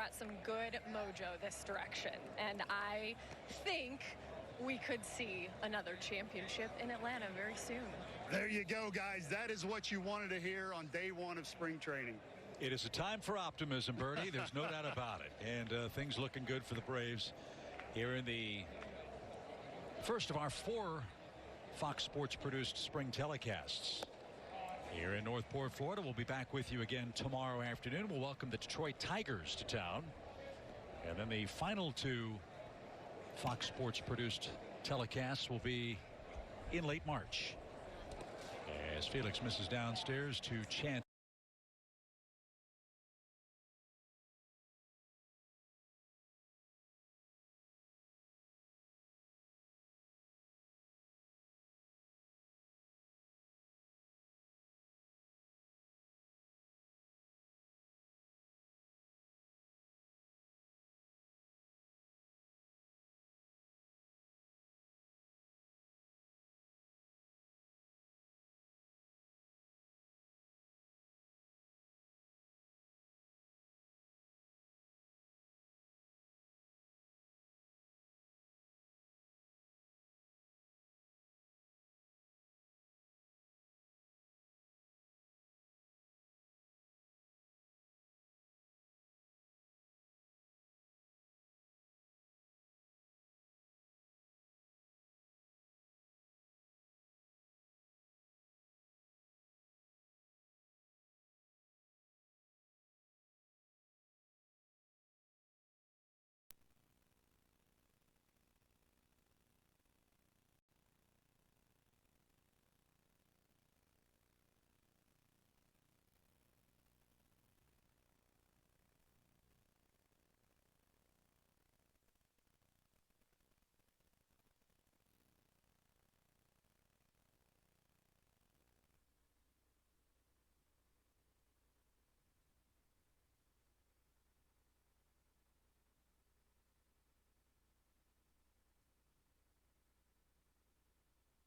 brought some good mojo this direction, and I think we could see another championship in Atlanta very soon. There you go, guys. That is what you wanted to hear on day one of spring training. It is a time for optimism, Bernie. There's no doubt about it. And things looking good for the Braves here in the first of our 4 Fox Sports produced spring telecasts. Here in Northport, Florida. We'll be back with you again tomorrow afternoon. We'll welcome the Detroit Tigers to town. And then the final 2 Fox Sports produced telecasts will be in late March. As Felix misses downstairs to chant.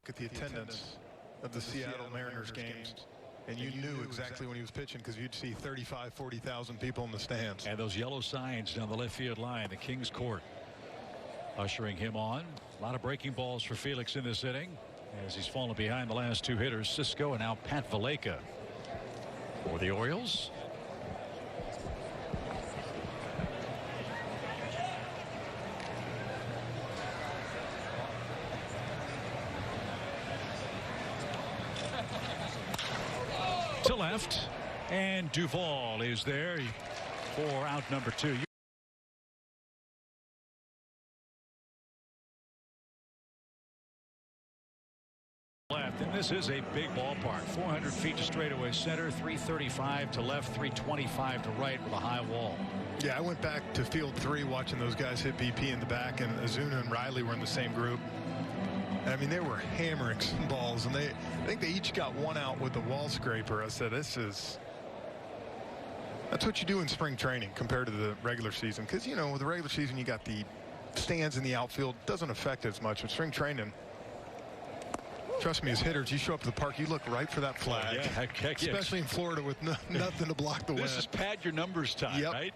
At the attendance of the Seattle Mariners games, and you knew exactly when he was pitching because you'd see 35, 40,000 people in the stands. And those yellow signs down the left field line, the King's Court, ushering him on. A lot of breaking balls for Felix in this inning as he's fallen behind the last 2 hitters, Cisco and now Pat Valleca for the Orioles. To left, and Duvall is there for out number 2. Left, and this is a big ballpark. 400 feet to straightaway center, 335 to left, 325 to right with a high wall. Yeah, I went back to field 3 watching those guys hit BP in the back, and Azuna and Riley were in the same group. I mean, they were hammering some balls, and I think they each got 1 out with the wall scraper. I said, that's what you do in spring training compared to the regular season. Because, you know, with the regular season, you got the stands in the outfield. Doesn't affect as much. With spring training, trust me, as hitters, you show up to the park, you look right for that flag. Oh, yeah, heck especially in Florida with nothing to block the wind. This is pad your numbers time, yep. Right?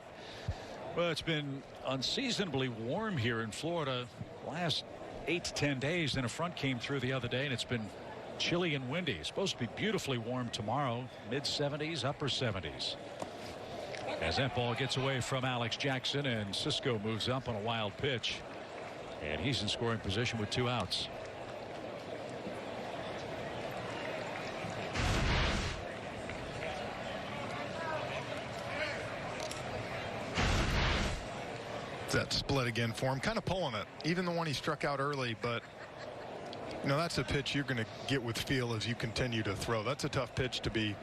Well, it's been unseasonably warm here in Florida last 8 to 10 days. Then a front came through the other day, and it's been chilly and windy. It's supposed to be beautifully warm tomorrow, mid-70s, upper 70s. As that ball gets away from Alex Jackson, and Cisco moves up on a wild pitch, and he's in scoring position with 2 outs. That split again for him, kind of pulling it, even the one he struck out early. But you know, that's a pitch you're going to get with feel as you continue to throw. That's a tough pitch to be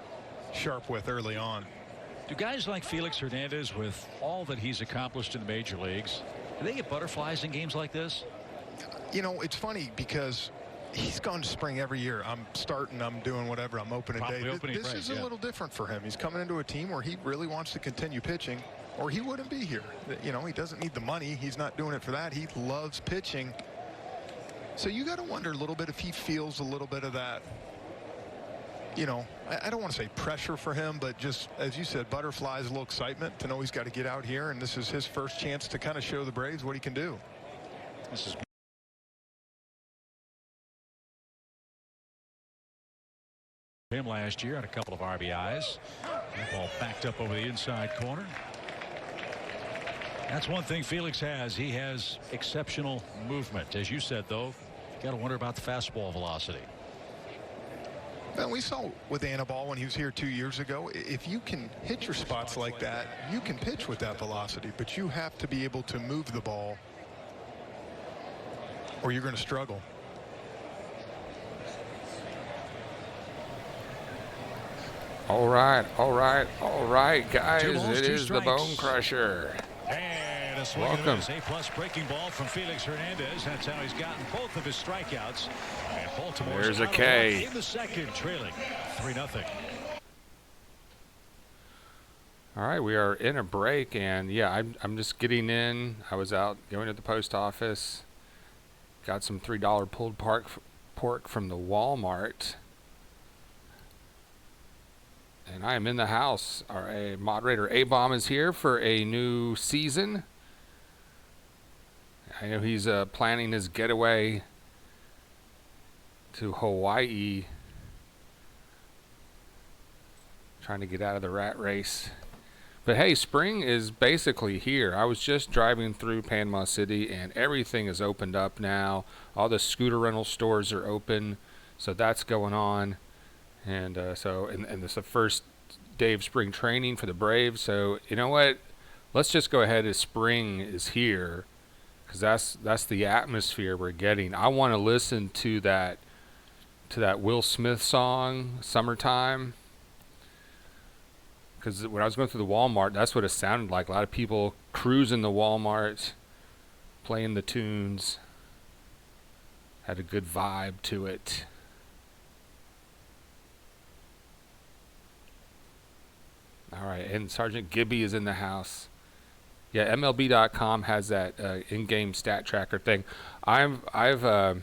sharp with early on. Do guys like Felix Hernandez, with all that he's accomplished in the major leagues, do they get butterflies in games like this? You know, it's funny because he's gone to spring every year. I'm starting, I'm doing whatever, I'm opening day. This is a little different for him. He's coming into a team where he really wants to continue pitching, or he wouldn't be here. You know, he doesn't need the money. He's not doing it for that. He loves pitching. So you got to wonder a little bit if he feels a little bit of that, you know, I don't want to say pressure for him, but just, as you said, butterflies, a little excitement to know he's got to get out here, and this is his first chance to kind of show the Braves what he can do. This is him last year, had a couple of RBIs. Ball backed up over the inside corner. That's one thing Felix has. He has exceptional movement. As you said, though, you got to wonder about the fastball velocity. Well, we saw with Anibal when he was here 2 years ago, if you can hit your spots like that, you can pitch with that velocity, but you have to be able to move the ball or you're going to struggle. All right, guys. It is the Bone Crusher. And a swing and a miss. A+ breaking ball from Felix Hernandez. That's how he's gotten both of his strikeouts. And Baltimore's there's a K in the second, trailing 3-0. All right, we are in a break, and yeah, I'm just getting in. I was out going to the post office. Got some $3 pulled pork from the Walmart. And I am in the house. Our moderator A-Bomb is here for a new season. I know he's planning his getaway to Hawaii. Trying to get out of the rat race. But hey, spring is basically here. I was just driving through Panama City and everything is opened up now. All the scooter rental stores are open. So that's going on. And so this is the first day of spring training for the Braves. So you know what? Let's just go ahead as spring is here, because that's the atmosphere we're getting. I want to listen to that Will Smith song, "Summertime," because when I was going through the Walmart, that's what it sounded like. A lot of people cruising the Walmart, playing the tunes. Had a good vibe to it. All right, and Sergeant Gibby is in the house. Yeah, MLB.com has that in-game stat tracker thing. I've put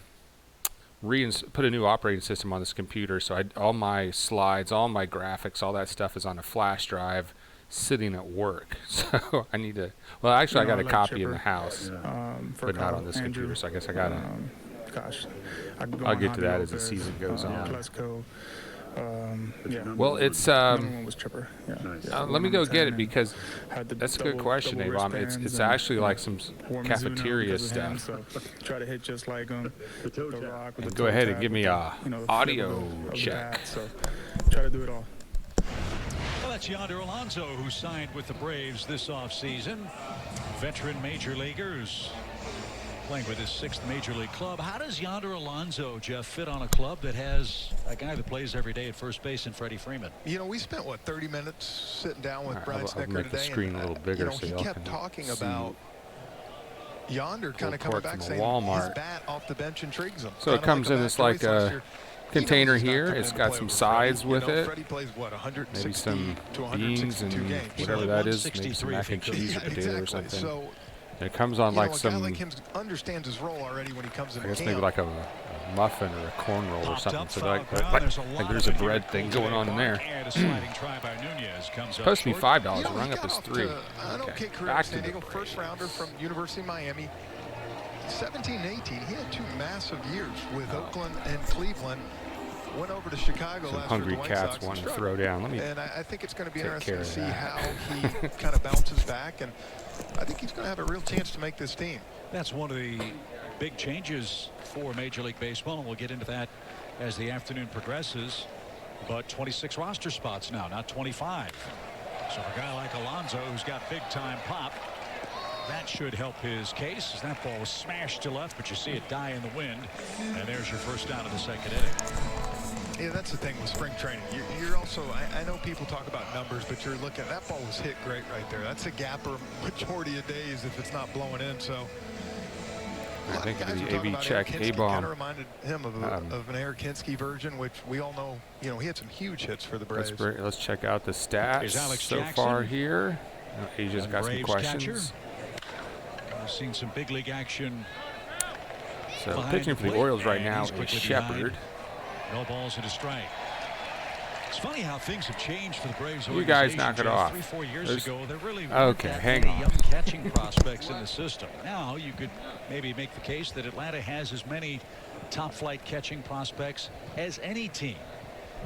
a new operating system on this computer, so all my slides, all my graphics, all that stuff is on a flash drive sitting at work. So I need to. Well, actually, I got a copy in the house, but not on this computer. So I guess I gotta. I'll get to that as the season goes on. Well, it's one was Chipper. Yeah. let me go get it, because that's a good question, A-Bomb. It's actually like some cafeteria stuff. So try to hit just like the Rock. With the go ahead and give me a audio of check. So try to do it all. Well, that's Yonder Alonso, who signed with the Braves this offseason. Veteran major leaguers playing with his 6th major league club. How does Yonder Alonso, Jeff, fit on a club that has a guy that plays every day at first base in Freddie Freeman? You know, we spent, 30 minutes sitting down with Brian Snicker today. I'll make the screen a little bigger, so he y'all kept can talking see about Yonder kind of coming back saying his bat off the bench intrigues him. So it comes in this like a container here. It's got some sides with it. Maybe some beans and whatever that is. Maybe some mac and cheese or potato or something. And it comes on like some, like him understands his role already when he comes in. I guess maybe like a muffin or a corn roll or something. So like there's a bread thing going on in there. Supposed to be $5. It rung up as $3. Okay, back to San Diego, first rounder from University of Miami. 17 and 18, he had 2 massive years with Oakland and Cleveland. Went over to Chicago last year. Hungry cats want to throw down. And I think it's going to be interesting to see how he kind of bounces back, and I think he's going to have a real chance to make this team. That's one of the big changes for Major League Baseball, and we'll get into that as the afternoon progresses. But 26 roster spots now, not 25. So for a guy like Alonso, who's got big-time pop, that should help his case, as that ball was smashed to left, but you see it die in the wind. And there's your first out of the second inning. Yeah, that's the thing with spring training. You're also, I know people talk about numbers, but you're looking, that ball was hit great right there. That's a gapper majority of days if it's not blowing in. So I think the AB check, A-Bomb kind of reminded him of an Eric Kinski version, which we all know, he had some huge hits for the Braves. Let's check out the stats so far here. AJ's got some questions. I've seen some big league action. So pitching for the Orioles right now is Shepard. No balls and a strike. It's funny how things have changed for the Braves. You guys knock it off. 3-4 years ago, there really weren't okay, that hang many on. young catching prospects in the system. Now you could maybe make the case that Atlanta has as many top-flight catching prospects as any team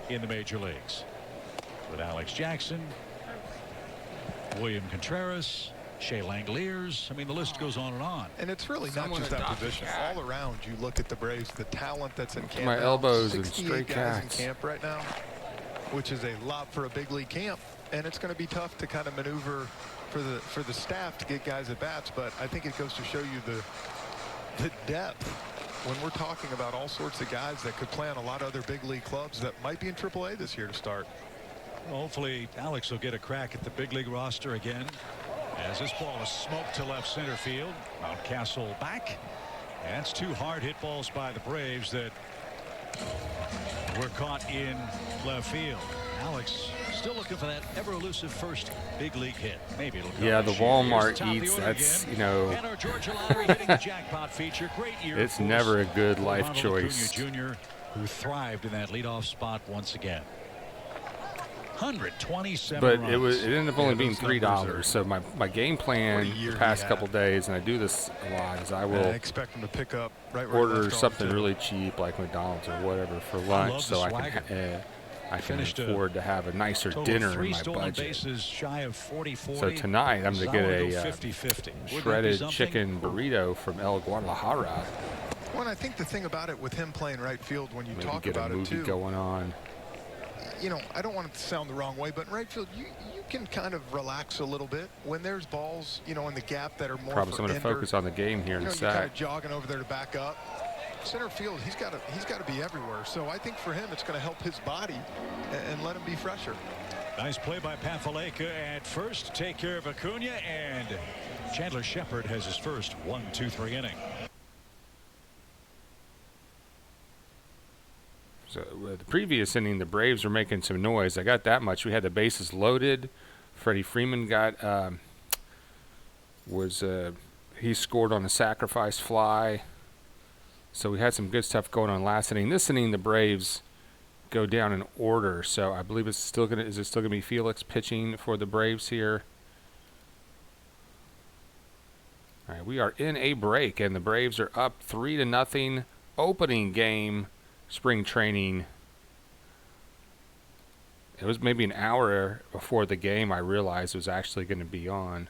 in the major leagues. With Alex Jackson, William Contreras, Shea Langeliers. I mean, the list goes on and on. And it's really not just that position. All around, you look at the Braves, the talent that's in camp. My now, elbows and 68 straight guys cats. in camp right now, which is a lot for a big league camp. And it's going to be tough to kind of maneuver for the staff to get guys at bats. But I think it goes to show you the depth when we're talking about all sorts of guys that could play on a lot of other big league clubs that might be in AAA this year to start. Well, hopefully Alex will get a crack at the big league roster again. As this ball is smoked to left center field. Mountcastle back. And that's 2 hard hit balls by the Braves that were caught in left field. Alex still looking for that ever elusive first big league hit. Maybe it'll come. Yeah, the this year. Walmart eats. That's again. you know. And our Georgia Lottery hitting the jackpot feature. Great year. It's never a good life Ronald choice. Acuna Jr., who thrived in that leadoff spot once again. 127 But runs. it ended up only being $3. So my game plan the past couple days, and I do this a lot, is I will expect him to pick up right where order something really cheap like McDonald's or whatever for lunch, so I can afford to have a nicer dinner in my budget. Shy of 40-40. So tonight I'm going to get a 50-50. shredded chicken burrito from El Guadalajara. Well, I think the thing about it with him playing right field, when you Maybe talk get about a movie it too, going on. You know, I don't want it to sound the wrong way, but in right field, you can kind of relax a little bit when there's balls, you know, in the gap that are more. Probably going to focus on the game here in a sec. You're kind of jogging over there to back up. Center field, he's got to be everywhere. So I think for him, it's going to help his body and let him be fresher. Nice play by Pafaleka at first to take care of Acuna, and Chandler Shepard has his first 1-2-3 inning. So the previous inning, the Braves were making some noise. I got that much. We had the bases loaded. Freddie Freeman got he scored on a sacrifice fly. So we had some good stuff going on last inning. This inning, the Braves go down in order. So I believe is it still gonna be Felix pitching for the Braves here? All right, we are in a break, and the Braves are up 3-0. Opening game. Spring training. It was maybe an hour before the game I realized it was actually going to be on.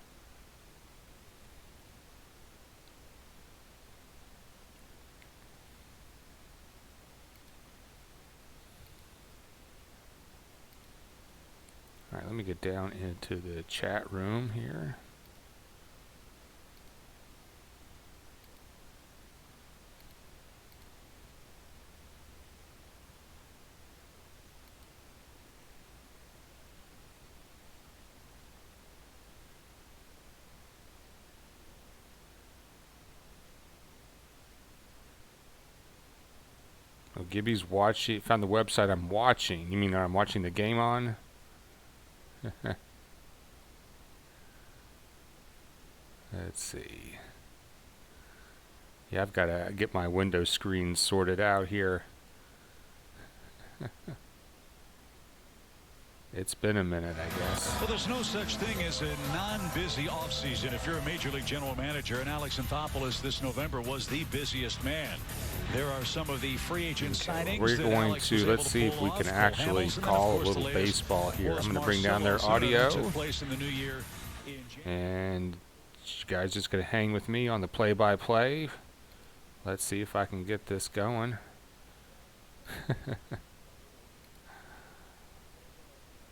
All right, let me get down into the chat room here. Oh, Gibby's watching. Found the website I'm watching. You mean I'm watching the game on? Let's see. Yeah, I've got to get my window screen sorted out here. It's been a minute, I guess. Well, there's no such thing as a non-busy offseason if you're a major league general manager, and Alex Anthopoulos this November was the busiest man. There are some of the free agent signings. We're going to, let's see if we can actually call a little baseball here. I'm going to bring down their audio. And you guys just going to hang with me on the play-by-play. Let's see if I can get this going.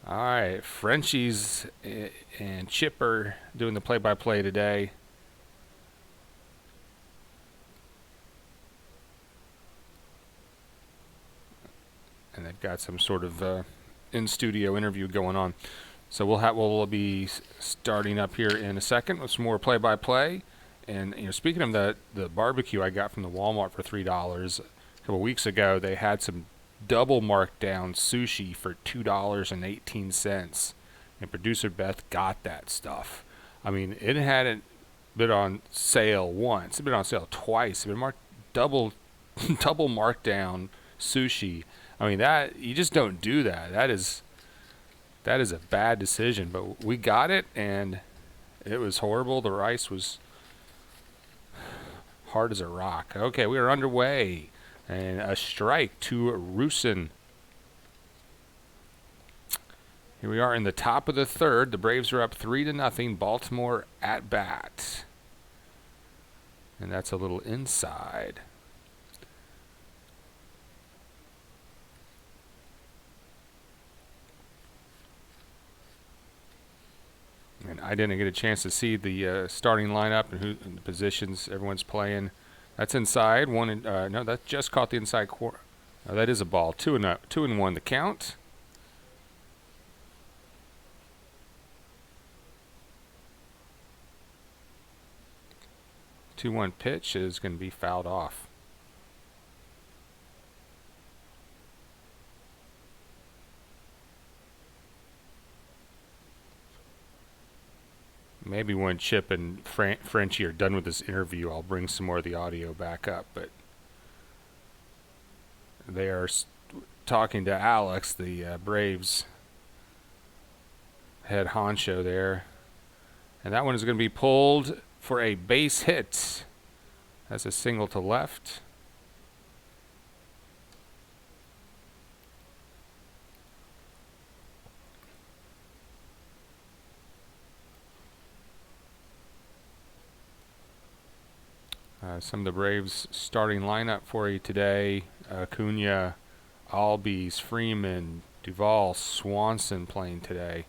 All right, Frenchies and Chipper doing the play-by-play today. And they've got some sort of in-studio interview going on. So we'll be starting up here in a second with some more play-by-play. And you know, speaking of the barbecue I got from the Walmart for $3 a couple weeks ago, they had some double marked down sushi for $2.18, and producer Beth got that stuff. I mean, it hadn't been on sale once; it'd been on sale twice. It been marked double marked down sushi. I mean, that you just don't do that. That is a bad decision. But we got it, and it was horrible. The rice was hard as a rock. Okay, we are underway, and a strike to Rusin. Here we are in the top of the third. The Braves are up 3-0. Baltimore at bat. And that's a little inside. And I didn't get a chance to see the starting lineup and the positions everyone's playing. That's inside. No, that just caught the inside corner. No, that is a ball. 2-1 the count. 2-1 pitch is going to be fouled off. Maybe when Chip and Frenchie are done with this interview, I'll bring some more of the audio back up. But they are talking to Alex, the Braves head honcho there. And that one is going to be pulled for a base hit. That's a single to left. Some of the Braves starting lineup for you today. Acuna, Albies, Freeman, Duvall, Swanson playing today.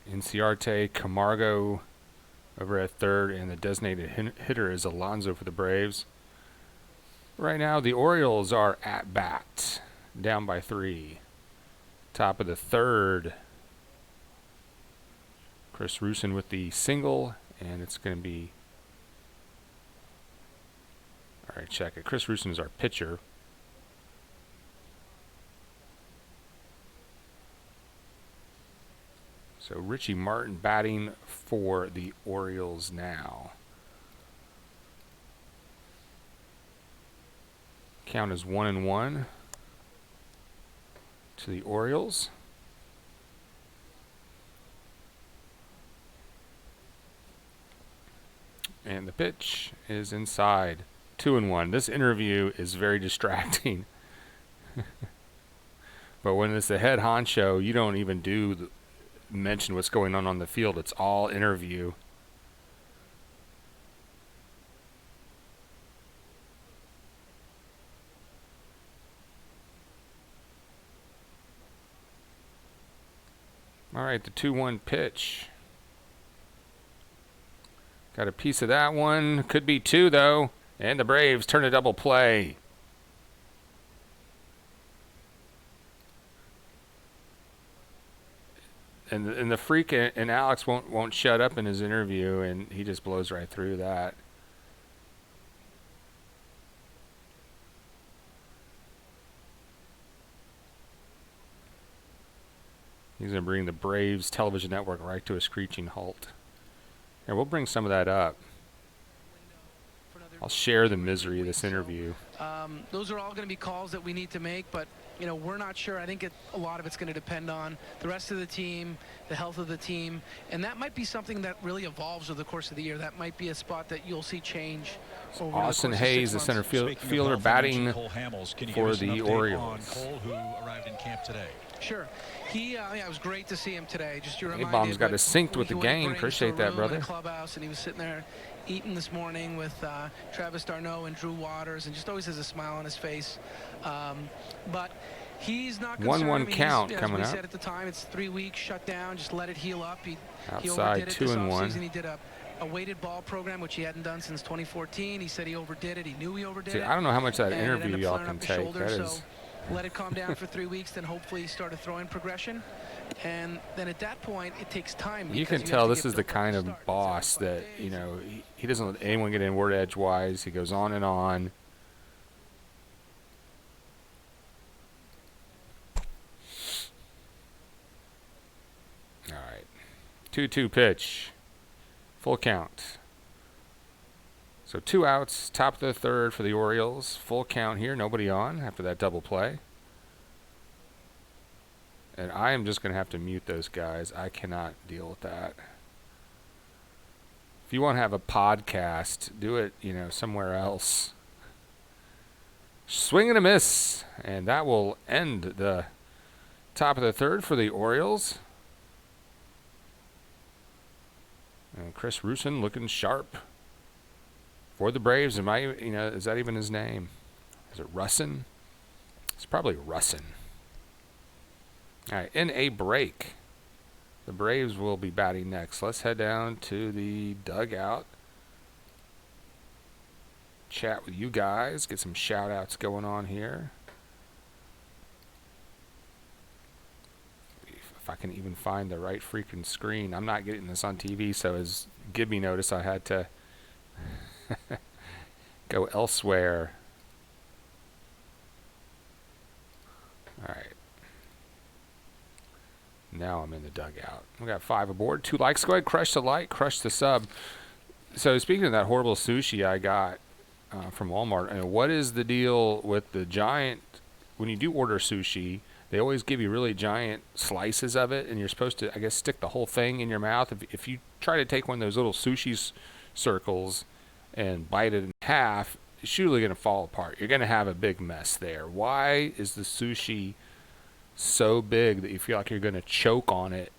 Inciarte, Camargo over at third, and the designated hitter is Alonso for the Braves. Right now, the Orioles are at bat, down by 3. Top of the third. Chris Rusin with the single, and it's going to be... All right, check it. Chris Rusin is our pitcher. So Richie Martin batting for the Orioles now. Count is 1-1 to the Orioles. And the pitch is inside. 2-1. This interview is very distracting. But when it's the head honcho, you don't even mention what's going on the field. It's all interview. All right, the 2-1 pitch. Got a piece of that one. Could be 2, though. And the Braves turn a double play. And the freak and Alex won't shut up in his interview, and he just blows right through that. He's going to bring the Braves television network right to a screeching halt. And we'll bring some of that up. I'll share the misery of this interview. Those are all going to be calls that we need to make, but you know, we're not sure. I think a lot of it's going to depend on the rest of the team, the health of the team, and that might be something that really evolves over the course of the year. That might be a spot that you'll see change over Austin the course Hayes, of 6 the center months. fielder, batting Cole Hamels, can you for give us an the update Orioles. on Cole, who arrived in camp today? Sure. It was great to see him today. Just you're reminded. A-Bomb's got us synced with the he game. brings Appreciate to a that, room brother. in the clubhouse, and he was sitting there eating this morning with Travis d'Arnaud and Drew Waters, and just always has a smile on his face. But he's not concerned. 1-1 count coming up. As we up. said at the time, it's 3 weeks shut down. Just let it heal up. He Outside, overdid it 2-1. this offseason. He did a weighted ball program, which he hadn't done since 2014. He said he overdid it. He knew he overdid it. I don't know how much that and interview y'all can take. Shoulder, That is... So let it calm down for 3 weeks, then hopefully start a throwing progression. And then at that point, it takes time. You can tell this is the kind of boss that, you know, he doesn't let anyone get in word edgewise. He goes on and on. All right. 2-2 pitch. Full count. So 2 outs, top of the third for the Orioles. Full count here, nobody on after that double play. And I am just going to have to mute those guys. I cannot deal with that. If you want to have a podcast, do it, somewhere else. Swing and a miss. And that will end the top of the third for the Orioles. And Chris Rusin looking sharp for the Braves. Is that even his name? Is it Russin? It's probably Russin. All right, in a break, the Braves will be batting next. Let's head down to the dugout. Chat with you guys. Get some shout-outs going on here. If I can even find the right freaking screen. I'm not getting this on TV, so as Gibby noticed, I had to go elsewhere. All right. Now I'm in the dugout. We got 5 aboard. 2 likes. Go ahead, crush the like, crush the sub. So speaking of that horrible sushi I got from Walmart, what is the deal with the giant? When you do order sushi, they always give you really giant slices of it, and you're supposed to, I guess, stick the whole thing in your mouth. If you try to take one of those little sushi circles and bite it in half, it's surely going to fall apart. You're going to have a big mess there. Why is the sushi so big that you feel like you're going to choke on it?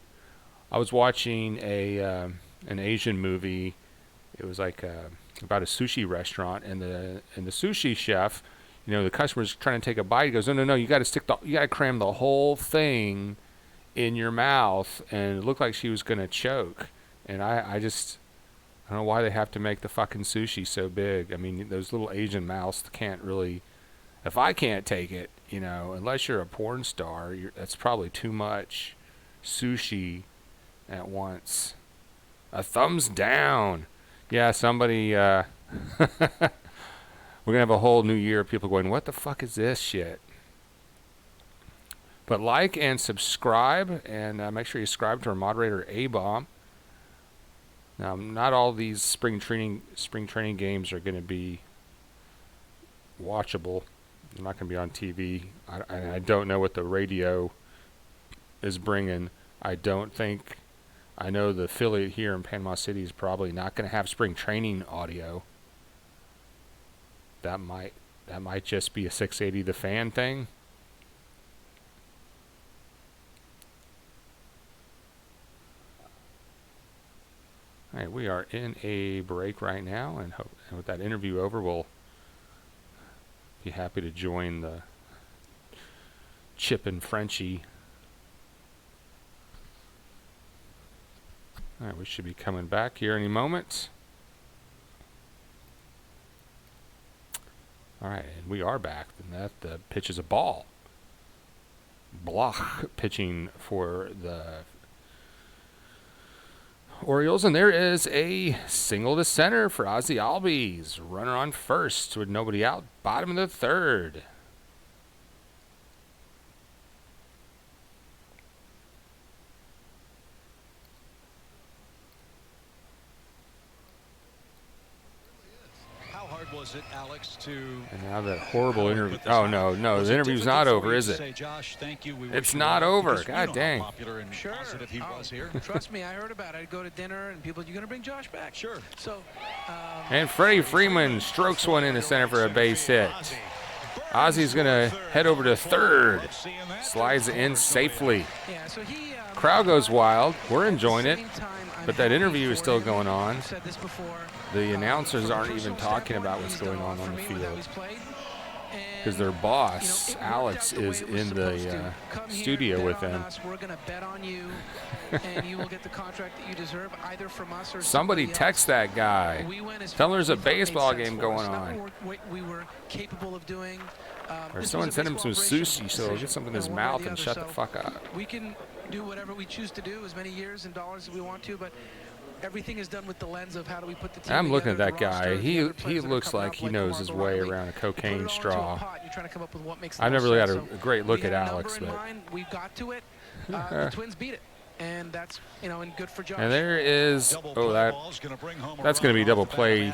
I was watching an Asian movie. It was like about a sushi restaurant, and the sushi chef, the customer's trying to take a bite. He goes, no, you got to cram the whole thing in your mouth, and it looked like she was going to choke. And I don't know why they have to make the fucking sushi so big. I mean, those little Asian mouths can't really. If I can't take it, unless you're a porn star, that's probably too much sushi at once. A thumbs down. Yeah, somebody, we're going to have a whole new year of people going, what the fuck is this shit? But like and subscribe, and make sure you subscribe to our moderator, A-Bomb. Now, not all these spring training games are going to be watchable. They're not going to be on TV. I don't know what the radio is bringing. I know the affiliate here in Panama City is probably not going to have spring training audio. That might just be a 680 The Fan thing. All right, we are in a break right now, and with that interview over, we'll be happy to join the Chip and Frenchie. All right, we should be coming back here any moment. All right, and we are back. And that pitch is a ball. Bloch pitching for the Orioles, and there is a single to center for Ozzy Albies. Runner on first with nobody out. Bottom of the third. Was it, Alex, and now that horrible interview. Oh, no, the interview's not over, is it? Say, Josh, thank you. It's not over. God dang. Popular and positive he was here. Trust me, I heard about it. I'd go to dinner and people, you're going to bring Josh back? Sure. So, and Freddie Freeman strokes one in the center for a base hit. Ozzy's going to head over to third. Slides in safely. Yeah, so crowd goes wild. We're enjoying it. But that interview is still going on. The announcers aren't even talking about what's going on the field. Because their boss, Alex, is in the studio with them. We're going to bet on you, and you will get the contract that you deserve, either from us or somebody text that guy. Tell him there's a baseball game going on. We were capable of doing. Or someone send him some sushi so he'll get something in his mouth and shut the fuck up. We can do whatever we choose to do, as many years and dollars as we want to, but everything is done with the lens of how do we put the team I'm looking at together, that guy. He looks like he knows his way around a cocaine straw. I've never really had a great look at Alex, but we got to it. The Twins beat it. and that's, you know, and good for Josh. And there is, that's going to be double play.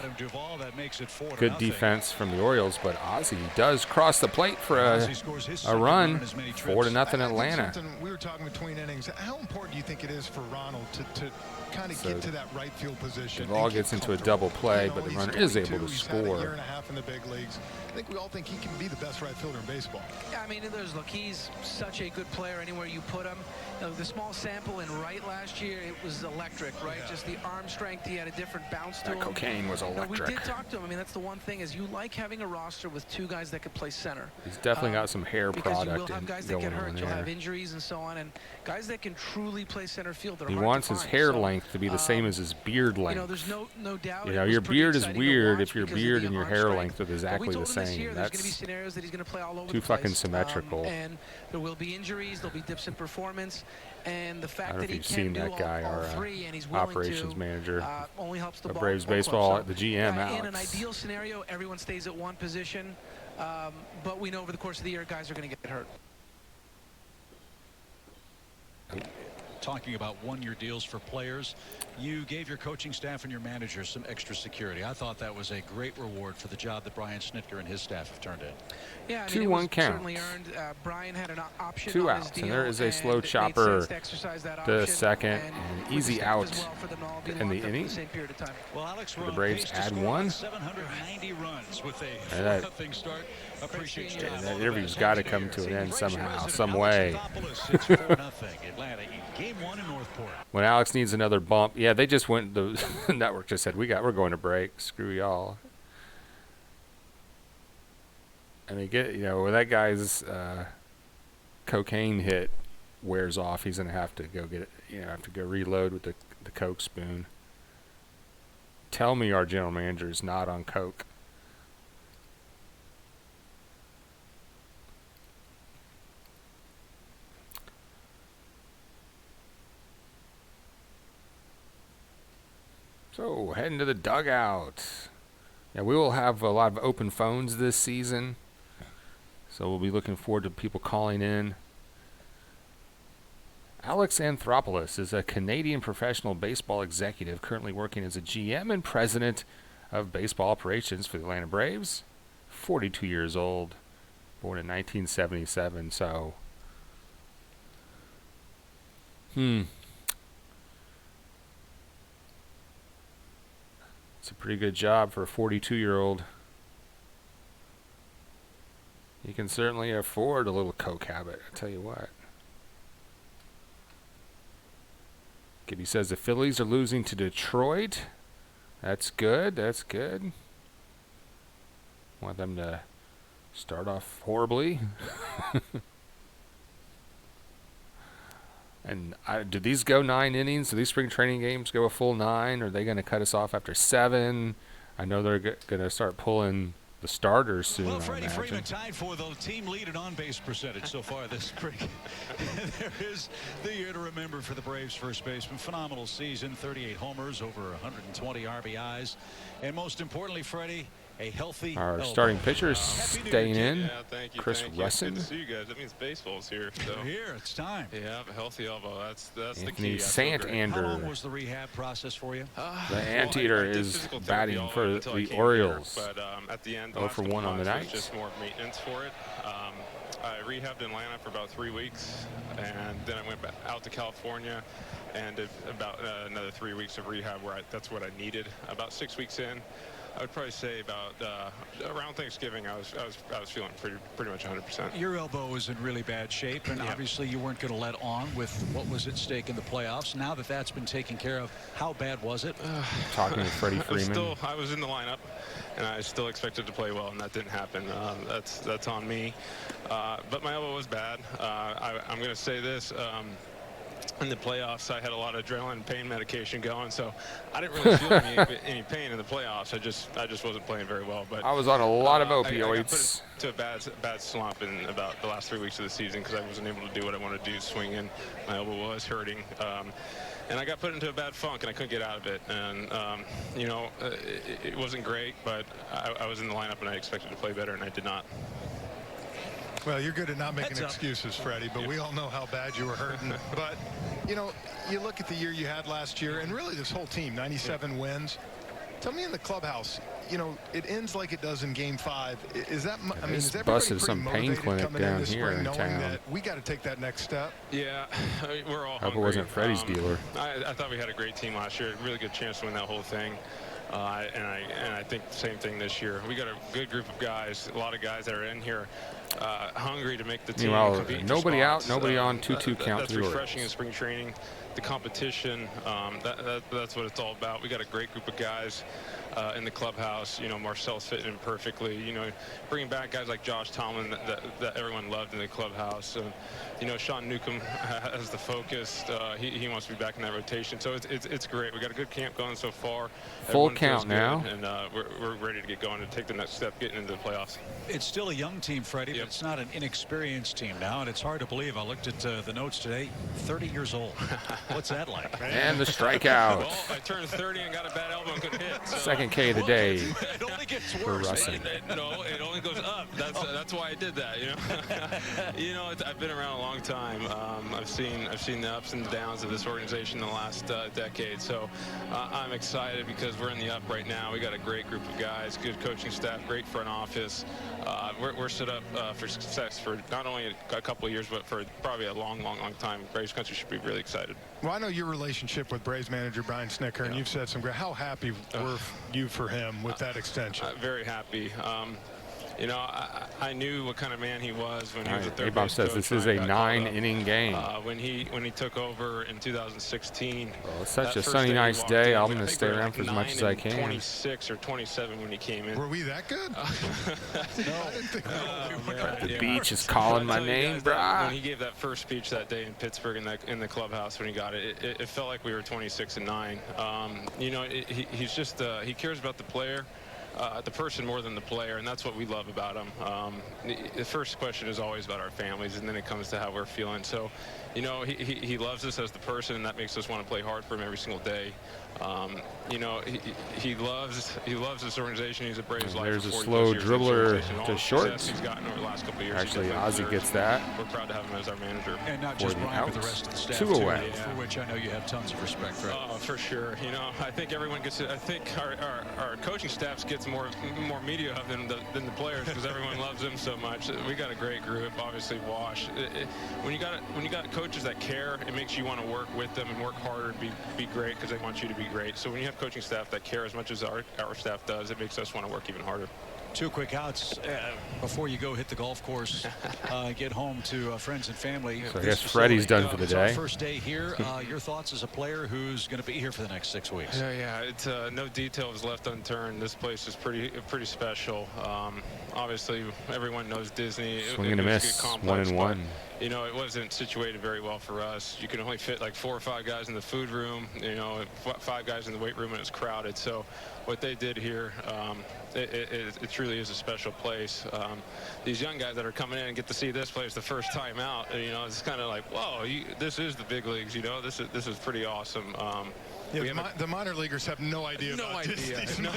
Good defense from the Orioles, but Ozzie does cross the plate for a run. 4-0 Atlanta. We were talking between innings. How important do you think it is for Ronald to kind of get to that right field position? The ball gets into a double play, but the runner is able to score. He's had a year and a half in the big leagues. I think we all think he can be the best right fielder in baseball. Yeah, I mean, look, he's such a good player anywhere you put him. You know, the small sample in right last year, it was electric, right? Yeah. Just the arm strength, he had a different bounce to him. Cocaine was electric. You know, we did talk to him. I mean, that's the one thing is you like having a roster with 2 guys that could play center. He's definitely got some hair because product you will have guys that going get hurt, on you'll there. have injuries and so on, and guys that can truly play center field. He wants his hair length to be the same as his beard length. You know, there's no doubt. You know, your beard is weird if your beard and your hair length are exactly the same. That's going to be scenarios that he's going to play all over too the fucking place. symmetrical. And there will be injuries. There'll be dips in performance. And the fact that he can do all 3 and he's operations manager only helps the of ball Braves baseball at the GM. In an ideal scenario, everyone stays at one position. But we know over the course of the year, guys are going to get hurt. Talking about one-year deals for players, you gave your coaching staff and your managers some extra security. I thought that was a great reward for the job that Brian Snitker and his staff have turned in. Yeah, 2-1 count. Certainly earned. Brian had an option 2 on outs, his deal, and there is a slow chopper to second, and easy out in the inning. Well, Alex, the Braves add 1. 790 runs with a 4-0 start. Appreciate you. That interview's got to come to an end somehow, some way. It's 4-0 Atlanta. Game 1 in Northport. When Alex needs another bump, yeah, they just went. The network just said we're going to break. Screw y'all. I mean, when that guy's cocaine hit wears off, he's gonna have to go get it. Have to go reload with the Coke spoon. Tell me our general manager is not on Coke. So, heading to the dugout. Yeah, we will have a lot of open phones this season. So, we'll be looking forward to people calling in. Alex Anthropoulos is a Canadian professional baseball executive currently working as a GM and president of baseball operations for the Atlanta Braves. 42 years old, born in 1977. So, it's a pretty good job for a 42-year-old. You can certainly afford a little coke habit, I tell you what. Gibby says the Phillies are losing to Detroit. That's good. That's good. Want them to start off horribly. And do these go 9 innings? Do these spring training games go a full 9? Or are they going to cut us off after 7? I know they're going to start pulling the starters soon. Well, Freddie Freeman tied for the team lead in on-base percentage so far this spring. There is the year to remember for the Braves first baseman. Phenomenal season, 38 homers, over 120 RBIs, and most importantly, Freddie, a healthy Our elbow. Starting pitcher staying in. Yeah, thank you. Chris Russin. Good to see you guys. That means baseball's here. So. You're here. It's time. Yeah, a healthy elbow. That's the Anthony key. Santander. How long was the rehab process for you? The Anteater is batting for the Orioles. Here, but at the end, 0 for 1 on the night. Just more maintenance for it. I rehabbed in Atlanta for about 3 weeks, and then I went out to California and did about another 3 weeks of rehab where that's what I needed. About 6 weeks in, I would probably say about around Thanksgiving, I was feeling pretty much 100%. Your elbow was in really bad shape, and obviously you weren't going to let on with what was at stake in the playoffs. Now that that's been taken care of, how bad was it? Talking to Freddie Freeman. I was in the lineup, and I still expected to play well, and that didn't happen. That's on me. But my elbow was bad. I'm going to say this. In the playoffs, I had a lot of adrenaline pain medication going, so I didn't really feel any pain in the playoffs. I just wasn't playing very well. But I was on a lot of opioids. I got put into a bad slump in about the last 3 weeks of the season because I wasn't able to do what I wanted to do, swinging. My elbow was hurting. And I got put into a bad funk, and I couldn't get out of it. And, it wasn't great, but I was in the lineup, and I expected to play better, and I did not. Well, you're good at not making excuses, Freddie, but we all know how bad you were hurting. But, you know, you look at the year you had last year, and really this whole team, 97 wins. Tell me in the clubhouse, you know, it ends like it does in Game 5. Is that, I mean, is everybody pretty some pain clinic coming in down this here spring in knowing town. that we got to take that next step? Yeah, we're all Hope hungry. it wasn't Freddie's dealer. I thought we had a great team last year. Really good chance to win that whole thing. And I think the same thing this year. We got a good group of guys, a lot of guys that are in here hungry to make the team. Meanwhile, nobody out, nobody on, 2-2 count. That's refreshing in spring training. The competition, that's what it's all about. We got a great group of guys in the clubhouse. You know, Marcel's fitting in perfectly. You know, bringing back guys like Josh Tomlin that everyone loved in the clubhouse. You know, Sean Newcomb has the focus. He wants to be back in that rotation. So it's great. We got a good camp going so far. Full Everyone count now. and we're ready to get going and take the next step, getting into the playoffs. It's still a young team, Freddie, but it's not an inexperienced team now, and it's hard to believe. I looked at the notes today. 30 years old. What's that like? And the strikeout. Well, I turned 30 and got a bad elbow and couldn't hit. So. Second K of the day. It only gets for worse. Russell. No, it only goes up. That's why I did that. You know, you know, I've been around a long time. I've seen the ups and downs of this organization in the last decade. So I'm excited because we're in the up right now. We got a great group of guys, good coaching staff, great front office. We're set up for success for not only a couple of years, but for probably a long time. Braves country should be really excited. Well, I know your relationship with Braves manager Brian Snitker, and you've said some great. How happy were you for him with that extension? Very happy. You know, I knew what kind of man he was when he was a third Bob base says coach this when is I a got 9-inning game. when he took over in 2016. Well, it's such that a first sunny, day he nice walked day. in, I'm I going to think stay we were around like for as much as I can. 26 or 27 when he came in. Were we that good? No. I didn't think The beach is calling my name, brah. When he gave that first speech that day in Pittsburgh in the clubhouse when he got it, it felt like we were 26-9. You know, he's just he cares about the player. The person more than the player, and that's what we love about him. The first question is always about our families, and then it comes to how we're feeling. So, you know, he loves us as the person, and that makes us want to play hard for him every single day. You know, he loves this organization. He's a Braves lifer. There's a slow dribbler to short. He's gotten over the last couple of years. Actually, Ozzie gets that. We're proud to have him as our manager. And not just Brian, but the rest of the staff, 2 too, away. for which I know you have tons of respect for. Oh, for sure. You know, I think everyone gets it. I think our coaching staff gets more media of than the players because everyone loves them so much. We got a great group. Obviously, Wash. When you got coaches that care, it makes you want to work with them and work harder and be great because they want you to be great. So when you have coaching staff that care as much as our staff does, it makes us want to work even harder. 2 quick outs before you go hit the golf course, get home to friends and family. So I guess Freddie's done for the it's our day. first day here. Your thoughts as a player who's going to be here for the next 6 weeks? Yeah, it's no details left unturned. This place is pretty special. Obviously, everyone knows Disney. Swing and a miss, 1-1. You know, it wasn't situated very well for us. You could only fit like 4 or 5 guys in the food room, you know, 5 guys in the weight room, and it was crowded. So what they did here, it truly is a special place. These young guys that are coming in and get to see this place the first time out, you know, it's kind of like, whoa, this is the big leagues, you know, this is pretty awesome. Yeah, the minor leaguers have no idea about Disney. No,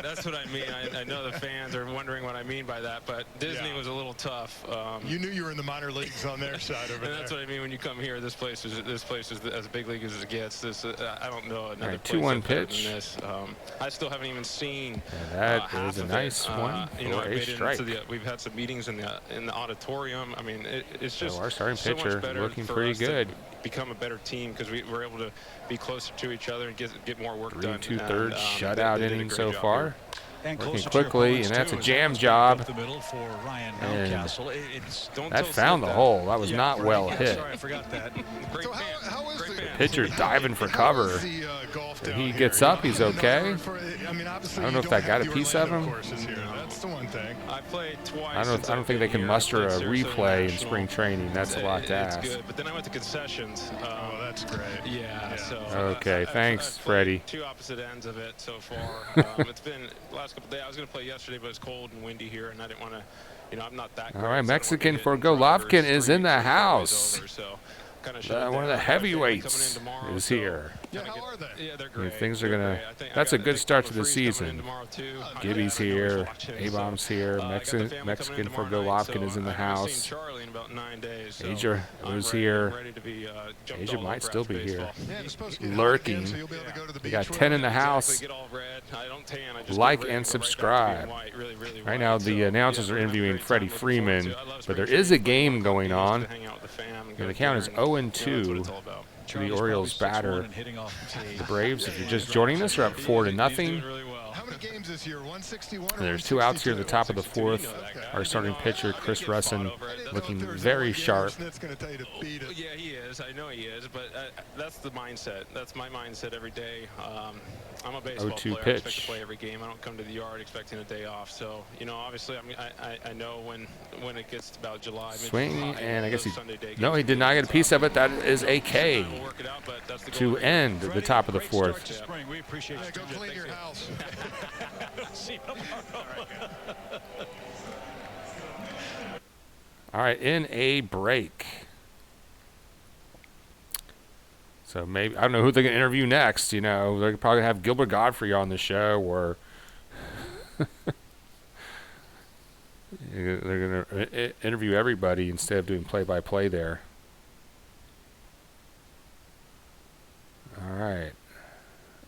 that's what I mean. I know the fans are wondering what I mean by that, but Disney was a little tough. You knew you were in the minor leagues on their side over there. And that's what I mean when you come here. This place is as big league as it gets. I don't know another Right, place 2-1 better pitch. than this. I still haven't even seen That half is a of nice it. one You know, for I a made it strike. into we've had some meetings in the auditorium. I mean, it's just So our starting so pitcher much better looking for pretty us to good. become a better team because we're able to be closer to each other and get more work 3 done. 2/3 And, shutout they did a inning great so job far. here. And Working closer to your quickly, opponents, and that's too, a as jam Adams job. up the middle for Ryan And Mountcastle. That found the hole. That was not well hit. Sorry, I forgot that. Great So band. how is Great the band. Pitcher's diving for How cover. is the golf If down he here? gets up, he's okay. I mean, obviously I don't know you if that got have a the piece of Orlando him. courses here. That's the one thing. I played twice. I don't think they can muster a replay in spring training. That's a lot to ask. It's good, but then I went to concessions. Oh, that's great. Yeah. So Okay, thanks, I've Freddie. Two opposite ends of it so far. It's been the last couple of days. I was going to play yesterday, but it's cold and windy here, and I didn't want to. You know, I'm not that. All right, Mexican for Golovkin is in the house. So kind of shut one of the heavyweights is here. Yeah, how are they? Yeah, they're great. Things are gonna. That's a good start to the season. Gibby's here. A-Bomb's here. Mexican for Golovkin is in the house. Asia was here. Asia might still be here. Lurking. We got 10 in the house. Like and subscribe. Right now, the announcers are interviewing Freddie Freeman, but there is a game going on. The count is 0-2 to the Orioles batter. The Braves, if you're just joining us, are up 4-0. And there's 2 outs here at the top of the 4th. Our starting pitcher, Chris Russin, looking very sharp. Yeah, he is. I know he is, but that's the mindset. That's my mindset every day. I'm a baseball player. I expect to play every game. I don't come to the yard expecting a day off. So, you know, obviously, I know when it gets about July. Swing, and I guess he did not get a piece of it. That is a K to end the top of the 4th. We appreciate you. Go clean your house. See you tomorrow. All right, in a break. So maybe, I don't know who they're going to interview next. You know, they're probably have Gilbert Godfrey on the show, or they're going to interview everybody instead of doing play-by-play there. All right.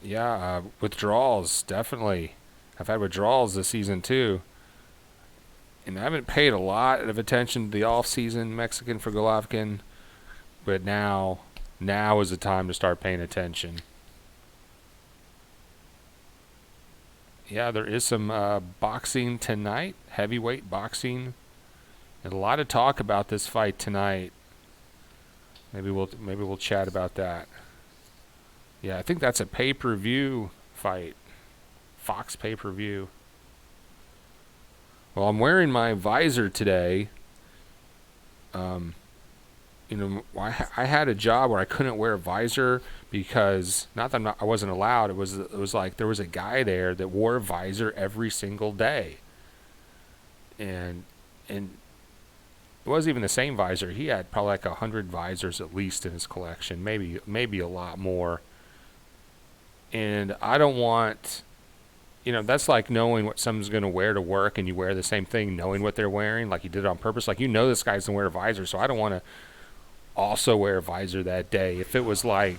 Yeah, withdrawals, definitely. I've had withdrawals this season, too. And I haven't paid a lot of attention to the off-season Mexican for Golovkin, but now is the time to start paying attention. Yeah, there is some boxing tonight, heavyweight boxing, and a lot of talk about this fight tonight. Maybe we'll chat about that. Yeah, I think that's a pay-per-view fight, Fox pay-per-view. Well, I'm wearing my visor today. You know, I had a job where I couldn't wear a visor because not that I wasn't allowed. It was like there was a guy there that wore a visor every single day, and it wasn't even the same visor. He had probably like 100 visors at least in his collection, maybe a lot more. And I don't want. You know, that's like knowing what someone's going to wear to work, and you wear the same thing knowing what they're wearing, like you did it on purpose. Like, you know this guy's going to wear a visor, so I don't want to also wear a visor that day. If it was like,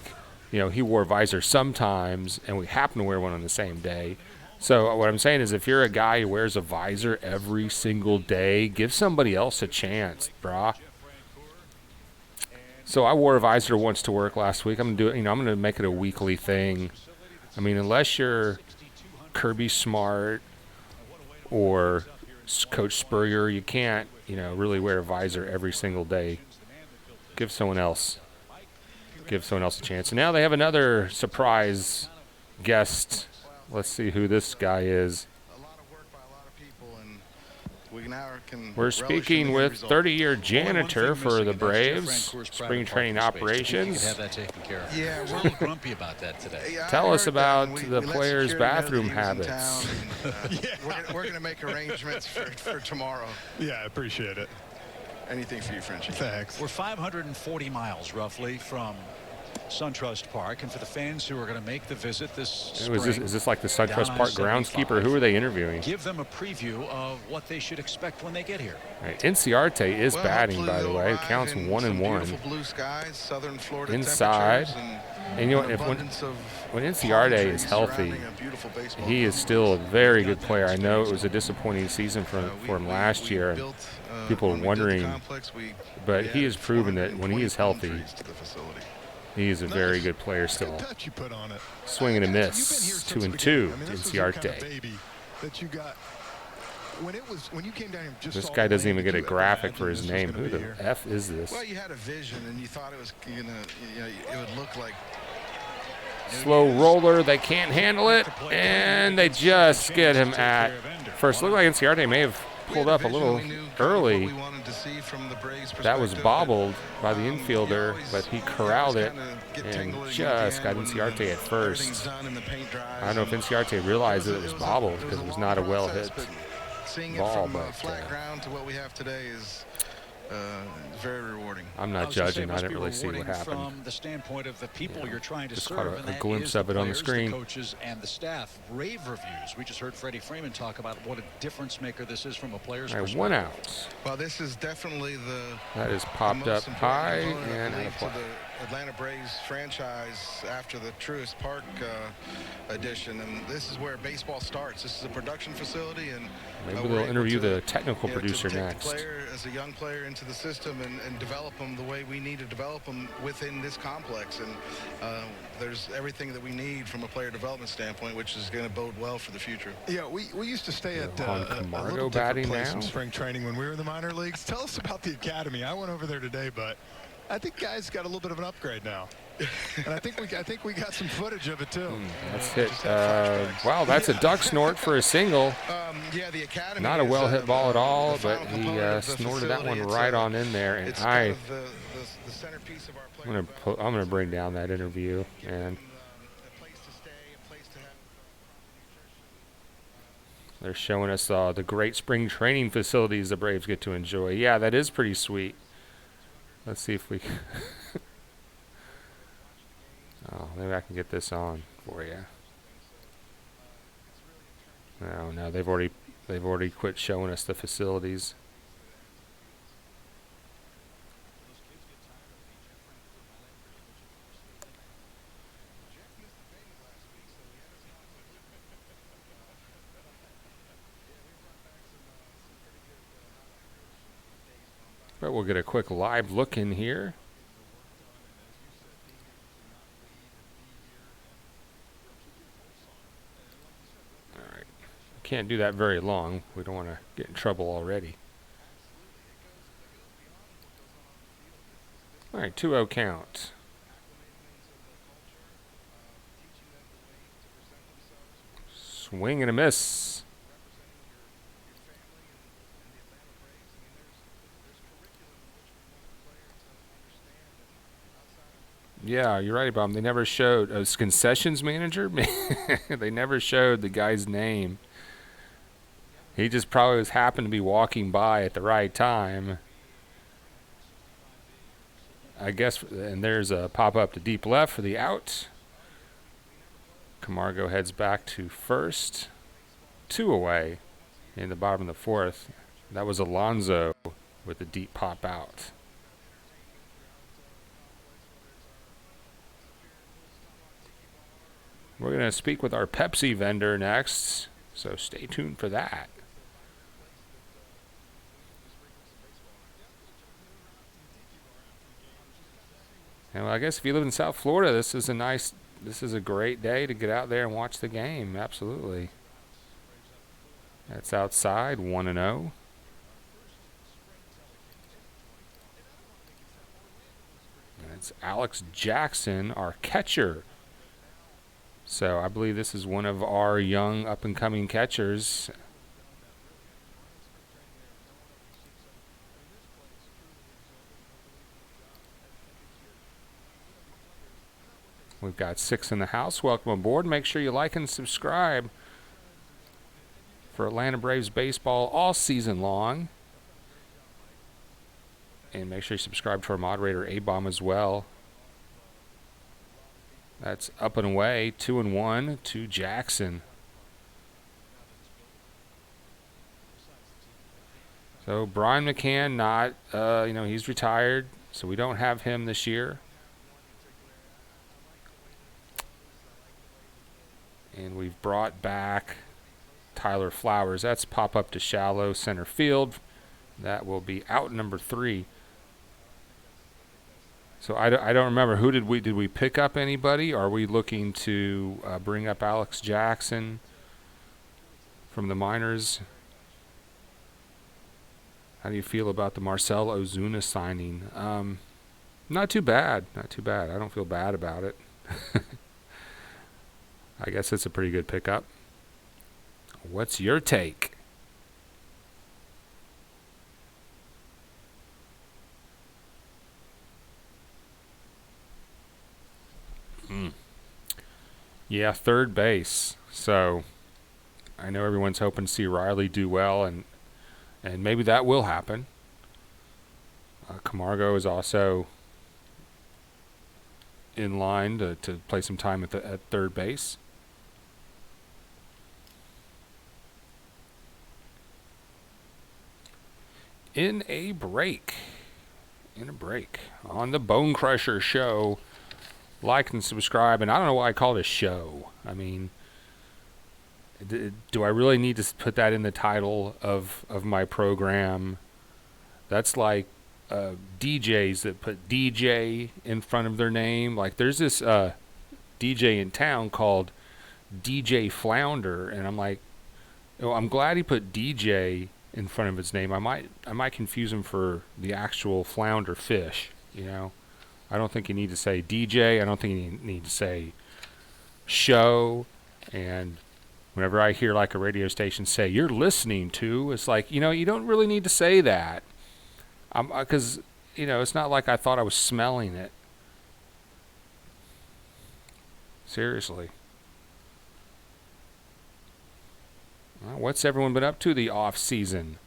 you know, he wore a visor sometimes, and we happen to wear one on the same day. So what I'm saying is if you're a guy who wears a visor every single day, give somebody else a chance, brah. So I wore a visor once to work last week. I'm going to make it a weekly thing. I mean, unless you're Kirby Smart or Coach Spurrier, you can't, you know, really wear a visor every single day. Give someone else a chance. And now they have another surprise guest. Let's see who this guy is. We're speaking with 30-year janitor for the Braves, spring training operations. Have that taken care of. Yeah, we're a little grumpy about that today. Tell us about the players' bathroom habits. We're going to make arrangements for tomorrow. Yeah, I appreciate it. Anything for you, Frenchie. Thanks. We're 540 miles roughly from SunTrust Park, and for the fans who are going to make the visit this spring, is this like the SunTrust Park groundskeeper? Who are they interviewing? Give them a preview of what they should expect when they get here. Right. Inciarte is batting, by the way. It counts 1-1. Blue skies, southern Florida inside. And you know, when Inciarte is healthy, he is still a very good player. I know it was a disappointing season for him last year, and people were wondering, but he has proven that when he is healthy, he is a very good player still. Swing and a miss, 2-2 to Inciarte. This guy doesn't even get a graphic for his name. Who the F is this? Well, you had a vision, and you thought it was it would look like. Slow roller, they can't handle it, and they just get him at first. Looked like Inciarte may have pulled up a little early. That was bobbled by the infielder, but he corralled it and just got Inciarte at first. I don't know if Inciarte realized that it was bobbled because it was not a well-hit ball, but very rewarding. I'm not judging. I didn't really see what happened. From the standpoint of the people you're trying to just serve, caught a glimpse of it on the screen. The coaches and the staff. Rave reviews. We just heard Freddie Freeman talk about what a difference maker this is from a player's perspective. 1 out. Well, this is definitely that is popped up high and out of play. The Atlanta Braves franchise after the Truist Park addition, and this is where baseball starts. This is a production facility, and maybe we'll interview the technical producer to take next. The player as a young player into the system and develop them the way we need to develop them within this complex, and there's everything that we need from a player development standpoint, which is going to bode well for the future. Yeah, we used to stay at a little different place in spring training when we were in the minor leagues. Tell us about the academy. I went over there today, but I think guys got a little bit of an upgrade now, and I think we got some footage of it too. That's hit. Wow, that's a duck snort for a single. Yeah, the academy. Not a well hit ball at all, but he snorted that one right on in there. And I'm gonna bring down that interview and. They're showing us the great spring training facilities the Braves get to enjoy. Yeah, that is pretty sweet. Let's see if we can. Oh, maybe I can get this on for you. No, they've already quit showing us the facilities. But we'll get a quick live look in here. All right. Can't do that very long. We don't want to get in trouble already. All right, 2-0 count. Swing and a miss. Yeah, you're right, Bob. They never showed as concessions manager. They never showed the guy's name. He just probably was happened to be walking by at the right time. I guess, and there's a pop up to deep left for the out. Camargo heads back to first. 2 away in the bottom of the 4th. That was Alonso with the deep pop out. We're going to speak with our Pepsi vendor next, so stay tuned for that. And well, I guess if you live in South Florida, this is a great day to get out there and watch the game. Absolutely. That's outside, 1-0. That's Alex Jackson, our catcher. So I believe this is one of our young up-and-coming catchers. We've got 6 in the house. Welcome aboard. Make sure you like and subscribe for Atlanta Braves baseball all season long. And make sure you subscribe to our moderator, A-Bomb, as well. That's up and away, 2-1 to Jackson. So Brian McCann, he's retired, so we don't have him this year. And we've brought back Tyler Flowers. That's pop up to shallow center field. That will be out number 3. So I don't remember, did we pick up anybody? Are we looking to bring up Alex Jackson from the minors? How do you feel about the Marcell Ozuna signing? Not too bad. I don't feel bad about it. I guess it's a pretty good pickup. What's your take? Yeah, third base. So I know everyone's hoping to see Riley do well, and maybe that will happen. Camargo is also in line to play some time at third base. In a break on the Bone Crusher Show. Like and subscribe, and I don't know why I call it a show. I mean, do I really need to put that in the title of my program? That's like DJs that put DJ in front of their name. Like there's this DJ in town called DJ Flounder, and I'm like, oh, I'm glad he put DJ in front of his name. I might confuse him for the actual flounder fish, you know. I don't think you need to say DJ. I don't think you need to say show. And whenever I hear like a radio station say, you're listening to, it's like, you know, you don't really need to say that. Because, you know, it's not like I thought I was smelling it. Seriously. Well, what's everyone been up to the off season?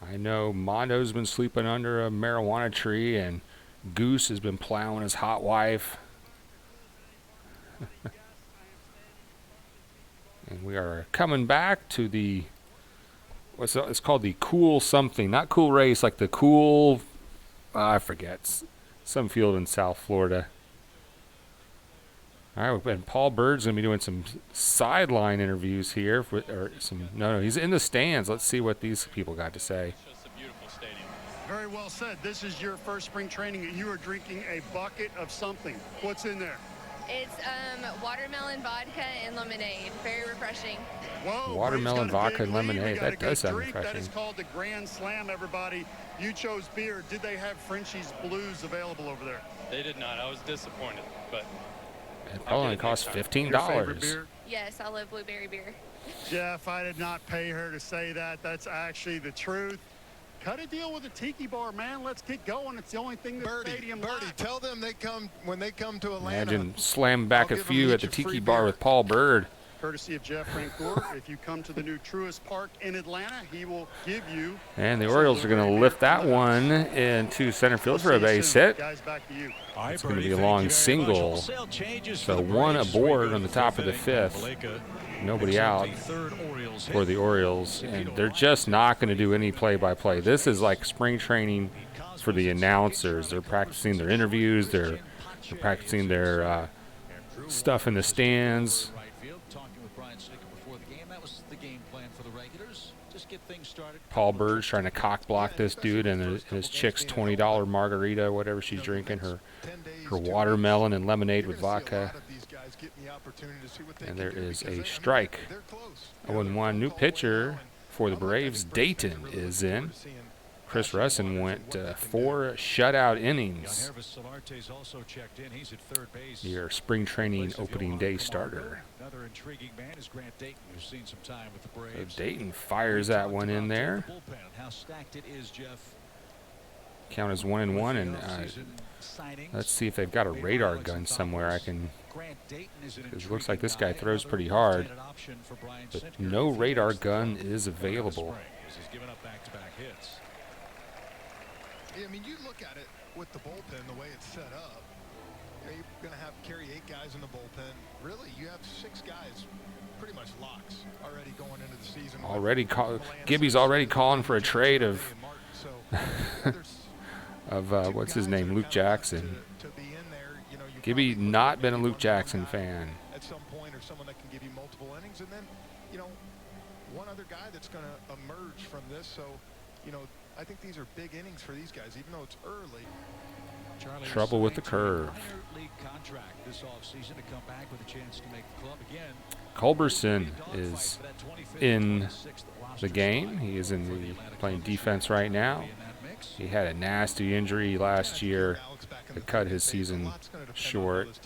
I know Mondo's been sleeping under a marijuana tree, and Goose has been plowing his hot wife. And we are coming back to the, it's called the Cool something. Not Cool Race, like the Cool, I forget, some field in South Florida. All right, and Paul Bird's going to be doing some sideline interviews here. No, he's in the stands. Let's see what these people got to say. Very well said. This is your first spring training, and you are drinking a bucket of something. What's in there? It's watermelon vodka and lemonade. Very refreshing. Whoa, watermelon vodka and lemonade. That does sound refreshing. That is called the Grand Slam, everybody. You chose beer. Did they have Frenchie's Blues available over there? They did not. I was disappointed, but it only costs $15. Yes, I love blueberry beer. Jeff, I did not pay her to say that. That's actually the truth. Cut a deal with a tiki bar, man. Let's get going. It's the only thing the stadium lacks. Tell them when they come to Atlanta. Imagine slam back a few at the tiki bar with Paul Bird. Courtesy of Jeff Rancourt. If you come to the new Truist Park in Atlanta, he will give you. And the Orioles are going to lift that one into center field for a base hit. Guys, back to you. It's going to be a long single. So one aboard on the top of the fifth. Nobody out for the Orioles. And they're just not going to do any play-by-play. This is like spring training for the announcers. They're practicing their interviews. They're practicing their stuff in the stands. Paul Bird's trying to cock block this dude and his chick's $20 margarita, whatever she's drinking, her watermelon and lemonade with vodka. And there is a strike. 0-1. New pitcher for the Braves, Dayton, is in. Chris Russin went 4 shutout innings. Your spring training opening day starter. Another intriguing man is Grant Dayton, who's seen some time with the Braves. So Dayton fires that one in there. How stacked it is, Jeff. Count is 1-1, and let's see if they've got a radar gun somewhere. It looks like this guy throws pretty hard, but no radar gun is available. Yeah, I mean, you look at it with the bullpen, the way it's set up. You know, you're going to carry 8 guys in the bullpen. Really, you have 6 guys, pretty much locks, already going into the season. Gibby's already calling for a trade of what's his name, Luke Jackson. Gibby not been a Luke Jackson fan. At some point, or someone that can give you multiple innings, and then, you know, one other guy that's going to emerge from this. So, you know, I think these are big innings for these guys, even though it's early. Trouble with the curve. Culberson is in the game. He is playing defense right now. He had a nasty injury last year that cut his season short.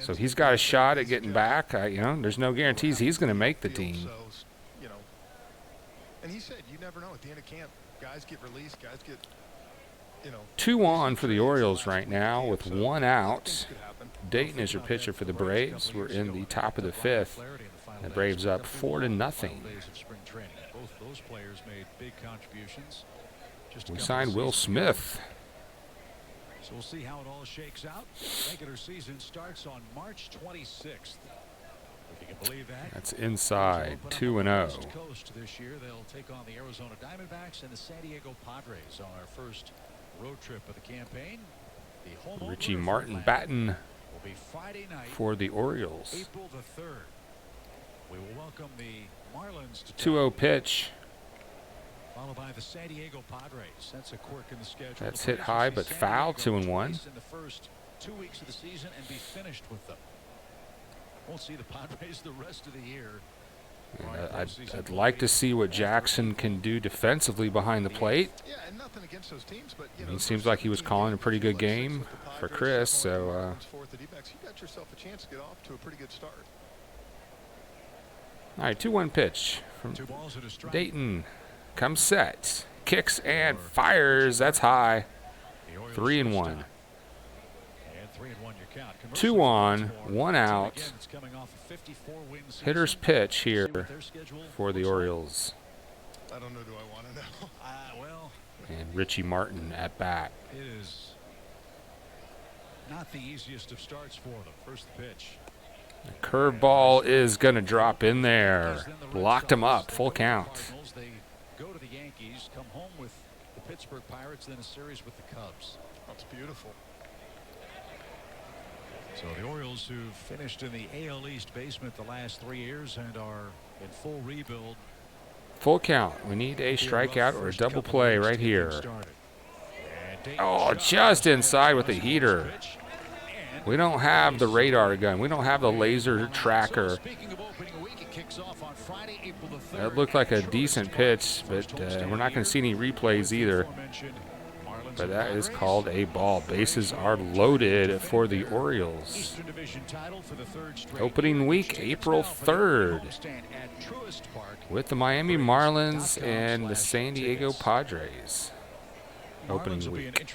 So he's got a shot at getting back. You know, there's no guarantees he's going to make the team. And he said, you never know at the end of camp. Guys get released, guys get, you know. 2 on for the Orioles right now with 1 out. Dayton is your pitcher for the Braves. We're in the top of the 5th. The Braves up 4-0. Both those players made big contributions. We signed Will Smith. So we'll see how it all shakes out. Regular season starts on March 26th. If you can believe that. That's inside 2-0. Coast this year, they'll take on the Arizona Diamondbacks and the San Diego Padres on our first road trip of the campaign. The home Richie Martin batting will be Friday night for the Orioles. April the 3rd. We will welcome the Marlins to 2-0 pitch. Followed by the San Diego Padres. That's a quirk in the schedule. That's hit high but foul, 2-1. In the first 2 weeks of the season and be finished with them. Won't see the Padres the rest of the year. I'd like to see what Jackson can do defensively behind the plate. Yeah, and nothing against those teams, but He seems like he was calling a pretty good game for Chris, so you got yourself a chance to get off to a pretty good start. all right, 2-1 pitch from Dayton. Comes set, kicks and fires. That's high. 3-1. 2 on, 1 out. Hitter's pitch here for the Orioles. I don't know. Do I want to know? Well, and Richie Martin at bat. It is not the easiest of starts for them. First pitch. The curveball is going to drop in there. Locked him up. Full count. They go to the Yankees, come home with the Pittsburgh Pirates, then a series with the Cubs. That's beautiful. So the Orioles, who've finished in the AL East basement the last 3 years and are in full rebuild. Full count. We need a strikeout or a double play right here. Oh, just inside with the heater. We don't have the radar gun. We don't have the laser tracker. That looked like a decent pitch, but we're not going to see any replays either. But that is called a ball. Bases are loaded for the Orioles. Opening week, April 3rd, with the Miami Marlins and the San Diego Padres. Opening week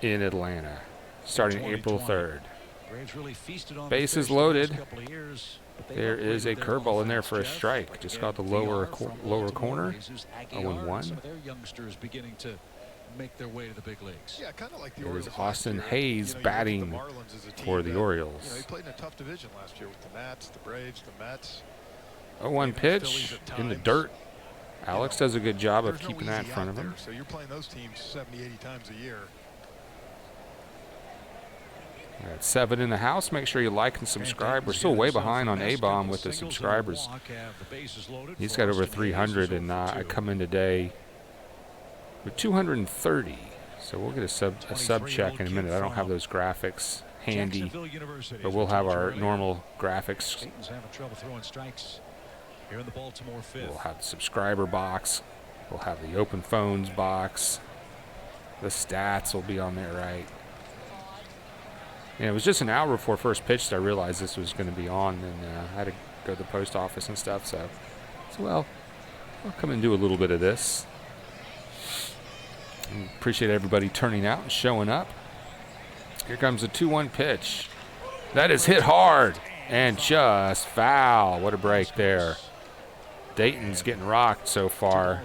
in Atlanta, starting April 3rd. Bases loaded. There is a curveball in there for a strike. Just got the lower corner. 0-1. Make their way to the big leagues. Yeah, kind of like the It Orioles. is Austin Hayes batting for the Orioles. He played in a tough division last year with the Nats, the Braves, the Mets. 0-1 pitch in the dirt. Alex does a good job of keeping that in front of him. So you're playing those teams 70, 80 times a year. At 7 in the house. Make sure you like and subscribe. We're still way behind on A-Bomb with the subscribers. He's got over 300, and I come in today with 230. So we'll get a sub check in a minute. I don't have those graphics handy, but we'll have our normal graphics. We'll have the subscriber box. We'll have the open phones box. The stats will be on there, right? And it was just an hour before first pitch that I realized this was going to be on, and I had to go to the post office and stuff. So well, I'll come and do a little bit of this. Appreciate everybody turning out and showing up. Here comes a 2-1 pitch. That is hit hard and just foul. What a break there. Dayton's getting rocked so far.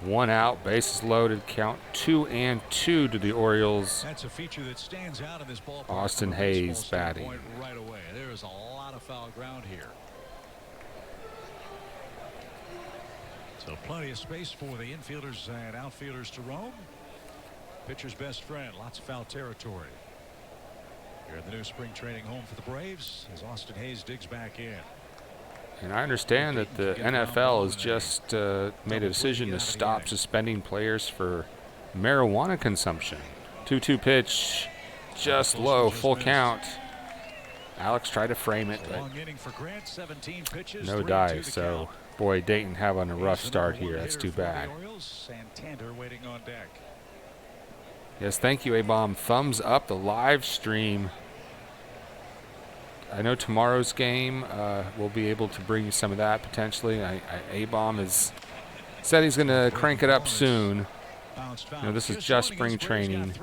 1 out, bases loaded, count 2-2 to the Orioles. That's a feature that stands out in this ballpark. Austin Hayes batting. Right away. There is a lot of foul ground here. So plenty of space for the infielders and outfielders to roam. Pitcher's best friend, lots of foul territory. Here in the new spring training home for the Braves as Austin Hayes digs back in. And I understand that the NFL has just made a decision to stop suspending players for marijuana consumption. 2-2 pitch, just low, full count. Alex tried to frame it, but no dive. So, boy, Dayton having a rough start here. That's too bad. Yes, thank you, A-Bomb. Thumbs up the live stream. I know tomorrow's game, we'll be able to bring you some of that potentially. A-Bomb has said he's going to crank it up soon. You know, this is just spring training.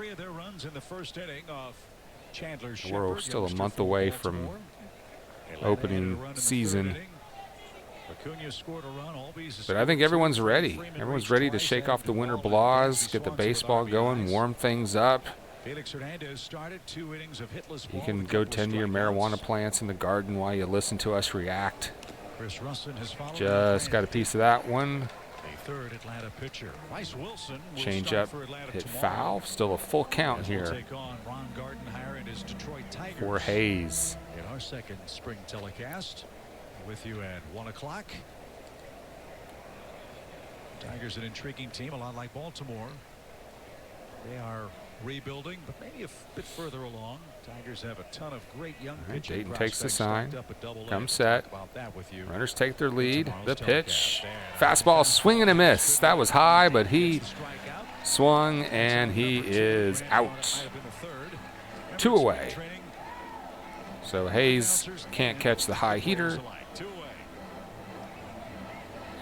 We're still a month away from opening season. But I think everyone's ready. Everyone's ready to shake off the winter blahs, get the baseball going, warm things up. You can go tend to your marijuana plants in the garden while you listen to us react. Just got a piece of that one. Change up, hit foul. Still a full count here for Hayes. In our second spring telecast, with you at 1 o'clock. Tigers an intriguing team, a lot like Baltimore. They are rebuilding, but maybe a bit further along. Tigers have a ton of great young pitching. Dayton takes the sign. Come set. Runners take their lead. The pitch. Fastball, swing and a miss. That was high, but he swung and he is out. 2 away. So Hayes can't catch the high heater.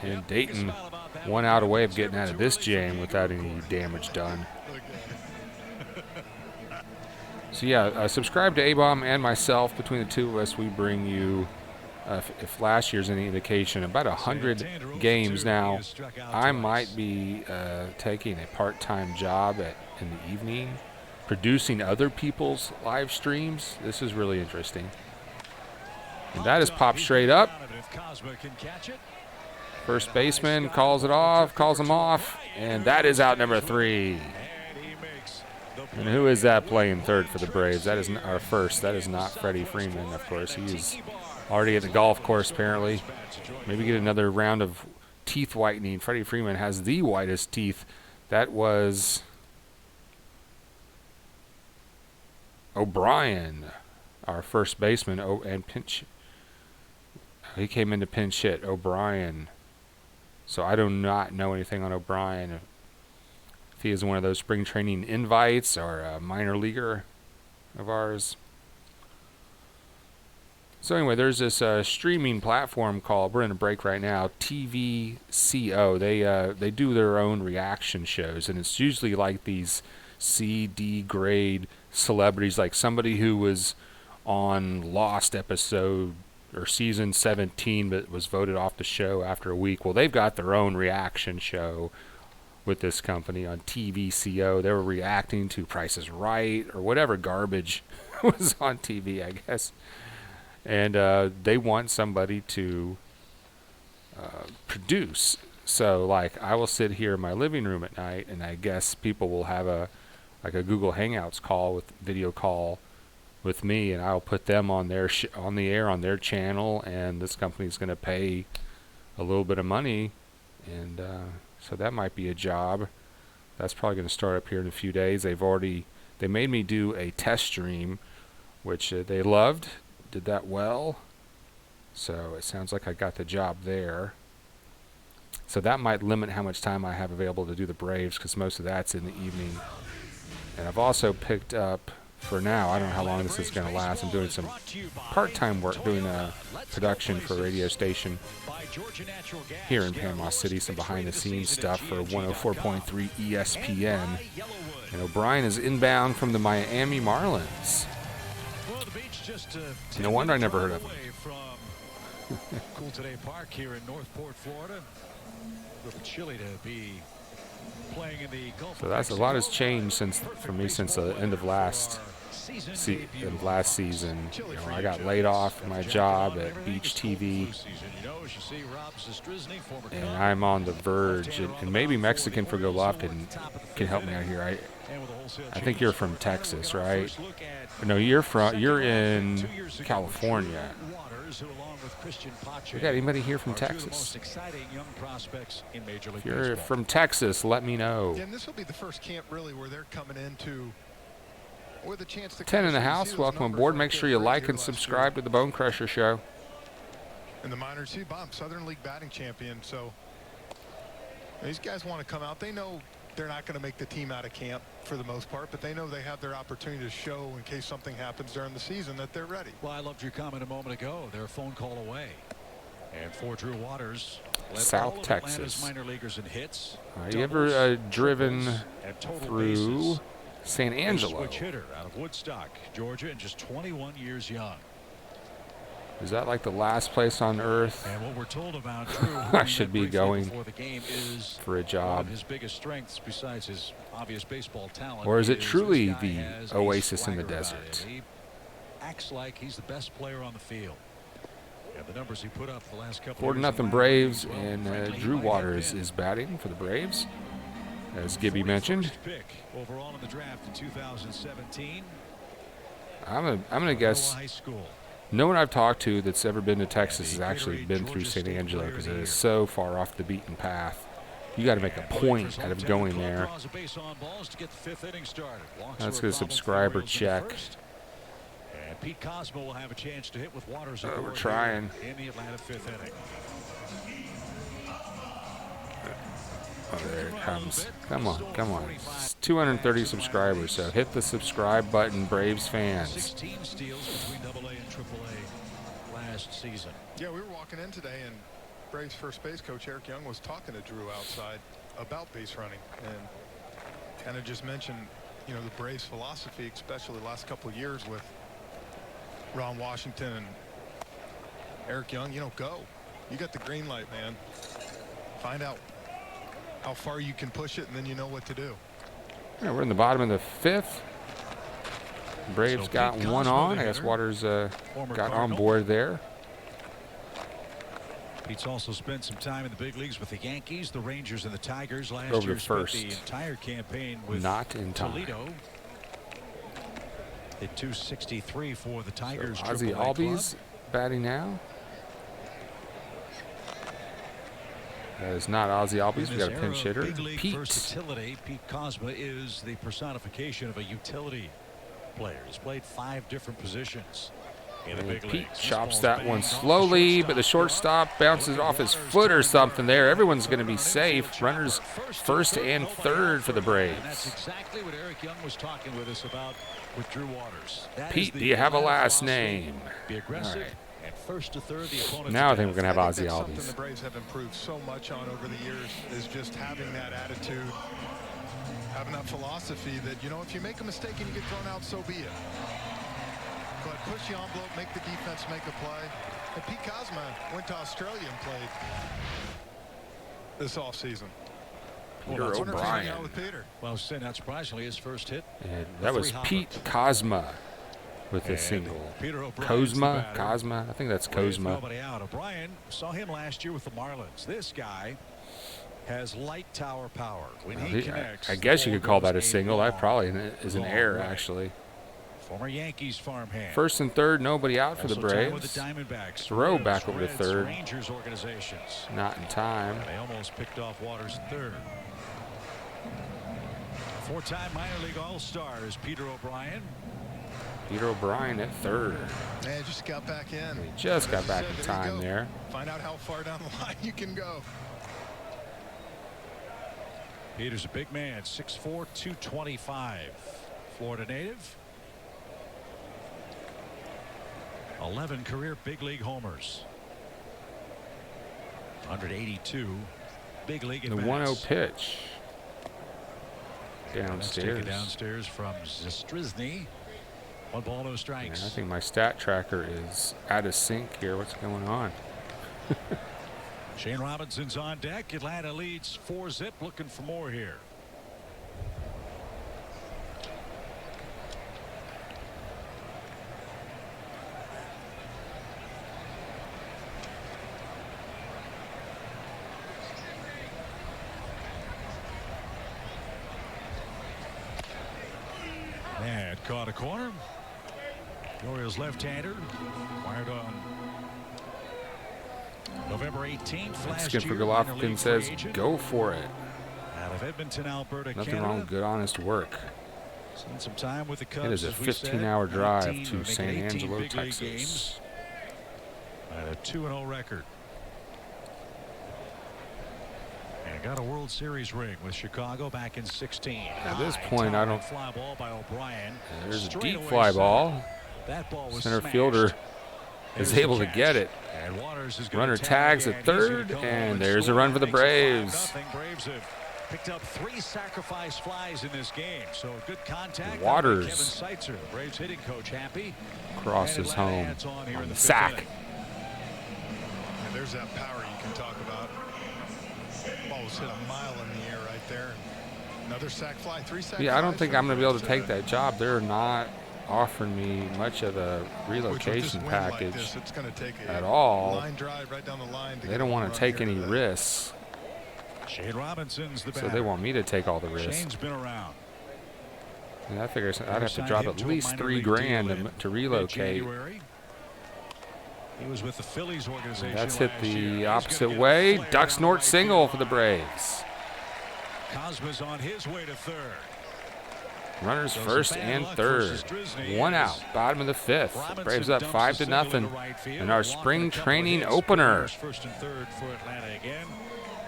And Dayton 1 out away of getting out of this jam without any damage done. So yeah, subscribe to A-Bomb and myself. Between the two of us, we bring you, if last year's any indication, about 100 games now. I might be taking a part-time job in the evening, producing other people's live streams. This is really interesting. And that is popped straight up. First baseman calls it off, calls him off, and that is out number 3. And who is that playing third for the Braves? That is our first. That is not Freddie Freeman, of course. He's already at the golf course, apparently. Maybe get another round of teeth whitening. Freddie Freeman has the whitest teeth. That was O'Brien, our first baseman. And pinch. He came in to pinch hit. O'Brien. So I do not know anything on O'Brien. If he is one of those spring training invites or a minor leaguer of ours. So anyway, there's this streaming platform called, we're in a break right now, TVCO. They do their own reaction shows, and it's usually like these C-D grade celebrities, like somebody who was on Lost episode or season 17 but was voted off the show after a week. Well, they've got their own reaction show with this company on TVCO. They were reacting to Price is Right or whatever garbage was on TV, I guess. And they want somebody to produce. So, like, I will sit here in my living room at night, and I guess people will have a Google Hangouts call with video call with me, and I'll put them on their on the air on their channel, and this company's going to pay a little bit of money, and so that might be a job. That's probably going to start up here in a few days. They made me do a test stream, which they loved, did that well. So it sounds like I got the job there. So that might limit how much time I have available to do the Braves, because most of that's in the evening. And I've also picked up, for now, I don't know how long this is going to last, I'm doing some part-time work, doing a production for a radio station here in Panama City, some behind-the-scenes stuff for 104.3 ESPN. And O'Brien is inbound from the Miami Marlins. No wonder I never heard of him. Cool Today Park here in Northport, Florida. A little chilly to be playing in the Gulf. So that's a lot has changed for me since the end of last season. You know, I got laid off from my job at Beach TV, and I'm on the verge. And maybe Mexican for Go Love can help me out here. I think you're from Texas, right? No, you're in California. We got anybody here from Texas? If you're from Texas, let me know. Yeah, and this will be the first camp really where they're coming into with a chance to 10 in the house. Welcome aboard. Make sure you like and subscribe to the Bone Crusher Show. In the minors, see, Bob, Southern League batting champion. So these guys want to come out. They know they're not going to make the team out of camp for the most part, but they know they have their opportunity to show in case something happens during the season that they're ready. Well, I loved your comment a moment ago. They're a phone call away. And for Drew Waters, South Texas. Minor leaguers in hits. You ever driven through San Angelo? Switch hitter out of Woodstock, Georgia, and just 21 years young. Is that like the last place on earth? And what we're told about Drew, I should be going the game, is for a job. One of his biggest strengths, besides his obvious baseball talent, or is it truly the oasis in the desert? He acts like he's the best player on the field. And the numbers he put up the last couple of years. 4-0 Braves, and Drew Waters is batting for the Braves, as Gibby mentioned. Pick overall in the draft in 2017. I'm gonna guess. No one I've talked to that's ever been to Texas has actually been through San Angelo, because it is so far off the beaten path. You got to make a point out of going there. Let's get a subscriber check. And Pete Cosmo will have a chance to hit with Waters. We're trying. In the Atlanta fifth inning. Oh, there it comes. Come on, come on. It's 230 subscribers, so hit the subscribe button, Braves fans. 16 steals between AA and AAA last season. Yeah, we were walking in today, and Braves first base coach Eric Young was talking to Drew outside about base running, and kind of just mentioned, you know, the Braves philosophy, especially the last couple of years with Ron Washington and Eric Young. You know, go. You got the green light, man. Find out how far you can push it, and then you know what to do. Yeah, we're in the bottom of the fifth. Braves got one on. I guess Waters got on board there. Pete's also spent some time in the big leagues with the Yankees, the Rangers, and the Tigers. Last Over year, to first. spent the entire campaign with Not in time. Toledo. Hit 263 for the Tigers. So Ozzie Albies batting now. That is not Ozzie Albies. We got a pinch hitter. Pete. Versatility. Pete Cosma is the personification of a utility player. He's played 5 different positions in the big Pete leagues. chops that one slowly, but the shortstop bounces off his foot or something there. Everyone's going to be safe. Runners first and third for the Braves. And that's exactly what Eric Young was talking with us about with Drew Waters. Pete, do you have a last name? Be aggressive. All right. And first to third, the opponent. Now I think we're going to have Ozzie That's something Albies. the Braves have improved so much on over the years, is just having that attitude, having that philosophy that, you know, if you make a mistake and you get thrown out, so be it. But push the envelope, make the defense make a play. And Pete Cosma went to Australia and played this offseason. Peter O'Brien. Well, not surprisingly, his first hit. And that was Pete Cosma with a single. Cosma? I think that's Cosma. Nobody out. O'Brien saw him last year with the Marlins. This guy has light tower power. When he connects, I guess you could call that a single. That probably is an error, actually. Former Yankees farmhand. First and third, nobody out for the Braves. Throw back over to third. Rangers organizations. Not in time. They almost picked off Waters in third. 4-time minor league all-star is Peter O'Brien. Peter O'Brien at third. Yeah, just got back in. He just got back in time there. Find out how far down the line you can go. Peter's a big man, 6'4", 225. Florida native. 11 career big league homers. 182 big league The 1-0 pitch. Downstairs. Let's take it downstairs from Zastryzny. 1 ball, no strikes. Yeah, I think my stat tracker is out of sync here. What's going on? Shane Robinson's on deck. Atlanta leads 4-0. Looking for more here. And caught a corner. The Orioles left-hander fired on November 18th last year. Skipper Golovkin says, go for it. Out of Edmonton, Alberta, Nothing Canada. wrong with good, honest work. Spent some time with the Cubs. It is a 15-hour drive to San Angelo, Texas. And a 2-0 record. And got a World Series ring with Chicago back in 16. At this point, I don't. Fly ball by O'Brien. There's a deep fly ball. That ball was Center smashed. fielder is able to get it. And Waters is Runner tags at third, and there's a run for the Braves. Braves have Picked up 3 sacrifice flies in this game, so good contact. Waters. Kevin Seitzer, Braves hitting coach, happy. Crosses home on the sack. And there's that power you can talk about. Ball was hit a mile in the air right there. Another sac fly, 3 sac flies. Yeah, I don't think I'm going to be able to take that job. They're not offering me much of a relocation package like this, it's gonna take at all. Line drive right down the line they don't want to take any risks. Shane Robinson's the so they want me to take all the risks. Shane's been around. And I figure I'd have to drop at least $3 grand to relocate. He was with the Phillies organization. That's hit the opposite way. Duck snort single for the Braves. Cosma's on his way to third. Runners first and third. 1 out. Bottom of the 5th. Braves up 5-0 in our spring training opener. First and third for Atlanta again.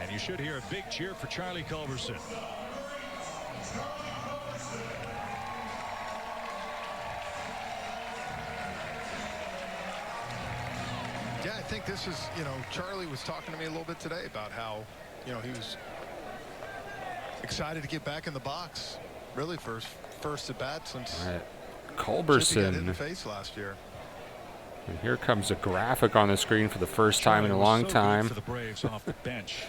And you should hear a big cheer for Charlie Culberson. Yeah, I think this is, Charlie was talking to me a little bit today about how, he was excited to get back in the box. Really first at bat since Culberson got hit in the face last year. And here comes a graphic on the screen for the first time in a long time. For the Braves off the bench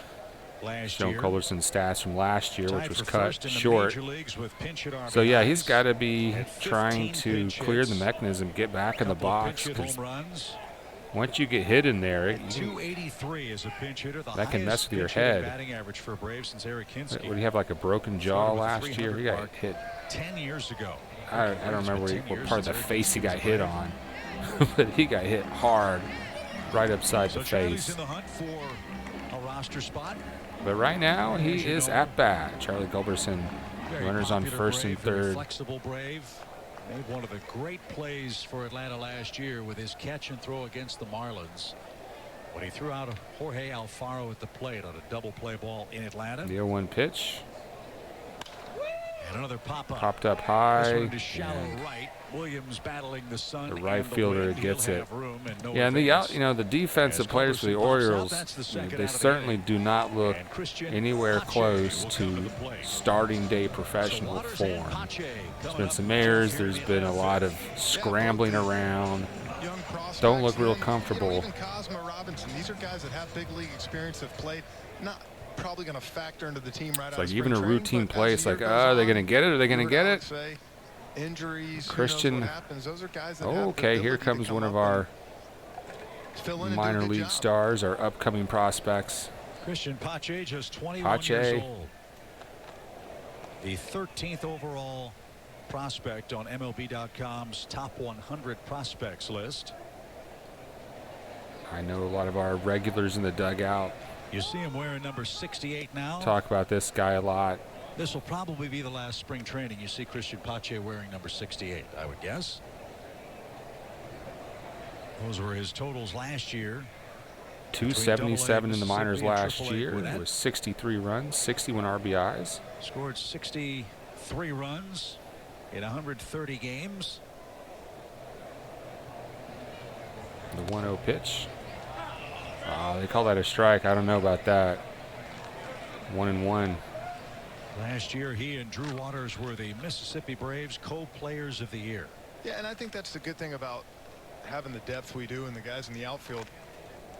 showing Culberson's stats from last year, which was cut short. So yeah, he's got to be trying to clear the mechanism, get back in the box, because once you get hit in there, that can mess with your head. What, did he have like a broken jaw last year? He got hit 10 years ago. I don't remember what part of the face he got hit on, but he got hit hard right upside the face. In the hunt for a roster spot. But right now he is at bat. Charlie Culberson, runners on first and third. Flexible Brave. Made one of the great plays for Atlanta last year with his catch and throw against the Marlins when he threw out Jorge Alfaro at the plate on a double play ball in Atlanta. The 0-1 pitch. And another pop-up. Popped up high. This one to shallow right. Williams battling the sun. The right fielder gets it. No yeah, and the defensive players for the Orioles, they certainly do not look anywhere close to starting day professional form. There's been some errors. There's been a lot of scrambling around. Don't look real comfortable. Even Cosma, Robinson, these are guys that have big league experience, have played. Not probably going to factor into the team right out of spring training. It's like even a routine play. It's like, are they going to get it? Are they going to get it? Injuries, Christian. Those are guys that okay, here comes one of our minor league stars, our upcoming prospects. Christian Pache, just 21 years old. The 13th overall prospect on MLB.com's top 100 prospects list. I know a lot of our regulars in the dugout. You see him wearing number 68 now. Talk about this guy a lot. This will probably be the last spring training you see Christian Pache wearing number 68, I would guess. Those were his totals last year. 277 in the minors last year with 63 runs, 61 RBIs. Scored 63 runs in 130 games. The 1-0 pitch. They call that a strike. I don't know about that. 1-1. Last year, he and Drew Waters were the Mississippi Braves co-players of the year. Yeah, and I think that's the good thing about having the depth we do and the guys in the outfield.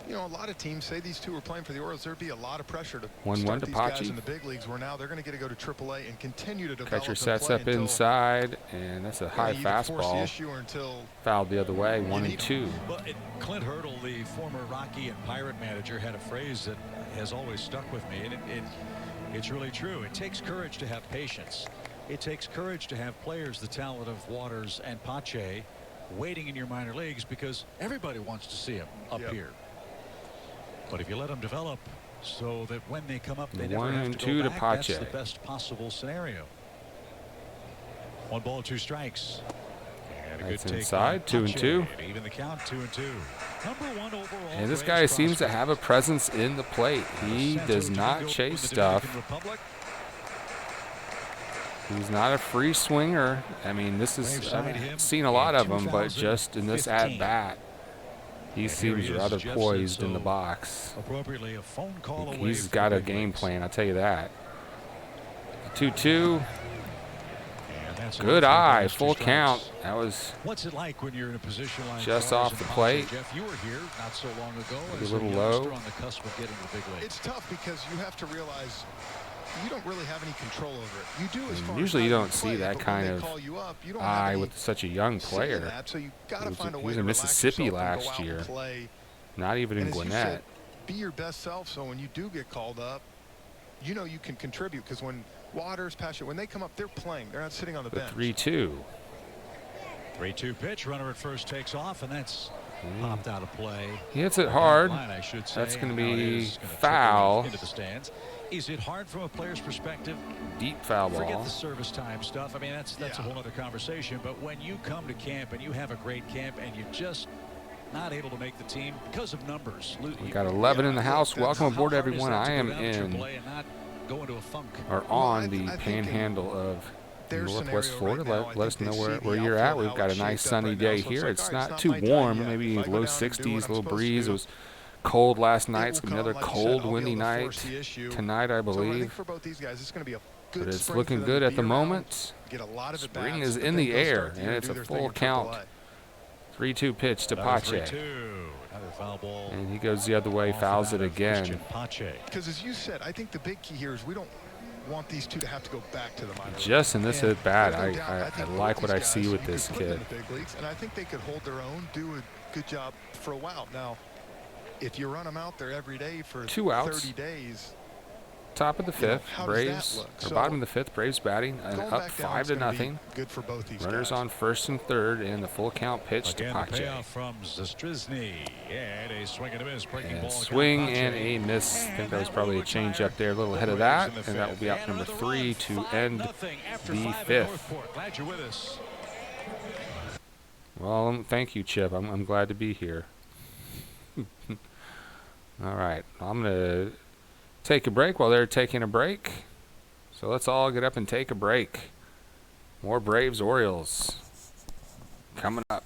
A lot of teams say these two are playing for the Orioles. There'd be a lot of pressure to start these guys in the big leagues, where now they're going to get to go to AAA and continue to develop. Catcher sets up inside, and that's a high fastball. Fouled the other way, 1-2. But Clint Hurdle, the former Rocky and Pirate manager, had a phrase that has always stuck with me, and it's really true. It takes courage to have patience. It takes courage to have players the talent of Waters and Pache waiting in your minor leagues, because everybody wants to see them up here. But if you let them develop so that when they come up, they never have to go back, that's the best possible scenario. 1 ball, 2 strikes. And a that's good inside, take 2-2. Even the count, 2-2. Number 1 overall. And this guy seems to have a presence in the plate. He does not chase stuff. He's not a free swinger. I mean, this is, I've seen a lot of them, but just in this at-bat, he seems rather poised in the box. Appropriately, a phone call He's got a game plan, I'll tell you that. 2-2. Good eye, full count. That was what's it like when you're in a position like just off the plate. Jeff, you were here not so long ago. A little low. On the cusp of getting the big league. It's tough because you have to realize you don't really have any control over it. You do as far usually you don't play, see that kind of eye with such a young player. That, so you gotta find a way he was to in Mississippi relax last year. Not even in Gwinnett. Said, be your best self, so when you do get called up, you know you can contribute, because when Waters, Passion, when they come up, they're playing. They're not sitting on the bench. 3-2. 3-2 pitch. Runner at first takes off, and that's popped out of play. He hits it hard. Line, I should say. That's going to be foul. Into the stands. Is it hard from a player's perspective? Deep foul ball. Forget the service time stuff. I mean, that's a whole other conversation. But when you come to camp and you have a great camp and you just not able to make the team because of numbers. We got 11 in the house. Welcome aboard, everyone. I am in or on the panhandle of Northwest Florida. Let us know where you're at. We've got a nice sunny day here. It's not too warm, maybe low 60s, little breeze. It was cold last night. It's going to be another cold, windy night tonight, I believe. But it's looking good at the moment. Spring is in the air, and it's a full count. 3-2 pitch to Pache. And he goes the other way, fouls it again. Because as you said, I think the big key here is we don't want these two to have to go back to the minor leagues. Just in this at bat, I like what I see with this kid. And I think they could hold their own, do a good job for a while. Now, if you run them out there every day for 2 outs. 30 days. Top of the fifth, Braves, or bottom of the fifth, Braves batting, and up 5-0. Good for both these Runners guys. On first and third, and the full count pitch Again, to Pache. From Zastryzny, and a swing and a miss. And swing and a miss. I think that was probably a change up there, a little ahead of that, and that will be out number 3 to end the fifth. Glad you're with us. Well, thank you, Chip. I'm glad to be here. All right, I'm gonna take a break while they're taking a break. So let's all get up and take a break. More Braves Orioles coming up.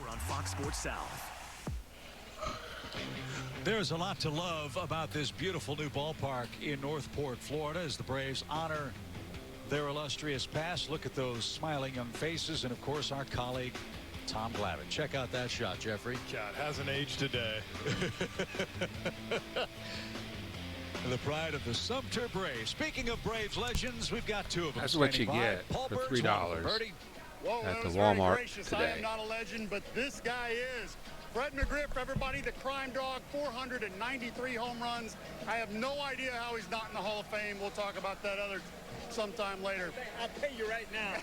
On Fox Sports South. There's a lot to love about this beautiful new ballpark in Northport, Florida, as the Braves honor their illustrious past. Look at those smiling young faces, and of course our colleague Tom Glavine. Check out that shot, Jeffrey. God, hasn't aged today. The pride of the Sumter Braves. Speaking of Braves legends, we've got 2 of them. That's what you get for $3 at the Walmart today. I am not a legend, but this guy is. Fred McGriff, everybody, the crime dog, 493 home runs. I have no idea how he's not in the Hall of Fame. We'll talk about that sometime later. I'll pay you right now.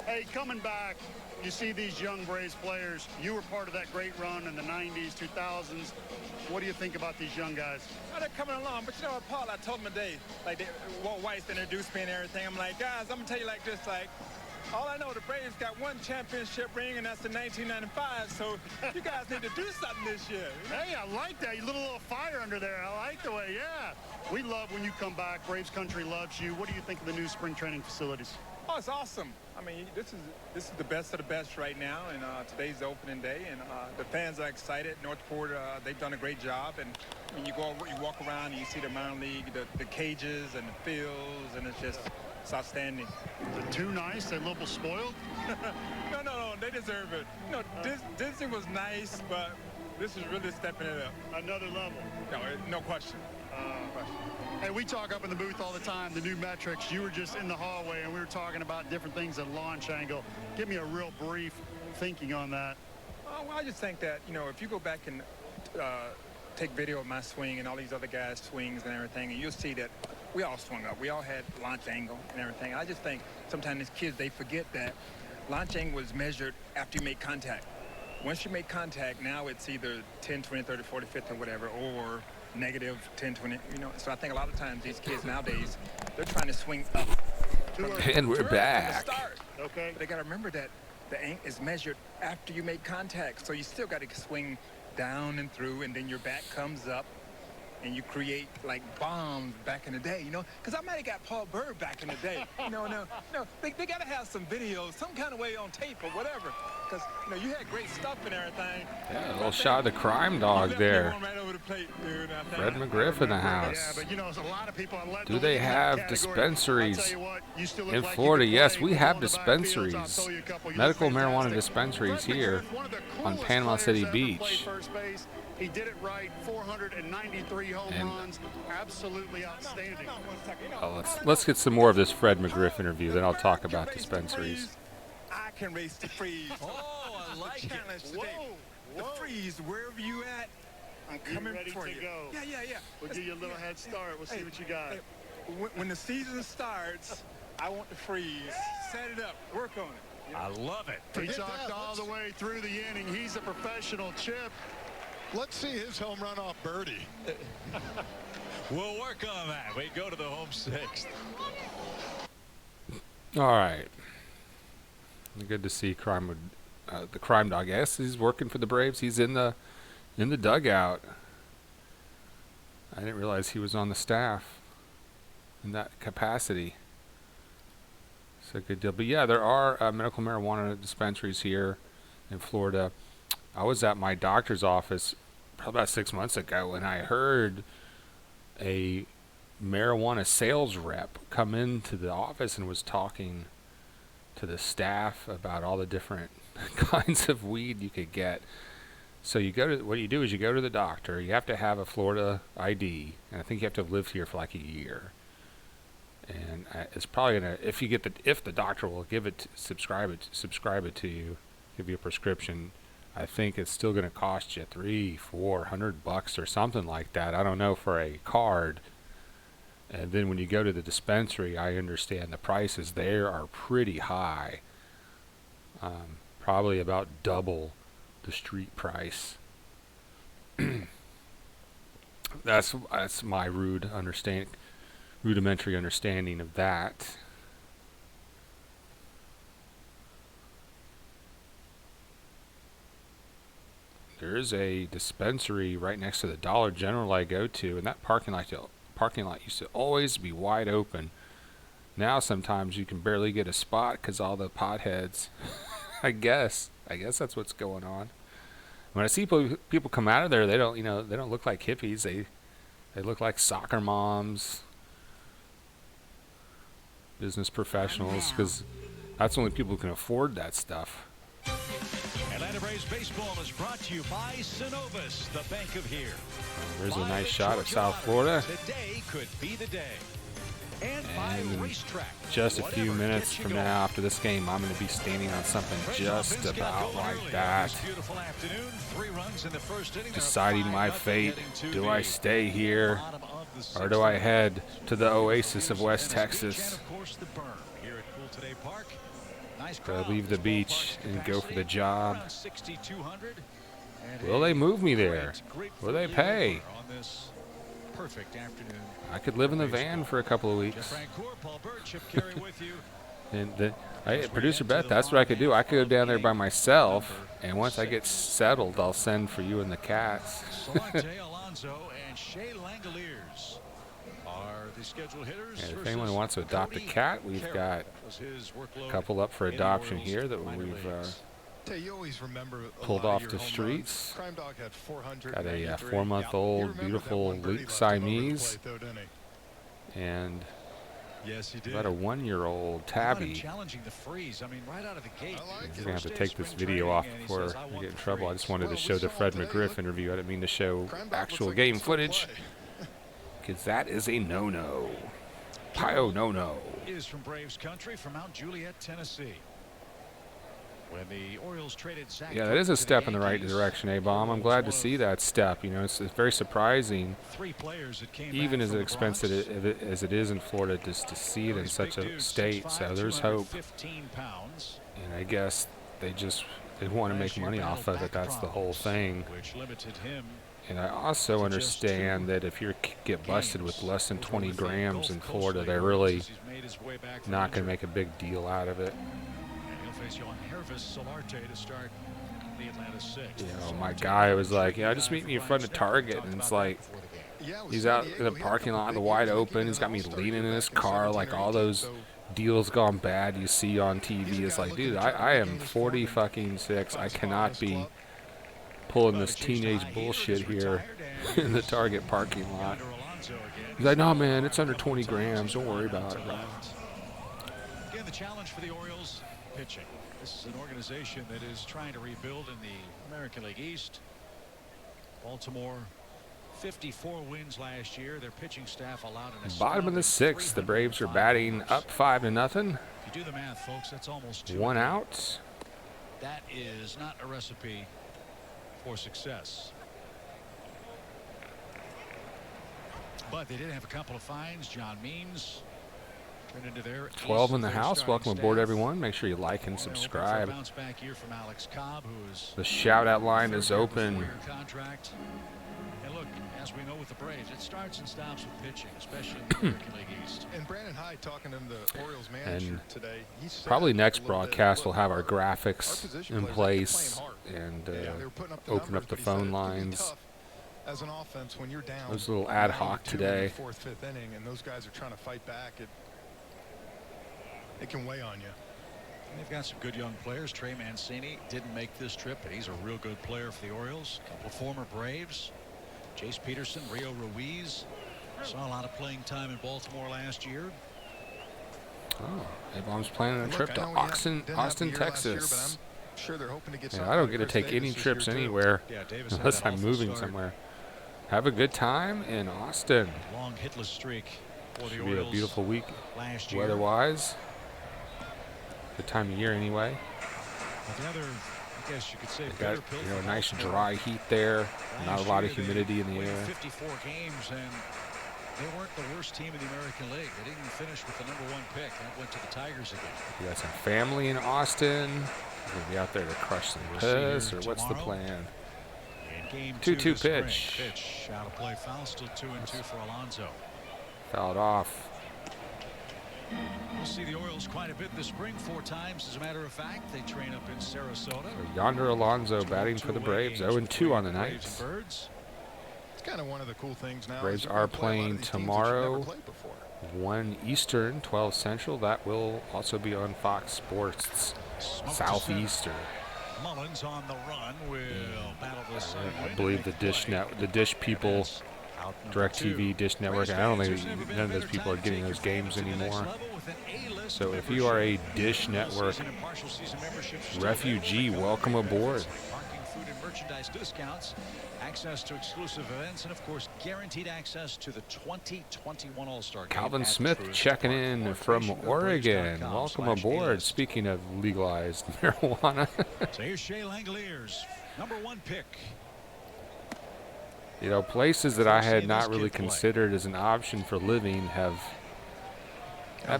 Hey, coming back, you see these young Braves players. You were part of that great run in the 90s, 2000s. What do you think about these young guys? Oh, they're coming along, but you know what, Paul, I told them today, like Walt Weiss introduced me and everything. I'm like, guys, I'm going to tell you like this, like, all I know, the Braves got 1 championship ring, and that's in 1995, so you guys need to do something this year. You know? Hey, I like that. You little fire under there. I like the way, yeah. We love when you come back. Braves country loves you. What do you think of the new spring training facilities? Oh, it's awesome. I I mean, this is the best of the best right now, and today's the opening day, and the fans are excited. Northport, they've done a great job, and when you walk around and you see the minor league, the cages and the fields, and it's outstanding. They're too nice. They're a little spoiled. No, they deserve it. Disney was nice, but this is really stepping it up. Another level. No question. Hey, we talk up in the booth all the time, the new metrics. You were just in the hallway, and we were talking about different things at launch angle. Give me a real brief thinking on that. Well, I just think that, if you go back and take video of my swing and all these other guys' swings and everything, and you'll see that we all swung up. We all had launch angle and everything. I just think sometimes these kids, they forget that launch angle is measured after you make contact. Once you make contact, now it's either 10, 20, 30, 40, 50, or whatever, or negative 10, 20, So I think a lot of times these kids nowadays, they're trying to swing up. And we're back. Okay. But they got to remember that the ink is measured after you make contact. So you still got to swing down and through, and then your back comes up, and you create like bombs back in the day, because I might have got Paul Bird back in the day. No, they got to have some videos, some kind of way on tape or whatever, because you had great stuff and everything. Yeah, a little shot of the crime dog there. Right over the plate, dude, Fred McGriff in the house. Yeah, but a lot of people are Do they have dispensaries in Florida? Yes, we have dispensaries, medical marijuana dispensaries here on Panama City Beach. He did it right. 493 home runs. Absolutely outstanding. Let's get some more of this Fred McGriff interview, then I'll talk about dispensaries. I can race the freeze. Oh, I like it. Whoa. The freeze, wherever you at, I'm coming for you. Go. Yeah. We'll give you a little head start. We'll see what you got. When the season starts, I want the freeze. Set it up. Work on it. I love it. He talked all the way through the inning. He's a professional, Chip. Let's see his home run off birdie. We'll work on that. We go to the home sixth. All right. Good to see the crime dog. Yes, he's working for the Braves. He's in the dugout. I didn't realize he was on the staff in that capacity. So good deal. But yeah, there are medical marijuana dispensaries here in Florida. I was at my doctor's office probably about 6 months ago, and I heard a marijuana sales rep come into the office and was talking to the staff about all the different kinds of weed you could get. So what you do is you go to the doctor. You have to have a Florida ID, and I think you have to have lived here for like a year. And it's probably gonna, if the doctor will subscribe it to you, give you a prescription. I think it's still going to cost you $300-400 or something like that. I don't know, for a card. And then when you go to the dispensary, I understand the prices there are pretty high. Probably about double the street price. That's my rudimentary understanding of that. There is a dispensary right next to the Dollar General I go to, and that parking lot used to always be wide open. Now sometimes you can barely get a spot because all the potheads. I guess that's what's going on. When I see people come out of there, they don't look like hippies. They look like soccer moms, business professionals, because that's only people who can afford that stuff. Atlanta Braves baseball is brought to you by Synovus, the bank of here. There's a nice shot of South Florida. Today could be the day. And just a few minutes from now, after this game, I'm going to be standing on something just about like that, deciding my fate. Do I stay here, or do I head to the oasis of West Texas? Do I leave the beach and go for the job? Will they move me there? Will they pay? Perfect afternoon. I could live in the van for a couple of weeks. And producer Beth, that's what I could do. I could go down there by myself, and once I get settled, I'll send for you and the cats. are the scheduled hitters. And if anyone wants to adopt a cat, we've got a couple up for adoption here that we've pulled off the streets. Got a 4-month-old beautiful Lake Siamese. And got a 1-year-old tabby. Challenging the freeze. I mean, right out of the gate. We're gonna have to take this video off before we get in trouble. I just wanted to show the Fred McGriff interview. I didn't mean to show actual game footage, because that is a no-no. Pio no-no. Is from Braves country, from Mount Juliet, Tennessee. When the Orioles traded Zach, yeah, that is a step in the right direction, A-Bomb. I'm glad to see that step. You know, it's very surprising, even as expensive as it is in Florida, just to see it in such a state. So there's hope. And I guess they want to make money off of it. That's the whole thing. And I also understand that if you get busted with less than 20 grams in Florida, they're really not going to make a big deal out of it. You know, my guy was like, yeah, just meet me in front of Target. And it's like, he's out in the parking lot, the wide open. He's got me leaning in his car, like all those deals gone bad you see on TV. It's like, dude, I am 46. I cannot be pulling this teenage bullshit here in the Target parking lot. He's like, no, man, it's under 20 grams. Don't worry about it, bro. Again, the challenge for the Orioles, pitching. This is an organization that is trying to rebuild in the American League East. Baltimore, 54 wins last year. Their pitching staff allowed an bottom of the 6th. The Braves are batting up 5-0. If you do the math, folks, that's almost 1 out. That is not a recipe for success. But they did have a couple of finds. John Means turned into their 12 in the house. Welcome aboard, everyone. Make sure you like and subscribe. Bounce back here from Alex Cobb, who is the shout-out line is open. Contract. And look, as we know with the Braves, it starts and stops with pitching, especially in the American League East. And Brandon Hyde talking to the Orioles manager today. Probably next broadcast we'll have our graphics in place and open up the phone lines. As an offense, when you're down, it was a little ad hoc today. Fourth, fifth inning, and those guys are trying to fight back. It can weigh on you. And they've got some good young players. Trey Mancini didn't make this trip, but he's a real good player for the Orioles. A couple of former Braves. Jace Peterson, Rio Ruiz. Saw a lot of playing time in Baltimore last year. Oh, A-Bomb's planning a trip to Austin, Texas. Year, but I'm sure they're hoping to get I don't get to take any trips anywhere unless I'm moving somewhere. Have a good time in Austin. Long hitless streak for the Should Orioles. Be a beautiful week last weather-wise. Good time of year anyway. The other, I guess you could say, got, a nice dry heat there. Not a lot of humidity in the air. 54 games, and they weren't the worst team in the American League. They didn't finish with the '1 pick. That went to the Tigers again. You got some family in Austin. You're going to be out there to crush some piss, or what's the plan? 2-2 pitch. Out of play foul, still 2-2 for Alonso. Fouled off. We'll see the Orioles quite a bit this spring, 4 times. As a matter of fact, they train up in Sarasota. So yonder Alonso batting for the Braves, 0-2 on the night. It's kind of one of the cool things now. Braves are playing tomorrow, 1 Eastern, 12 Central. That will also be on Fox Sports Southeastern. Mullins on the run will battle this. I believe the Dish people, DirecTV, Dish Network. I don't think none of those people are getting those games anymore. So if you are a Dish Network refugee, welcome aboard. Food and merchandise discounts, access to exclusive events, and of course guaranteed access to the 2021 All-Star Game. Calvin Smith checking in from Oregon. Welcome aboard. Speaking of legalized marijuana. So here's Shea Langoliers, #1 pick. You know, places that I had not really considered as an option for living have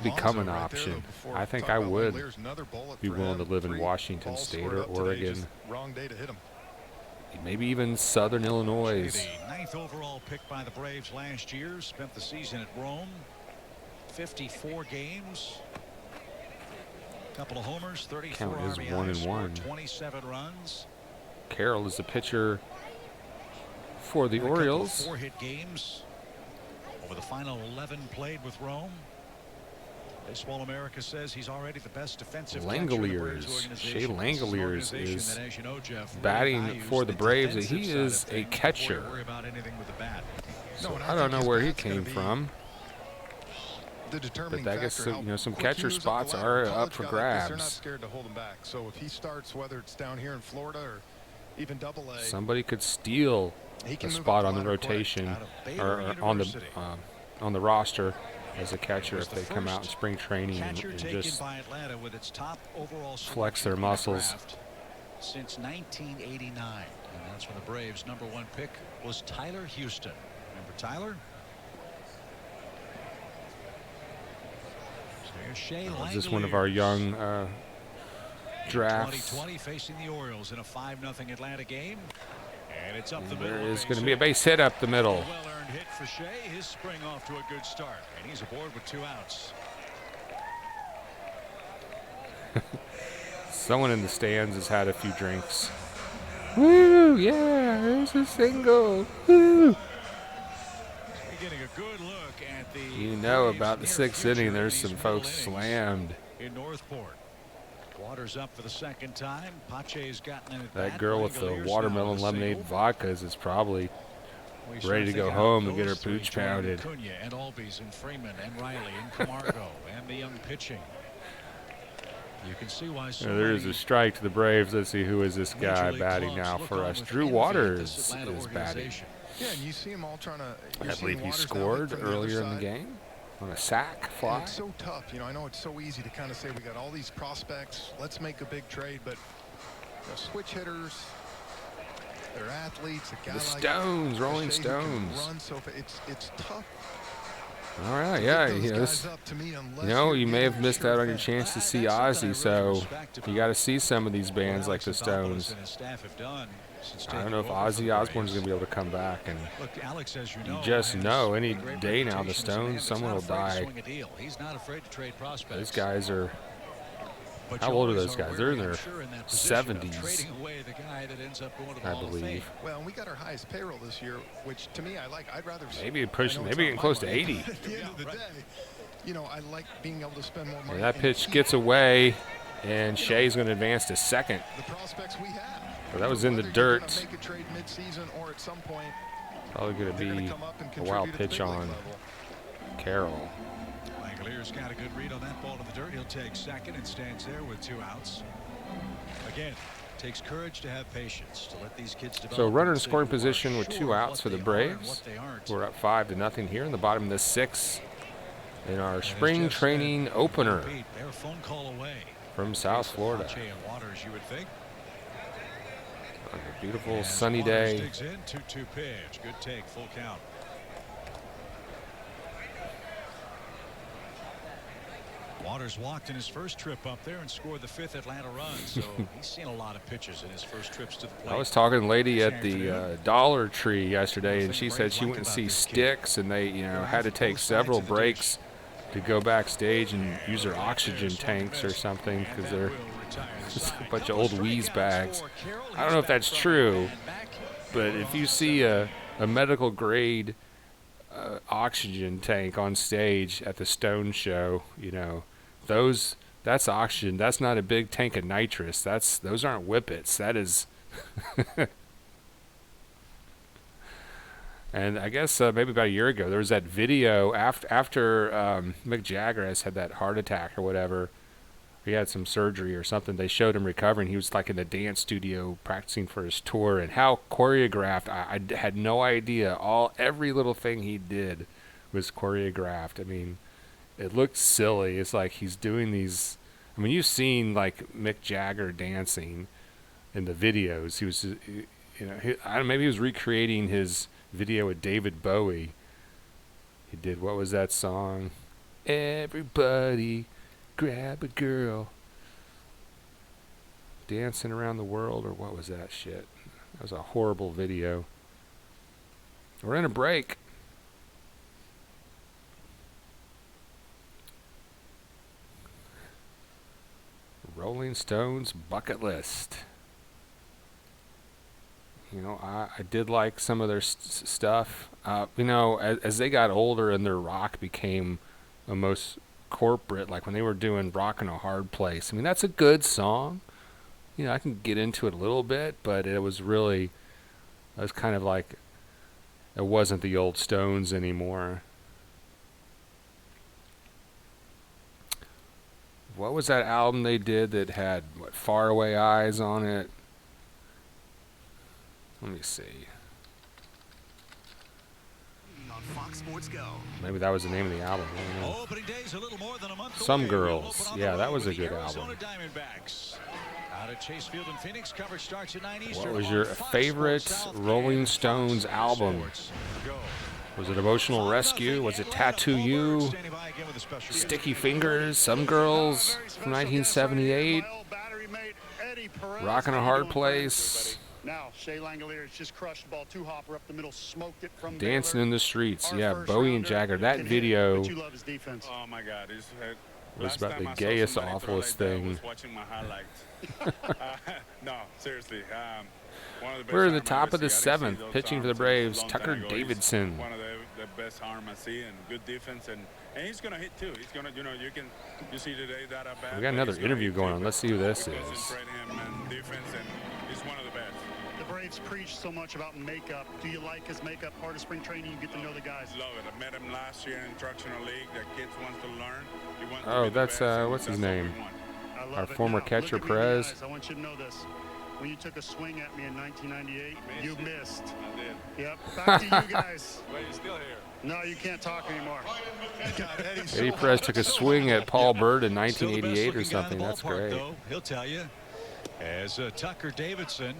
become an option. I think I would be willing to live in Washington State or Oregon. Maybe even Southern Illinois. The 9th overall pick by the Braves last year. Spent the season at Rome. 54 games. Couple of homers. 34 RBIs. 1-1. 27 runs. Carroll is the pitcher for the Orioles. 4-hit games. over the final 11 played with Rome. Baseball America says he's already the best defensive Langoliers. Shea Langoliers is batting for the Braves. He is a catcher. So I don't know where he came from. But I guess some catcher spots are up for grabs. They're not scared to hold him back. So if he starts, whether it's down here in Florida or even Double-A, somebody could steal a spot on the rotation or on the roster as a catcher if they come out in spring training and just flex their muscles. Since 1989, and that's when the Braves' #1 pick was Tyler Houston. Remember Tyler? Is this one of our young drafts? 2020 facing the Orioles in a 5-0 Atlanta game. And it's up the there middle. is going to be a base hit up the middle. Well-earned hit for Shea. His spring off to a good start. And he's aboard with 2 outs. Someone in the stands has had a few drinks. Woo! Yeah, there's a single. Woo! Getting a good look at the about the 6th inning, there's some folks slammed. In Northport. Waters up for the 2nd time. Pache's gotten in that girl with the watermelon lemonade vodkas is probably ready to go home and get her pooch pounded. And Albies and Freeman and Riley and Camargo and the young pitching. You can see why there is a strike to the Braves. Let's see who is this guy batting now for us. Drew Waters is batting. Yeah, and you see him all trying to. I believe he scored earlier in the game on a sac fly. And it's so tough, I know it's so easy to kind of say we got all these prospects. Let's make a big trade, but switch hitters, they're athletes. The Stones, Rolling Stones. Run, so it's tough. All right, yeah, you may have missed out on your chance to see Ozzy, so you got to see some of these bands like the Stones. I don't know if Ozzy Osbourne's going to be able to come back, and you just know any day now the Stones, someone will die. Those guys are, how old are those guys? They're in their 70s, I believe. Well, we got our highest payroll this year, which to me I like. I'd rather maybe getting close to 80. At the end of the day, I like being able to spend more money. That pitch gets away, and Shea's going to advance to 2nd. The prospects we have. Well, that was in the dirt. Make a trade mid-season or at some point. Probably going to be a wild pitch on Carroll. Langolier's got a good read on that ball to the dirt. He'll take 2nd and stands there with 2 outs. Again, takes courage to have patience to let these kids develop. So runner in scoring position with 2 outs for the Braves. We're up 5-0 here in the bottom of the 6th in our spring training opener from South Florida. A beautiful sunny day. 2-2 pitch. Good take, full count. Waters walked in his first trip up there and scored the 5th Atlanta run, so he's seen a lot of pitches in his first trips to the plate. I was talking to a lady at the Dollar Tree yesterday, and she said she went and see Styx, and they had to take several breaks to go backstage and use their oxygen tanks or something because they're just a bunch of old wheeze bags. I don't know if that's true, but if you see a medical grade oxygen tank on stage at the Stone show, that's oxygen. That's not a big tank of nitrous. Those aren't whippets. That is. And I guess maybe about a year ago there was that video after Mick Jagger has had that heart attack or whatever. He had some surgery or something. They showed him recovering. He was like in the dance studio practicing for his tour, and how choreographed. I had no idea. Every little thing he did was choreographed. I mean, it looked silly. It's like he's doing these. I mean, you've seen like Mick Jagger dancing in the videos. He was, maybe he was recreating his video with David Bowie. He did, what was that song? Everybody grab a girl. Dancing around the world, or what was that shit? That was a horrible video. We're in a break. Rolling Stones bucket list. I did like some of their stuff. As they got older and their rock became almost corporate, like when they were doing Rockin' a Hard Place. I mean, that's a good song. I can get into it a little bit, but it was kind of like, it wasn't the old Stones anymore. What was that album they did that had, Faraway Eyes on it? Let me see. On Fox Sports Go. Maybe that was the name of the album. I don't know. Opening day's a little more than a month Some away. Girls. Yeah, that was a good album. Diamondbacks. Out at Chase Field in Phoenix, coverage starts at 9 Eastern. What was your favorite Rolling Stones album? Was it Emotional Rescue? Was it Tattoo You? Sticky Fingers? Some Girls from 1978? Rockin' a Hard Place? Now, Shea Langoliers just crushed the ball. Two-hopper up the middle, smoked it from Dancing in the Streets. Yeah, Bowie and Jagger. That video Oh, my God. was about the gayest, awfulest thing. Watching my highlights. No, seriously. One of the best We're at the arm top I've of the ever seen. I didn't 7th, see those pitching for the arms Braves, a long Tucker time ago. He's Davidson. One of the best arm I see, and good defense, and he's gonna hit too. He's gonna, you see today that at bat. We got another interview going on. Let's see who this is. Concentrate him and defense, and he's one of the best. The Braves preach so much about makeup. Do you like his makeup? Part of spring training, you get to know the guys. Love it. I met him last year in instructional league. The kids wants to learn. He wants Oh, to be the that's best, and what's his that's what we name? want. I love Our it. former Now, catcher, look at me in the Perez. eyes. I want you to know this. When you took a swing at me in 1998, you missed. I did. Yep. Back to you guys. But you're still here. No, you can't talk anymore. Eddie Perez took a swing at Paul Bird in Still the 1988 or best-looking guy in something. the That's ballpark, great. though, he'll tell you. As Tucker Davidson,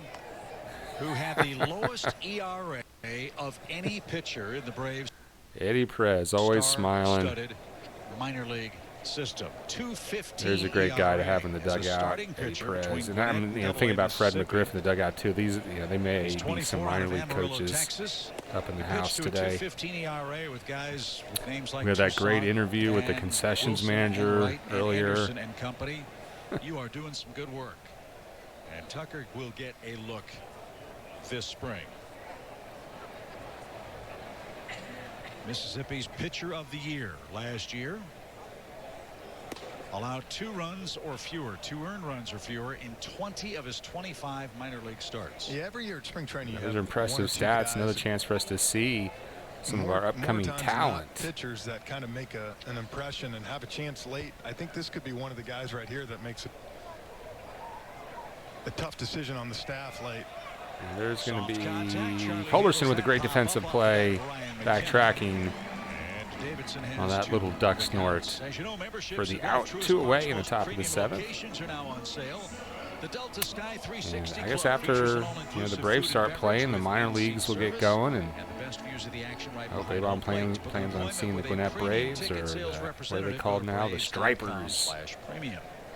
who had the lowest ERA of any pitcher in the Braves Eddie Perez, always smiling. studded minor league system. 2.15 There's a great guy to ERA have in the as a dugout, starting Eddie pitcher Perez. between And I'm Gwinnett and thinking Double-A about Fred Mississippi. McGriff in the dugout too. These, they may He's be some 24 minor out of league Amarillo, coaches Texas. up in the He house pitched to a today. 2.15 ERA with guys with names like We had that great Toussaint interview with the and concessions Wilson manager and Wright and earlier. Anderson and company. You are doing some good work, and Tucker will get a look this spring. Mississippi's pitcher of the year last year. Allowed 2 runs or fewer, 2 earned runs or fewer in 20 of his 25 minor league starts. Yeah, every year at spring training. Those are impressive stats. Another chance for us to see some of our upcoming talent. Pitchers that kind of make an impression and have a chance late. I think this could be one of the guys right here that makes a tough decision on the staff late. And there's going to be Culberson with a great defensive play, backtracking on that little duck snort for the out, 2 away in the top of the 7th. And I guess after the Braves start playing, the minor leagues will get going, and I hope Avon plans on seeing the Gwinnett Braves, or what are they called now, the Stripers,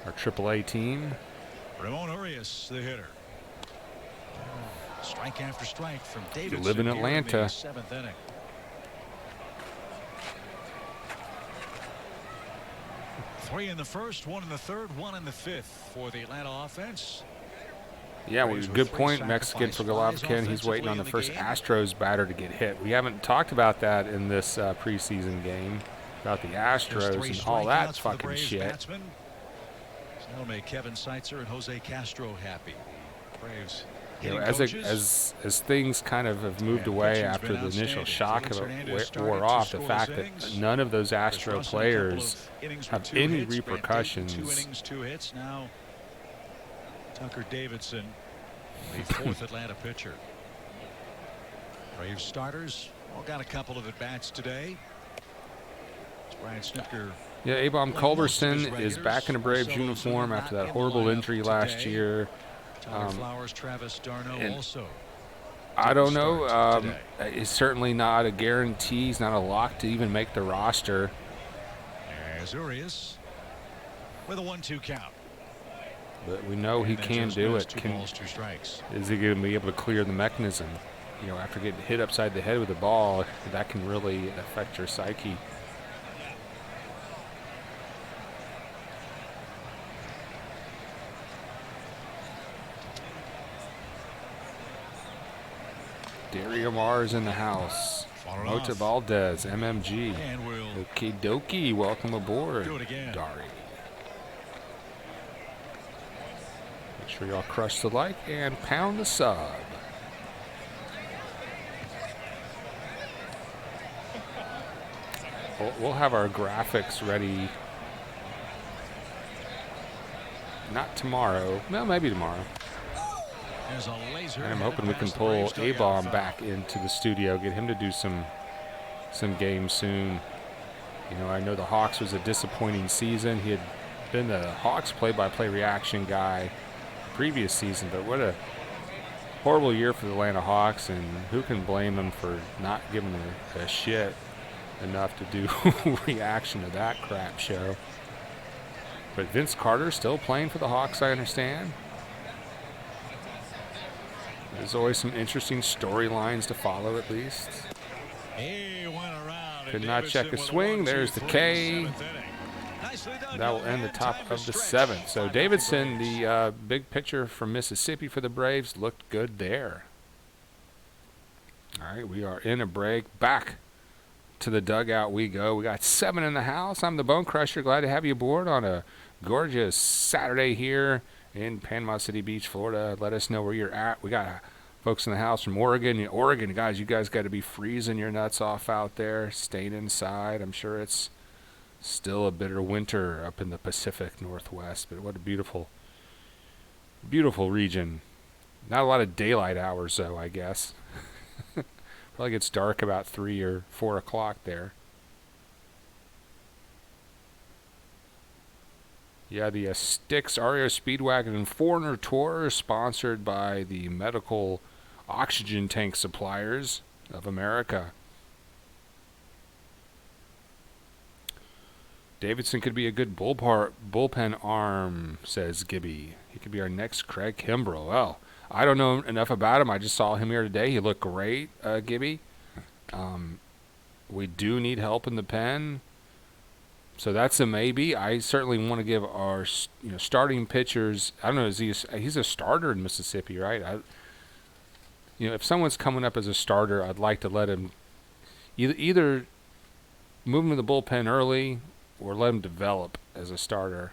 our AAA team. Ramon Urias, the hitter. Strike after strike from Davidson. You live in Atlanta. 7th inning. Three in the first, 1 in the third, 1 in the 5th for the Atlanta offense. Yeah, well, good point, Mexican for Golovkin. He's waiting on the first Astros batter to get hit. We haven't talked about that in this preseason game, about the Astros and all that fucking shit. Batsmen. That'll make Kevin Seitzer and Jose Castro happy. Braves. As things kind of have moved away after the initial shock of it wore off, the fact that none of those Astro players have any repercussions. 2 innings, 2 hits. Now Tucker Davidson, the 4th Atlanta pitcher. Braves starters all got a couple of at-bats today. Brian Snitker. Yeah, Abom Culberson is back in a Braves uniform after that horrible injury last year. Flowers, Travis d'Arnaud also. I don't know. It's certainly not a guarantee. He's not a lock to even make the roster. As Urias with a 1-2 count. But we know he can do it. 2 balls, 2 strikes. Is he going to be able to clear the mechanism? After getting hit upside the head with the ball, that can really affect your psyche. Dario Mars in the house. Mota Valdez, MMG. Okie dokie, welcome aboard, Dari. Make sure y'all crush the like and pound the sub. We'll have our graphics ready. Not tomorrow. Well, maybe tomorrow. And I'm hoping we can pull A-Bomb back into the studio, get him to do some games soon. You know, I know the Hawks was a disappointing season. He had been the Hawks play-by-play reaction guy previous season, but what a horrible year for the Atlanta Hawks, and who can blame them for not giving a shit enough to do reaction to that crap show. But Vince Carter still playing for the Hawks, I understand. There's always some interesting storylines to follow, at least. Could not check a swing. There's the K. That will end the top of the 7th. So Davidson, the big pitcher from Mississippi for the Braves, looked good there. All right, we are in a break. Back to the dugout we go. We got 7 in the house. I'm the Bone Crusher. Glad to have you aboard on a gorgeous Saturday here in Panama City Beach, Florida. Let us know where you're at. We got folks in the house from Oregon. Oregon, guys, you guys got to be freezing your nuts off out there, staying inside. I'm sure it's still a bitter winter up in the Pacific Northwest, but what a beautiful, beautiful region. Not a lot of daylight hours, though, I guess. Probably gets dark about 3 or 4 o'clock there. Yeah, the Styx REO Speedwagon and Foreigner Tour, sponsored by the Medical Oxygen Tank Suppliers of America. Davidson could be a good bullpen arm, says Gibby. He could be our next Craig Kimbrell. Well, I don't know enough about him. I just saw him here today. He looked great, Gibby. We do need help in the pen. So that's a maybe. I certainly want to give our starting pitchers. I don't know. He's a starter in Mississippi, right? If someone's coming up as a starter, I'd like to let him either move him to the bullpen early or let him develop as a starter.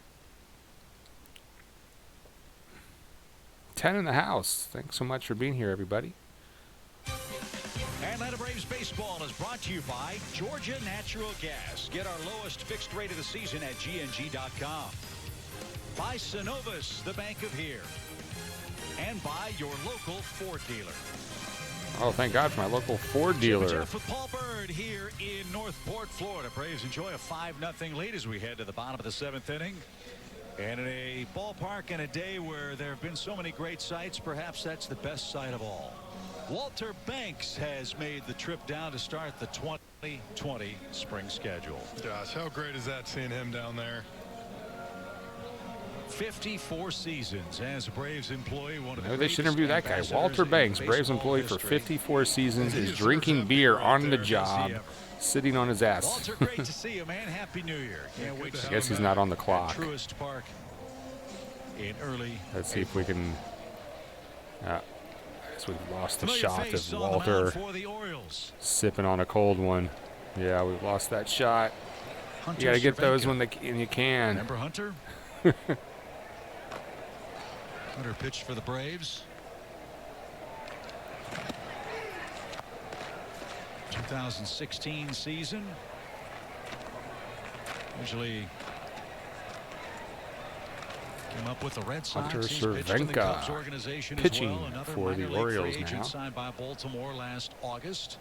10 in the house. Thanks so much for being here, everybody. Atlanta Braves baseball is brought to you by Georgia Natural Gas. Get our lowest fixed rate of the season at GNG.com. By Synovus, the bank of here. And by your local Ford dealer. Oh, thank God for my local Ford dealer. Jeff with Paul Bird here in Northport, Florida. Braves enjoy a 5-0 lead as we head to the bottom of the 7th inning. And in a ballpark and a day where there have been so many great sights, perhaps that's the best sight of all. Walter Banks has made the trip down to start the 2020 spring schedule. Gosh, how great is that seeing him down there? 54 seasons as a Braves employee. They should interview that guy. Walter Banks, Braves employee for 54 seasons, is drinking beer on the job, sitting on his ass. Walter, great to see you, man. Happy New Year. Can't wait to I guess he's not on the clock. Truist Park in early Let's see if we can. I guess we've lost the shot of Walter sipping on a cold one. Yeah, we've lost that shot. You got to get those when you can. Remember Hunter? Hunter pitched for the Braves. 2016 season. Usually came up with the Red Sox. Hunter Cervenka pitching for the Orioles now. Signed by Baltimore last August.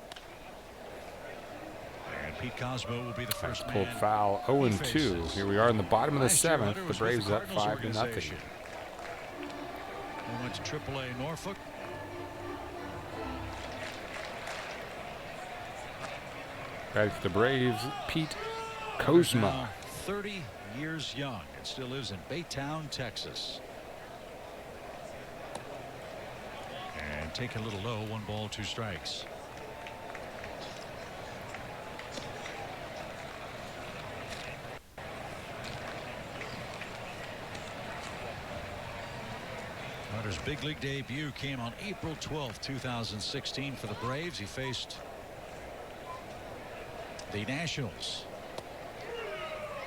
And Pete Cosmo will be the first man. Pulled foul 0-2. Here we are in the bottom of the 7th. The Braves up 5-0. They went to AAA Norfolk. Back to the Braves, Pete Cosma. 30 years young and still lives in Baytown, Texas. And take a little low, 1 ball, 2 strikes. Carter's big league debut came on April 12th, 2016 for the Braves. He faced the Nationals.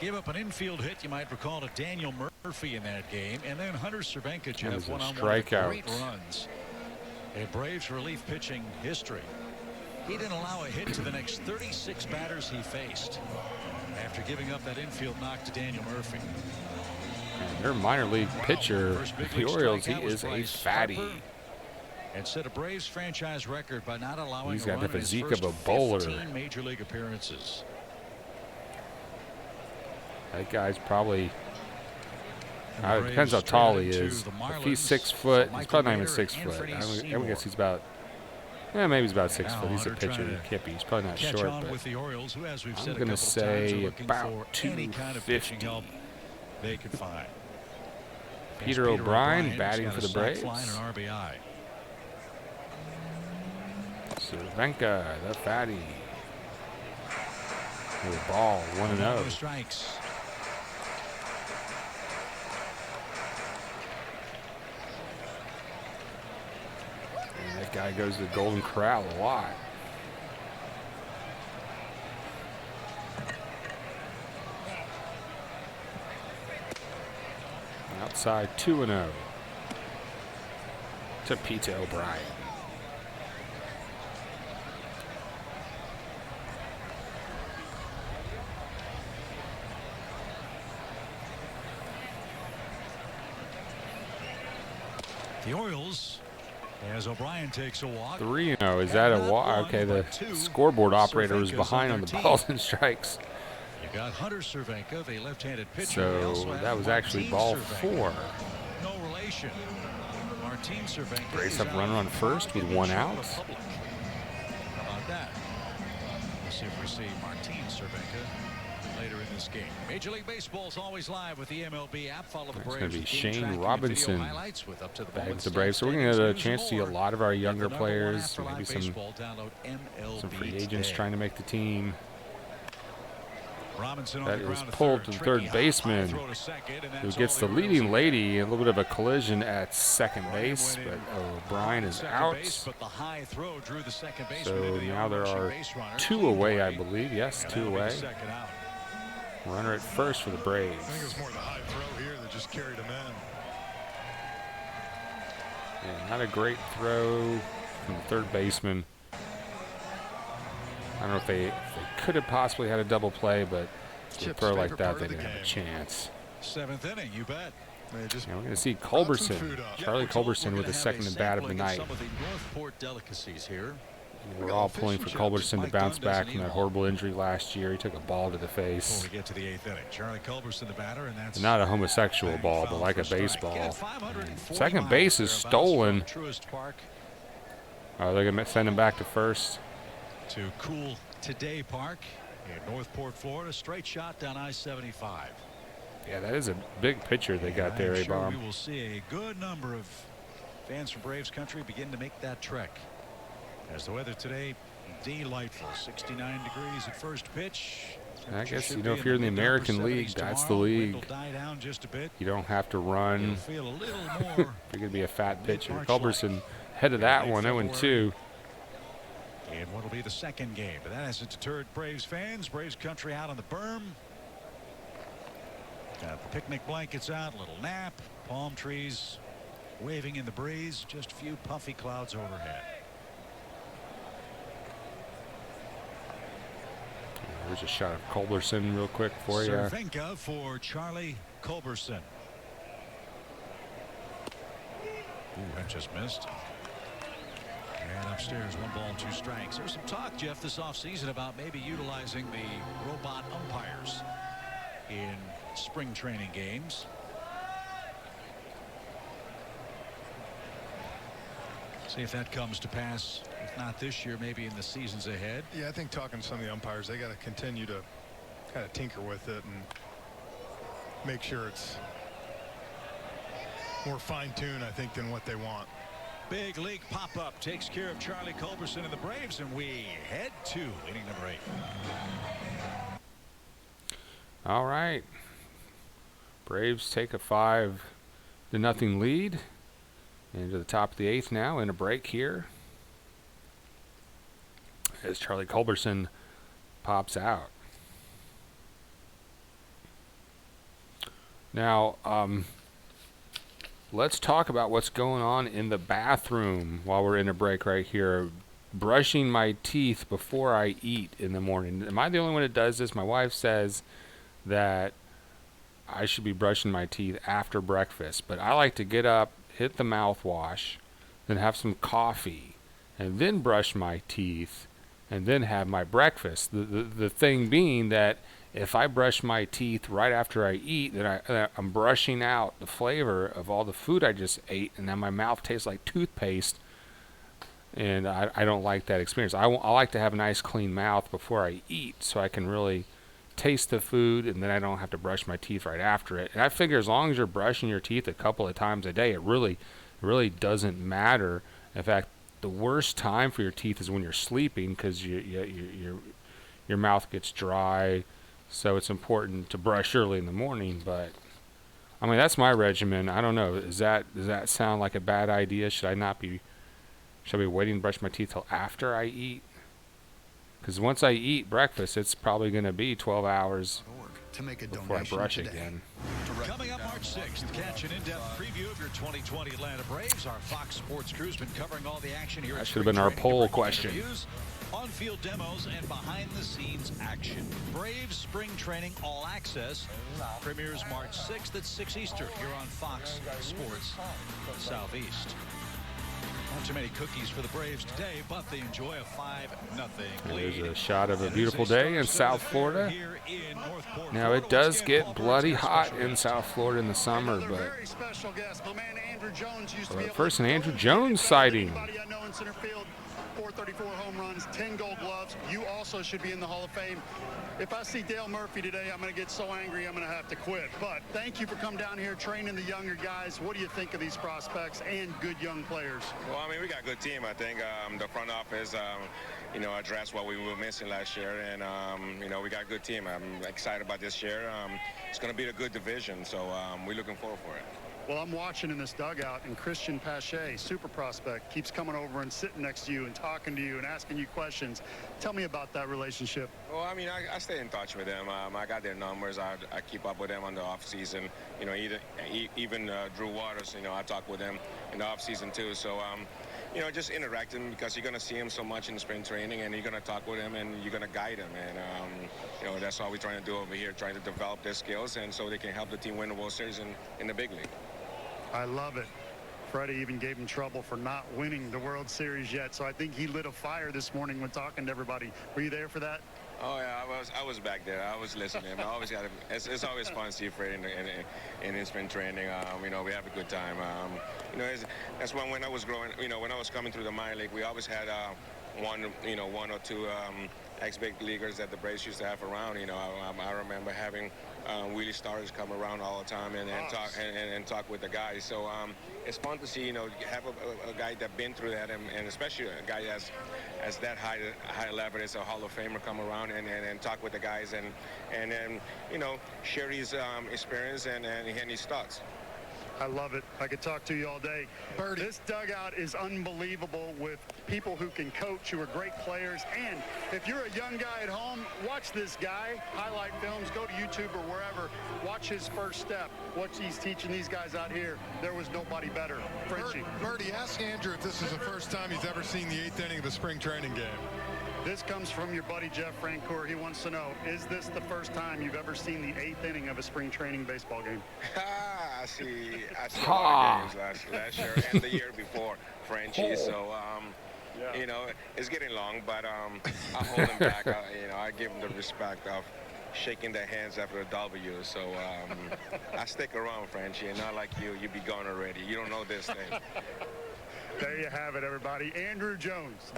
Gave up an infield hit, you might recall, to Daniel Murphy in that game. And then Hunter Cervenka, Jeff, one-on-one great runs. A Braves relief pitching history. He didn't allow a hit to the next 36 batters he faced after giving up that infield knock to Daniel Murphy. And their minor league pitcher, the Orioles, he is a fatty. And set a Braves franchise record by not allowing He's got a the run in his physique first of a bowler. 15 major league appearances. That guy's probably, it depends how tall he is. If he's 6 foot, he's probably not even 6 foot. I would guess he's about, maybe he's about 6 foot. He's a pitcher. He can't be. He's probably not short, but I'm going to say about 250. They could find. Peter O'Brien batting for the Braves. Cervenka, the fatty. With a ball, 1-0. Strikes. And that guy goes to the Golden Corral a lot. Outside 2-0 to Peter O'Brien. The Orioles, as O'Brien takes a walk. 3-0. Is that a walk? Okay, the scoreboard operator was behind on the balls and strikes. You got Hunter Cervenka, the left-handed pitcher. So that was actually ball 4. No relation. Martin Cervenka. Braves have runner on first with 1 out. How about that? We'll see if we see Martin Cervenka later in this game. Major League Baseball is always live with the MLB app. Follow the Braves. It's going to be Shane Robinson back with the Braves. So we're going to get a chance to see a lot of our younger players, maybe some free agents trying to make the team. That is pulled to the third baseman, who gets the leading lady. A little bit of a collision at second base, but O'Brien is out. So now there are 2 away, I believe. Yes, 2 away. Runner at first for the Braves. I think it was more the high throw here that just carried him in. Yeah, not a great throw from the third baseman. I don't know if they could have possibly had a double play, but with a throw like that, they didn't have a chance. 7th inning, you bet. And we're going to see Culberson, Charlie Culberson, with the second at bat of the night. Some of the Northport delicacies here. We're all pulling for Culberson to bounce back from that horrible injury last year. He took a ball to the face. Before we get to the 8th inning, Charlie Culberson, the batter, and that's not a homosexual ball, but like a baseball. Second base is stolen. Oh, they're going to send him back to first. To Cool Today Park in Northport, Florida. Straight shot down I-75. Yeah, that is a big picture they got there, A-Bomb. We will see a good number of fans from Braves country begin to make that trek. As the weather today, delightful. 69 degrees at first pitch. I guess, you know, if you're in the American League, that's the league. You don't have to run. You're going to be a fat pitcher. Culberson head of that one, 0-2. And what'll be the second game, but that hasn't deterred Braves fans. Braves country out on the berm. Got the picnic blankets out, a little nap, palm trees waving in the breeze, just a few puffy clouds overhead. There's a shot of Culberson real quick for you. Cervenka for Charlie Culberson. Ooh, that just missed. And upstairs, 1 ball, 2 strikes. There's some talk, Jeff, this offseason about maybe utilizing the robot umpires in spring training games. See if that comes to pass. If not this year, maybe in the seasons ahead. Yeah, I think talking to some of the umpires, they got to continue to kind of tinker with it and make sure it's more fine-tuned, I think, than what they want. Big league pop-up takes care of Charlie Culberson and the Braves, and we head to inning number 8. All right. Braves take a 5-0 lead. Into the top of the 8th now, in a break here, as Charlie Culberson pops out. Now, let's talk about what's going on in the bathroom while we're in a break right here. Brushing my teeth before I eat in the morning. Am I the only one that does this? My wife says that I should be brushing my teeth after breakfast, but I like to get up, hit the mouthwash, then have some coffee, and then brush my teeth, and then have my breakfast. The thing being that if I brush my teeth right after I eat, then I'm brushing out the flavor of all the food I just ate, and then my mouth tastes like toothpaste, and I don't like that experience. I like to have a nice clean mouth before I eat so I can really taste the food, and then I don't have to brush my teeth right after it. And I figure as long as you're brushing your teeth a couple of times a day, it really doesn't matter. In fact, the worst time for your teeth is when you're sleeping, because your mouth gets dry. So it's important to brush early in the morning. But I mean, that's my regimen. I don't know. Does that sound like a bad idea? Should I be waiting to brush my teeth till after I eat? Because once I eat breakfast, it's probably going to be 12 hours before I brush again. Coming up March 6th, catch an in-depth preview of your 2020 Atlanta Braves. Our Fox Sports crew's been covering all the action here. That should have been our poll question. On-field demos and behind-the-scenes action. Braves Spring Training All Access premieres March 6th at 6 Eastern here on Fox Sports Southeast. Not too many cookies for the Braves today, but they enjoy a 5-0 lead. There's a shot of a beautiful day in South Florida. Now, it does get bloody hot in South Florida in the summer, but first, an Andrew Jones sighting. 434 home runs, 10 gold gloves. You also should be in the Hall of Fame. If I see Dale Murphy today, I'm going to get so angry I'm going to have to quit. But thank you for coming down here, training the younger guys. What do you think of these prospects and good young players? Well, I mean, we got a good team. I think the front office, addressed what we were missing last year. And, we got a good team. I'm excited about this year. It's going to be a good division, so we're looking forward for it. Well, I'm watching in this dugout, and Christian Pache, super prospect, keeps coming over and sitting next to you and talking to you and asking you questions. Tell me about that relationship. Well, I mean, I stay in touch with them. I got their numbers. I keep up with them on the off season. Even Drew Waters, I talk with them in the off season too. So, just interacting, because you're going to see him so much in spring training, and you're going to talk with him and you're going to guide him. And, that's all we're trying to do over here, trying to develop their skills, and so they can help the team win the World Series in the big league. I love it. Freddie even gave him trouble for not winning the World Series yet, so I think he lit a fire this morning when talking to everybody. Were you there for that? Oh yeah, I was back there. I was listening. I always got. It's always fun to see Freddie in spring training. We have a good time. That's when I was growing. When I was coming through the minor league, we always had one or two ex-big leaguers that the Braves used to have around. I remember having Willie Starrs come around all the time and talk with the guys. So it's fun to see, have a guy that's been through that, and especially a guy as that high level as a Hall of Famer come around and talk with the guys and share his experience and his thoughts. I love it. I could talk to you all day. Birdie. This dugout is unbelievable with people who can coach, who are great players. And if you're a young guy at home, watch this guy, highlight films, go to YouTube or wherever, watch his first step, what he's teaching these guys out here. There was nobody better. Frenchie. Birdie, ask Andrew if this is the first time he's ever seen the 8th inning of a spring training game. This comes from your buddy Jeff Francoeur. He wants to know, is this the first time you've ever seen the 8th inning of a spring training baseball game? I see a lot of games last year and the year before, Frenchie. So, it's getting long, but I hold him back. I give him the respect of shaking their hands after a W. So I stick around, Frenchie, and not like you be gone already. You don't know this thing. There you have it, everybody. Andrew Jones.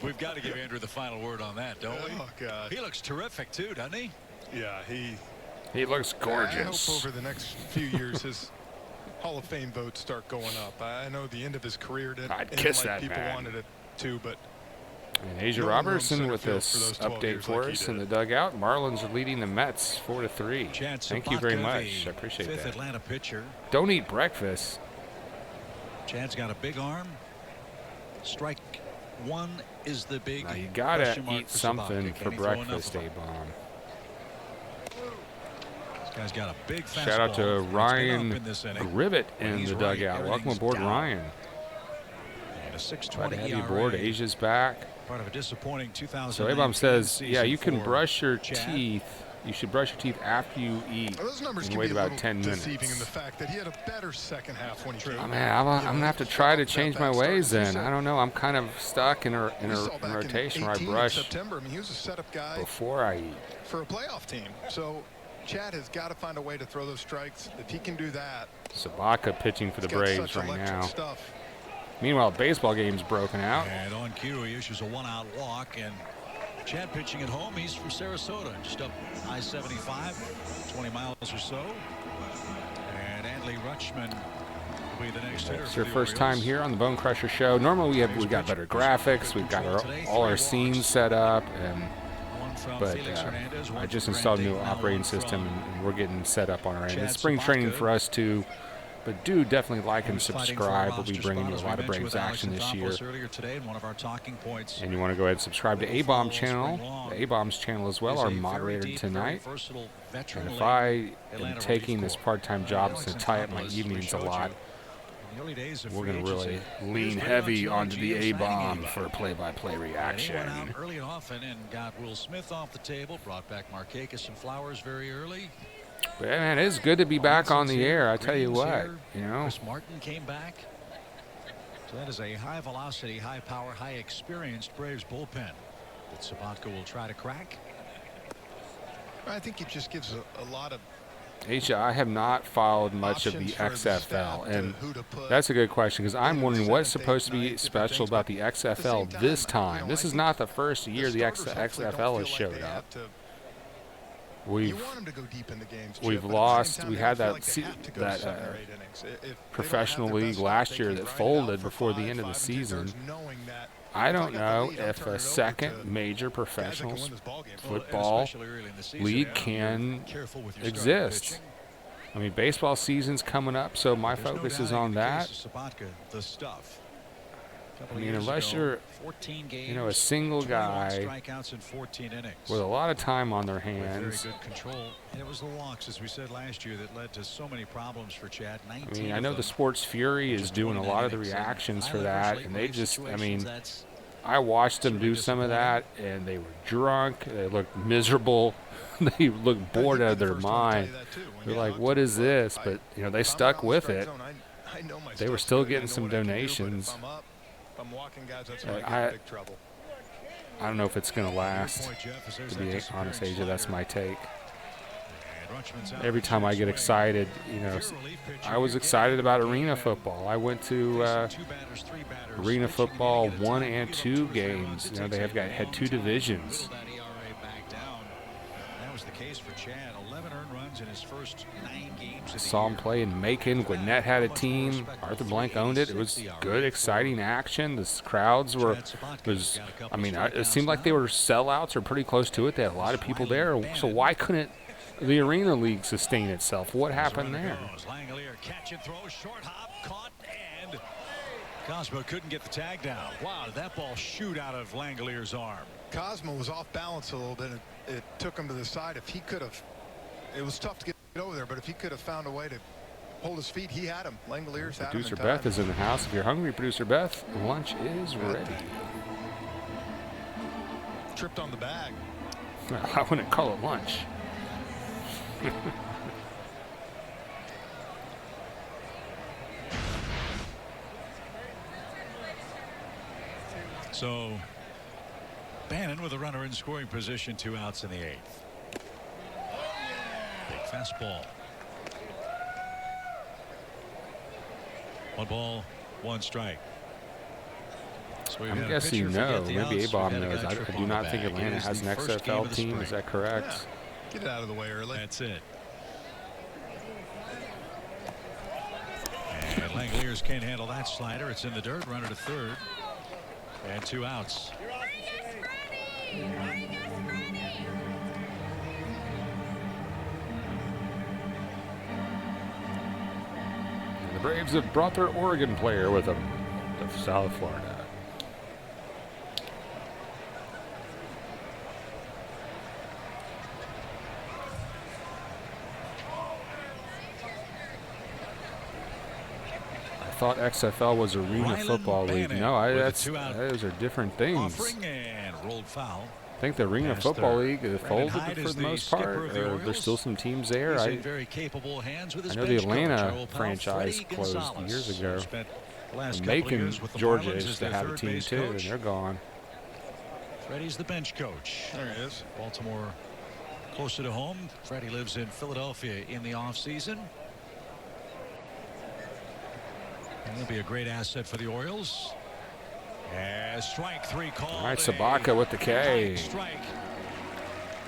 We've got to give Andrew the final word on that, don't we? Oh, God. He looks terrific, too, doesn't he? Yeah, he looks gorgeous. I hope over the next few years his Hall of Fame votes start going up. I know the end of his career didn't end like people wanted it to, but... And Asia Robertson with this update for us in the dugout. Marlins are leading the Mets 4-3. Thank you very much. I appreciate that. Atlanta pitcher. Don't eat breakfast. Chad's got a big arm. Strike one is the big. Now you gotta eat something for breakfast, A-Bomb. This guy's got a big fastball. Shout out to Ryan Grivet in the dugout. Welcome aboard, Ryan. And a 6.20 Glad to have you ERA. aboard. Asia's back. Part of a disappointing 2000. So A-Bomb says, yeah, you can brush your teeth. You should brush your teeth after you eat. Those numbers and can wait be about 10 minutes. deceiving in the fact that he had a better second half when he came. Oh, man, I'm gonna have to try to change my ways then. I don't know. I'm kind of stuck in a rotation where I brush September. I mean, he was a setup guy before I eat. For a playoff team. So Chad has got to find a way to throw those strikes. If he can do that. Sabaka pitching for the Braves right now. Meanwhile, baseball game's broken out. And on cue, he issues a 1-out walk. And Chad pitching at home. He's from Sarasota, just up I-75, 20 miles or so. And Adley Rutschman will be the next hitter. It's your first time here on the Bone Crusher Show. Normally we got better graphics. We've got all our scenes set up, but I just installed a new operating system, and we're getting set up on our end. It's spring training for us too. But do definitely like and subscribe. We'll be bringing you a lot of Braves action this year. And you want to go ahead and subscribe to A-Bomb channel, the A-Bomb's channel as well, our moderator tonight. And if I am taking this part-time job, it's going to tie up my evenings a lot. We're going to really lean heavy onto the A-Bomb for play-by-play reaction. Early and often, and got Will Smith off the table, brought back Markakis and Flowers very early. But man, it's good to be back on the air. I tell you what, you know. Chris Martin came back. So that is a high velocity, high power, high experienced Braves bullpen that Sabatka will try to crack. I think it just gives a lot of. Asia, I have not followed much of the XFL, and that's a good question because I'm wondering what's supposed to be special about the XFL this time. This is not the first year the XFL has showed up. We've lost. We had that professional league last year that folded before the end of the season. I don't know if a second major professional football league can exist. I mean, baseball season's coming up, so my focus is on that. I mean, unless you're, you know, a single guy with a lot of time on their hands. Very good control. And it was the walks, as we said last year, that led to so many problems for Chad. I mean, I know the Sports Fury is doing a lot of the reactions for that, and they just, I mean, I watched them do some of that, and they were drunk. They looked miserable. They looked bored out of their mind. They're like, what is this? But, you know, they stuck with it. They were still getting some donations. I don't know if it's going to last, to be honest, Asia. That's my take. Every time I get excited, you know, I was excited about arena football. I went to arena football 1 and 2 games. You know, they had 2 divisions. That was the case for Chad. 11 earned runs in his first 9 games. I saw him play in Macon. Gwinnett had a team. Arthur Blank owned it. It was good, exciting action. The crowds were, I mean, it seemed like they were sellouts or pretty close to it. They had a lot of people there. So why couldn't the Arena League sustain itself? What happened there? Langolier catch and throw, short hop, caught, and Cosmo couldn't get the tag down. Wow, did that ball shoot out of Langolier's arm? Cosmo was off balance a little bit. It took him to the side. If he could have, it was tough to get over there, but if he could have found a way to hold his feet, he had him. Langolier's had him. Producer Beth is in the house. If you're hungry, Producer Beth, lunch is ready. Tripped on the bag. I wouldn't call it lunch. So Bannon with a runner in scoring position, 2 outs in the 8th. Big fastball. 1 ball, 1 strike. So I'm guessing no. Maybe A-Bomb knows. I do not think Atlanta has an XFL team. Is that correct? Yeah. Get it out of the way early. That's it. And Langoliers can't handle that slider. It's in the dirt. Runner to third. And 2 outs. The Braves have brought their Oregon player with them to South Florida. I thought XFL was Arena Football League. No, those are different things. And rolled foul. I think the Arena Football League is folded for the most part, or there's still some teams there. I know the Atlanta franchise closed years ago. Macon, Georgia used to have a team too, and they're gone. Freddie's the bench coach. There he is. Baltimore closer to home. Freddie lives in Philadelphia in the offseason. He'll be a great asset for the Orioles. Strike 3 call. All right, Sabatka with the K. Strike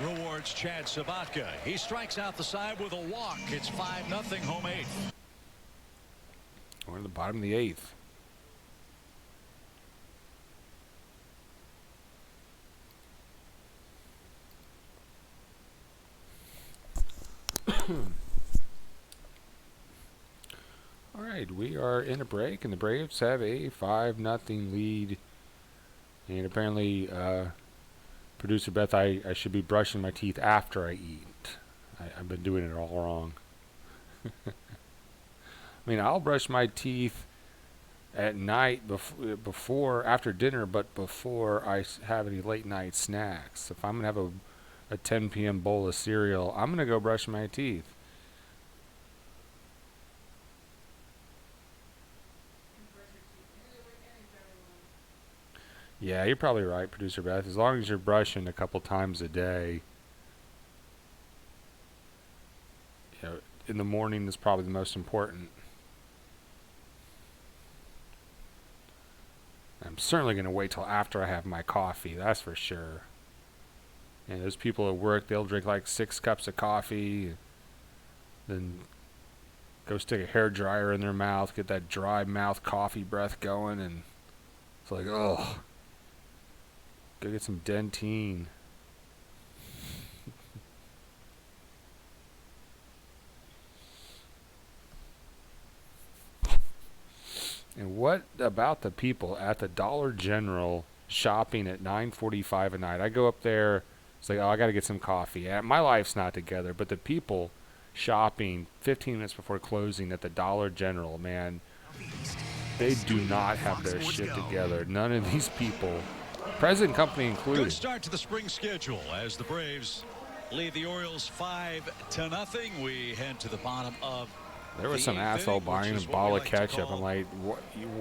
rewards Chad Sabatka. He strikes out the side with a walk. It's 5-0 home 8th. We're in the bottom of the 8th. All right, we are in a break, and the Braves have a 5-0 lead. And apparently, producer Beth, I should be brushing my teeth after I eat. I've been doing it all wrong. I mean, I'll brush my teeth at night before after dinner, but before I have any late night snacks. If I'm going to have a 10 p.m. bowl of cereal, I'm going to go brush my teeth. Yeah, you're probably right, producer Beth. As long as you're brushing a couple times a day, in the morning is probably the most important. I'm certainly going to wait till after I have my coffee, that's for sure. And those people at work, they'll drink like 6 cups of coffee, then go stick a hair dryer in their mouth, get that dry mouth coffee breath going, and it's like, ugh. Go get some Dentyne. And what about the people at the Dollar General shopping at 9:45 at night? I go up there, it's like, oh, I got to get some coffee. My life's not together, but the people shopping 15 minutes before closing at the Dollar General, man, they do not have their shit together. None of these people, present company included. Good start to the spring schedule as the Braves lead the Orioles 5-0. We head to the bottom of There was some asshole buying a ball of ketchup. I'm like, what?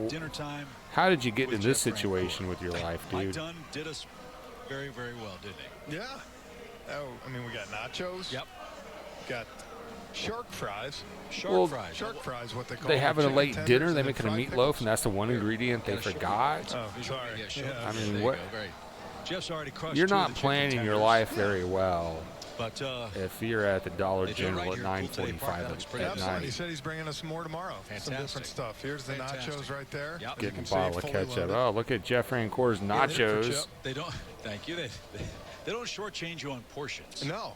Dinner time. How did you get in this situation with your life, dude? Mike Dunn did us very, very well, didn't he? Yeah. Oh, I mean, we got nachos. Yep. Got shark fries. Shark fries. Shark fries, what they call. They have it a late chicken dinner. tenders They and make it a fried meatloaf, pickles. and that's the one ingredient they forgot. Oh, sorry. I mean, what? Jeff's already crushed. You're not planning your life very well. But if you're at the Dollar General at 9:45 at night. He said he's bringing us some more tomorrow. Some different stuff. Here's the nachos right there. Yep. Getting a bottle of ketchup. Oh, look at Jeff Rancor's nachos. They don't. Thank you. They don't shortchange you on portions. No.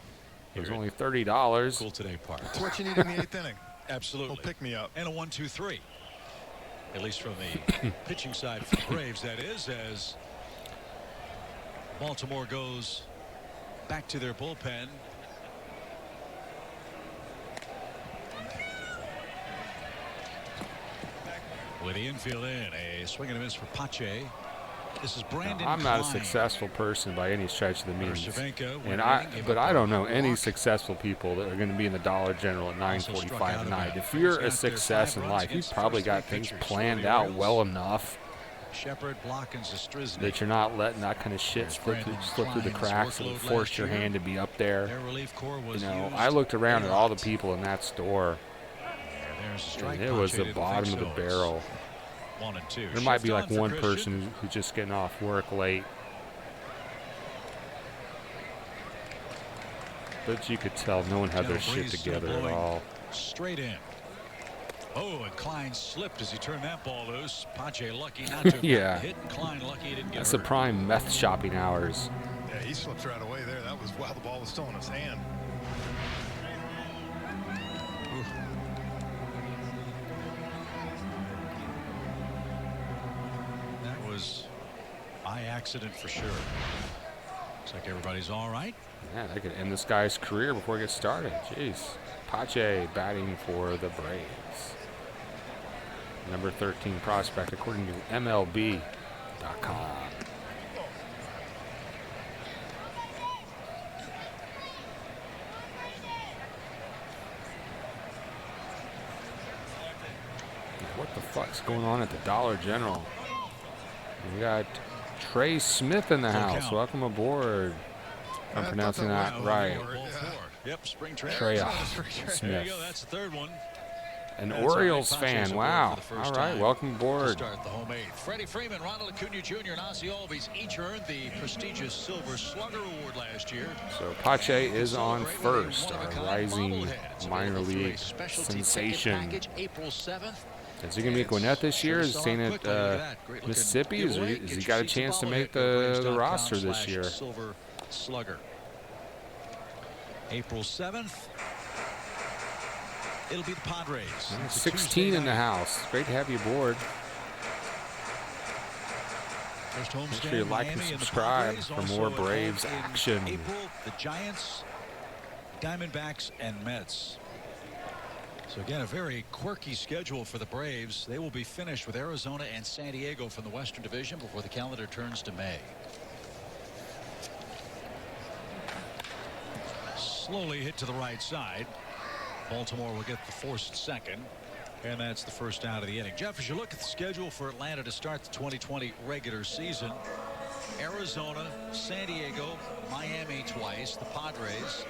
It was only $30. Cool today, Park. That's what you need in the 8th inning. Absolutely. Will pick me up. And a 1-2-3. At least from the pitching side for the Braves, that is, as Baltimore goes back to their bullpen. With the infield in, a swing and a miss for Pache. This is Brandon. I'm not a Klein. successal person by any stretch of the means, and I don't know any successful people that are going to be in the Dollar General at 9:45 at night. If you're a success in life, you've probably got things planned out well enough that you're not letting that kind of shit slip through the cracks and force your hand to be up there. You know, I looked around at all the people in that store, and it was the bottom of the barrel. 1 and 2. There might be like one person who's just getting off work late. But you could tell no one had their shit together at all. Straight in. Oh, and Klein slipped as he turned that ball loose. Pache lucky not to yeah. hit, and Klein lucky he didn't get That's hurt. the prime meth shopping hours. Yeah, he slipped right away there. That was while the ball was still in his hand. was by accident for sure. Looks like everybody's all right. Yeah, they could end this guy's career before it gets started. Jeez. Pache batting for the Braves. Number 13 prospect according to MLB.com. What the fuck's going on at the Dollar General? We got Trey Smith in the house. Welcome aboard. I'm pronouncing that right. Yep, spring training. Trey Smith. There you go. That's the third one. An Orioles fan. Wow. All right. Welcome aboard. Start the home eighth. Freddie Freeman, Ronald Acuna Jr., and Ozzie Albies each earned the prestigious Silver Slugger Award last year. So Pache is on first. Our rising minor league sensation. April 7th. Is he going to be at Gwinnett this year? Is he staying at Mississippi? Has he got a chance to make the roster this year? Silver Slugger. April 7th. It'll be the Padres. 16 in the house. Great to have you aboard. Make sure you like and subscribe for more Braves action. April, the Giants, Diamondbacks, and Mets. So again, a very quirky schedule for the Braves. They will be finished with Arizona and San Diego from the Western Division before the calendar turns to May. Slowly hit to the right side. Baltimore will get the forced second, and that's the first out of the inning. Jeff, as you look at the schedule for Atlanta to start the 2020 regular season, Arizona, San Diego, Miami twice, the Padres,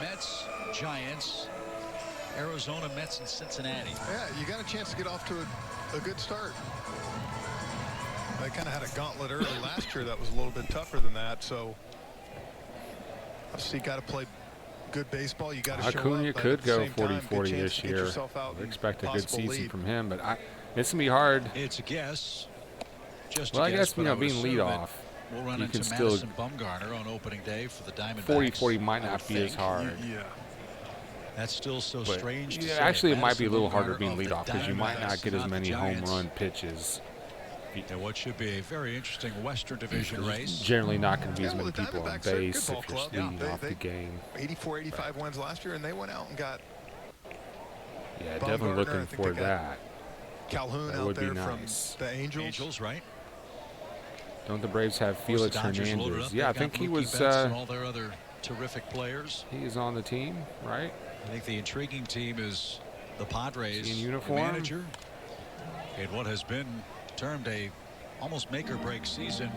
Mets, Giants, Arizona, Mets, and Cincinnati. Yeah, you got a chance to get off to a good start. They kind of had a gauntlet early last year that was a little bit tougher than that, so obviously you got to play good baseball. You got to show Acuna up. could go 40-40 this year. We expect a good season from him, but it's gonna be hard. It's a guess. Well, I guess being leadoff, we'll run you into can still Madison Bumgarner on opening day for the Diamondbacks. 40-40 might not be as hard. Yeah. That's still so strange to say. Actually, it might be a little harder being leadoff because you might not get as many home run pitches. And what should be a very interesting Western Division race. Generally not going to be as many people on base if you're leading off the game. 84, 85 wins last year, and they went out and got. Yeah, definitely looking for that. Calhoun that out would there be nice. from the Angels. Angels, right? Don't the Braves have Felix Hernandez? Yeah, I think he was. All their other terrific players. He is on the team, right? I think the intriguing team is the Padres. In uniform. Manager in what has been termed a almost make-or-break season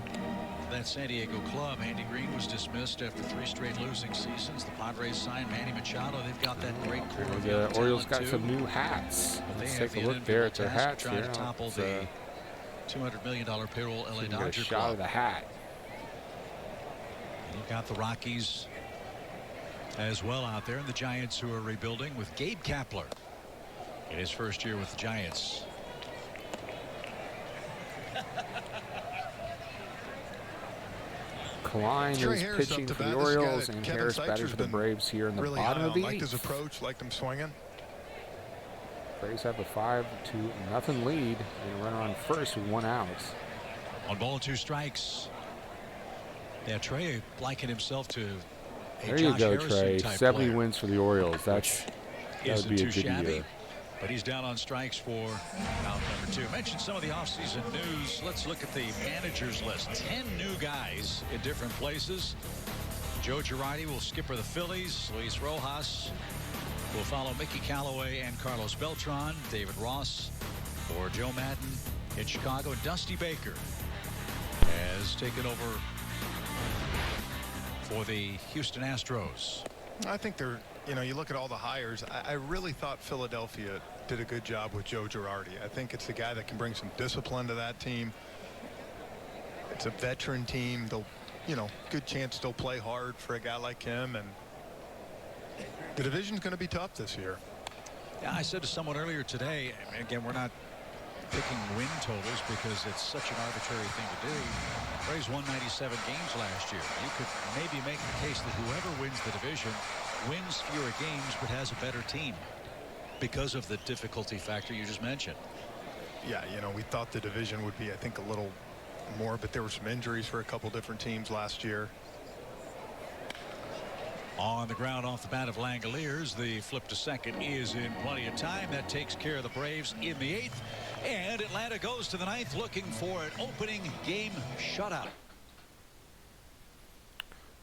for that San Diego club. Andy Green was dismissed after 3 straight losing seasons. The Padres signed Manny Machado. They've got that great core. The Orioles got some new hats. Let's take a look there at their hats. Trying to topple the $200 million payroll LA Dodger shot club. of the hat. And you've got the Rockies as well out there, and the Giants who are rebuilding with Gabe Kapler in his first year with the Giants. Klein is pitching for the Orioles, and Harris batting for the Braves here in the bottom of the 8th. Liked his approach, liked him swinging. Braves have a 5-0 lead and a runner on first with 1 out. 1 ball, 2 strikes. Yeah, Trey likened himself to a there you Josh go, Harrison Trey. type 70 player, wins for the Orioles. That would be a good year. But he's down on strikes for out number 2. Mentioned some of the offseason news. Let's look at the managers list. 10 new guys in different places. Joe Girardi will skipper the Phillies. Luis Rojas will follow Mickey Callaway and Carlos Beltran. David Ross for Joe Madden in Chicago. Dusty Baker has taken over for the Houston Astros. I think they're, you look at all the hires. I really thought Philadelphia did a good job with Joe Girardi. I think it's the guy that can bring some discipline to that team. It's a veteran team. They'll, good chance they'll play hard for a guy like him. And the division's going to be tough this year. Yeah, I said to someone earlier today, again, we're not picking win totals because it's such an arbitrary thing to do. Braves won 97 games last year. You could maybe make the case that whoever wins the division wins fewer games but has a better team because of the difficulty factor you just mentioned. Yeah, we thought the division would be, I think, a little more, but there were some injuries for a couple different teams last year. On the ground off the bat of Langoliers, the flip to second is in plenty of time. That takes care of the Braves in the 8th. And Atlanta goes to the 9th looking for an opening game shutout.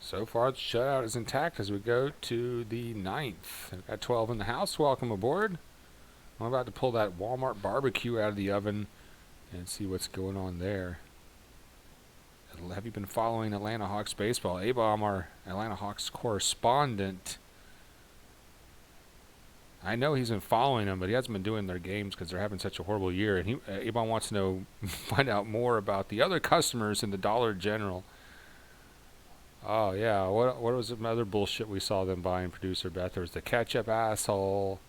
So far, the shutout is intact as we go to the 9th. I've got 12 in the house. Welcome aboard. I'm about to pull that Walmart barbecue out of the oven and see what's going on there. Have you been following Atlanta Hawks baseball? A-Bomb, our Atlanta Hawks correspondent, I know he's been following them, but he hasn't been doing their games because they're having such a horrible year. And A-Bomb wants to find out more about the other customers in the Dollar General. Oh, yeah. What was the other bullshit we saw them buying, Producer Beth? There was the ketchup asshole.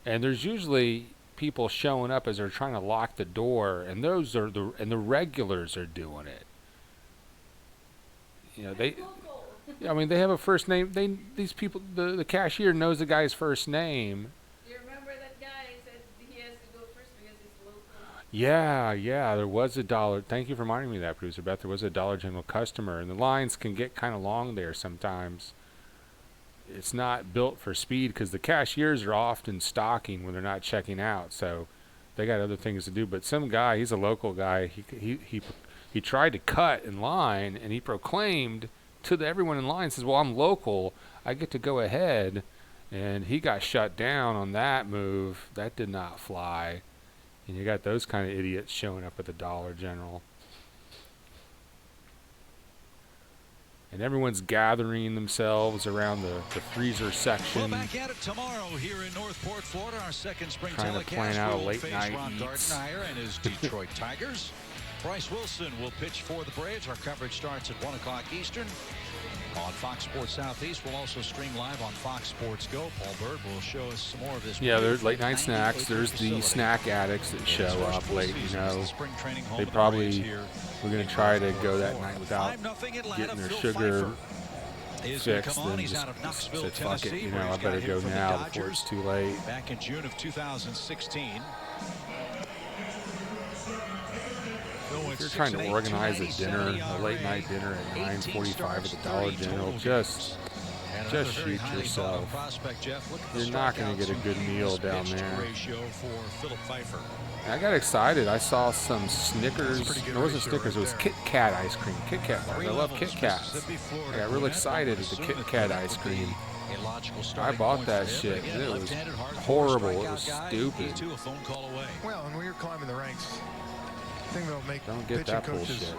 And there's usually people showing up as they're trying to lock the door, and those are the regulars are doing it. You know, they have a first name. These people, the cashier knows the guy's first name. Do you remember that guy said he has to go first because he's local? Yeah, there was a dollar. Thank you for reminding me of that, Producer Beth. There was a Dollar General customer, and the lines can get kind of long there sometimes. It's not built for speed because the cashiers are often stocking when they're not checking out, so they got other things to do. But some guy, he's a local guy, he tried to cut in line, and he proclaimed to everyone in line, says, well, I'm local, I get to go ahead. And he got shut down on that move. That did not fly. And you got those kind of idiots showing up at the Dollar General. And everyone's gathering themselves around the freezer section. We're back at it tomorrow here in Northport, Florida. Our second spring trying telecast to plan out a will late face night Ron Gardenhire and his Detroit Tigers. Bryce Wilson will pitch for the Braves. Our coverage starts at 1 o'clock Eastern on Fox Sports Southeast. We'll also stream live on Fox Sports Go. Paul Bird will show us some more of this. Yeah, there's late night snacks. There's the snack addicts that show up late, you know. They probably, we're going to try to go that night without getting their sugar fixed. Then just said, fuck it, you know, I better go now before it's too late. Back in June of 2016. If you're trying to organize a dinner, a late night dinner at 9:45 at the Dollar General, just shoot yourself. You're not going to get a good meal down there. I got excited. I saw some Snickers. It wasn't Snickers. It was Kit Kat ice cream. Kit Kat bars. I love Kit Kats. I got real excited at the Kit Kat ice cream. I bought that shit. It was horrible. It was stupid. Well, and when you're climbing the ranks, the thing that'll make don't get that bullshit.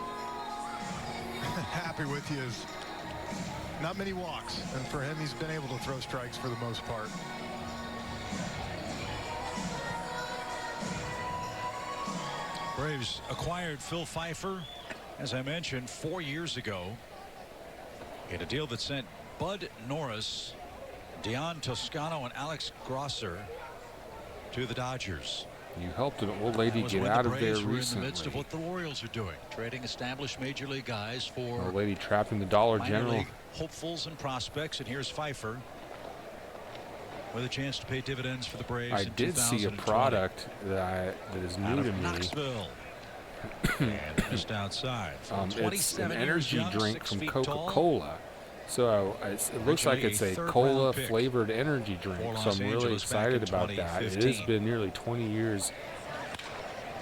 Happy with you is not many walks, and for him, he's been able to throw strikes for the most part. Braves acquired Phil Pfeiffer, as I mentioned, 4 years ago, in a deal that sent Bud Norris, Dion Toscano, and Alex Grosser to the Dodgers. You helped an old lady get out of there recently. In the midst of what the Orioles are doing, trading established major league guys for old lady trapped in the Dollar General. Hopefuls and prospects, and here's Pfeiffer with a chance to pay dividends for the Braves. I did see a product that is new to me. Knoxville. And just outside. It's an energy drink from Coca-Cola. So it looks like it's a cola flavored energy drink. So I'm really excited about that. It has been nearly 20 years.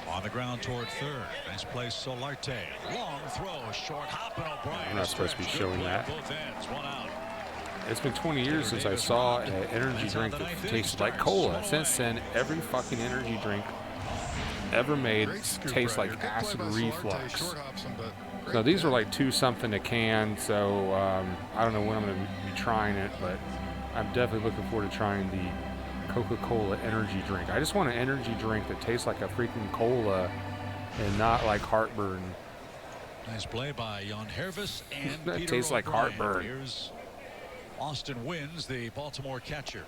On the ground toward third. Nice play, Solarte. Long throw, short hop, and O'Brien. I'm not supposed to be showing that. Both ends, 1 out. It's been 20 years since I saw an energy drink that tastes like cola. Since then, every fucking energy drink ever made tastes like acid reflux. Now these are like $2 a can, so I don't know when I'm going to be trying it, but I'm definitely looking forward to trying the Coca-Cola energy drink. I just want an energy drink that tastes like a freaking cola and not like heartburn. Nice play by Jon Hervis and that Peter tastes like O'Brien. heartburn. Here's Austin Wins, the Baltimore catcher.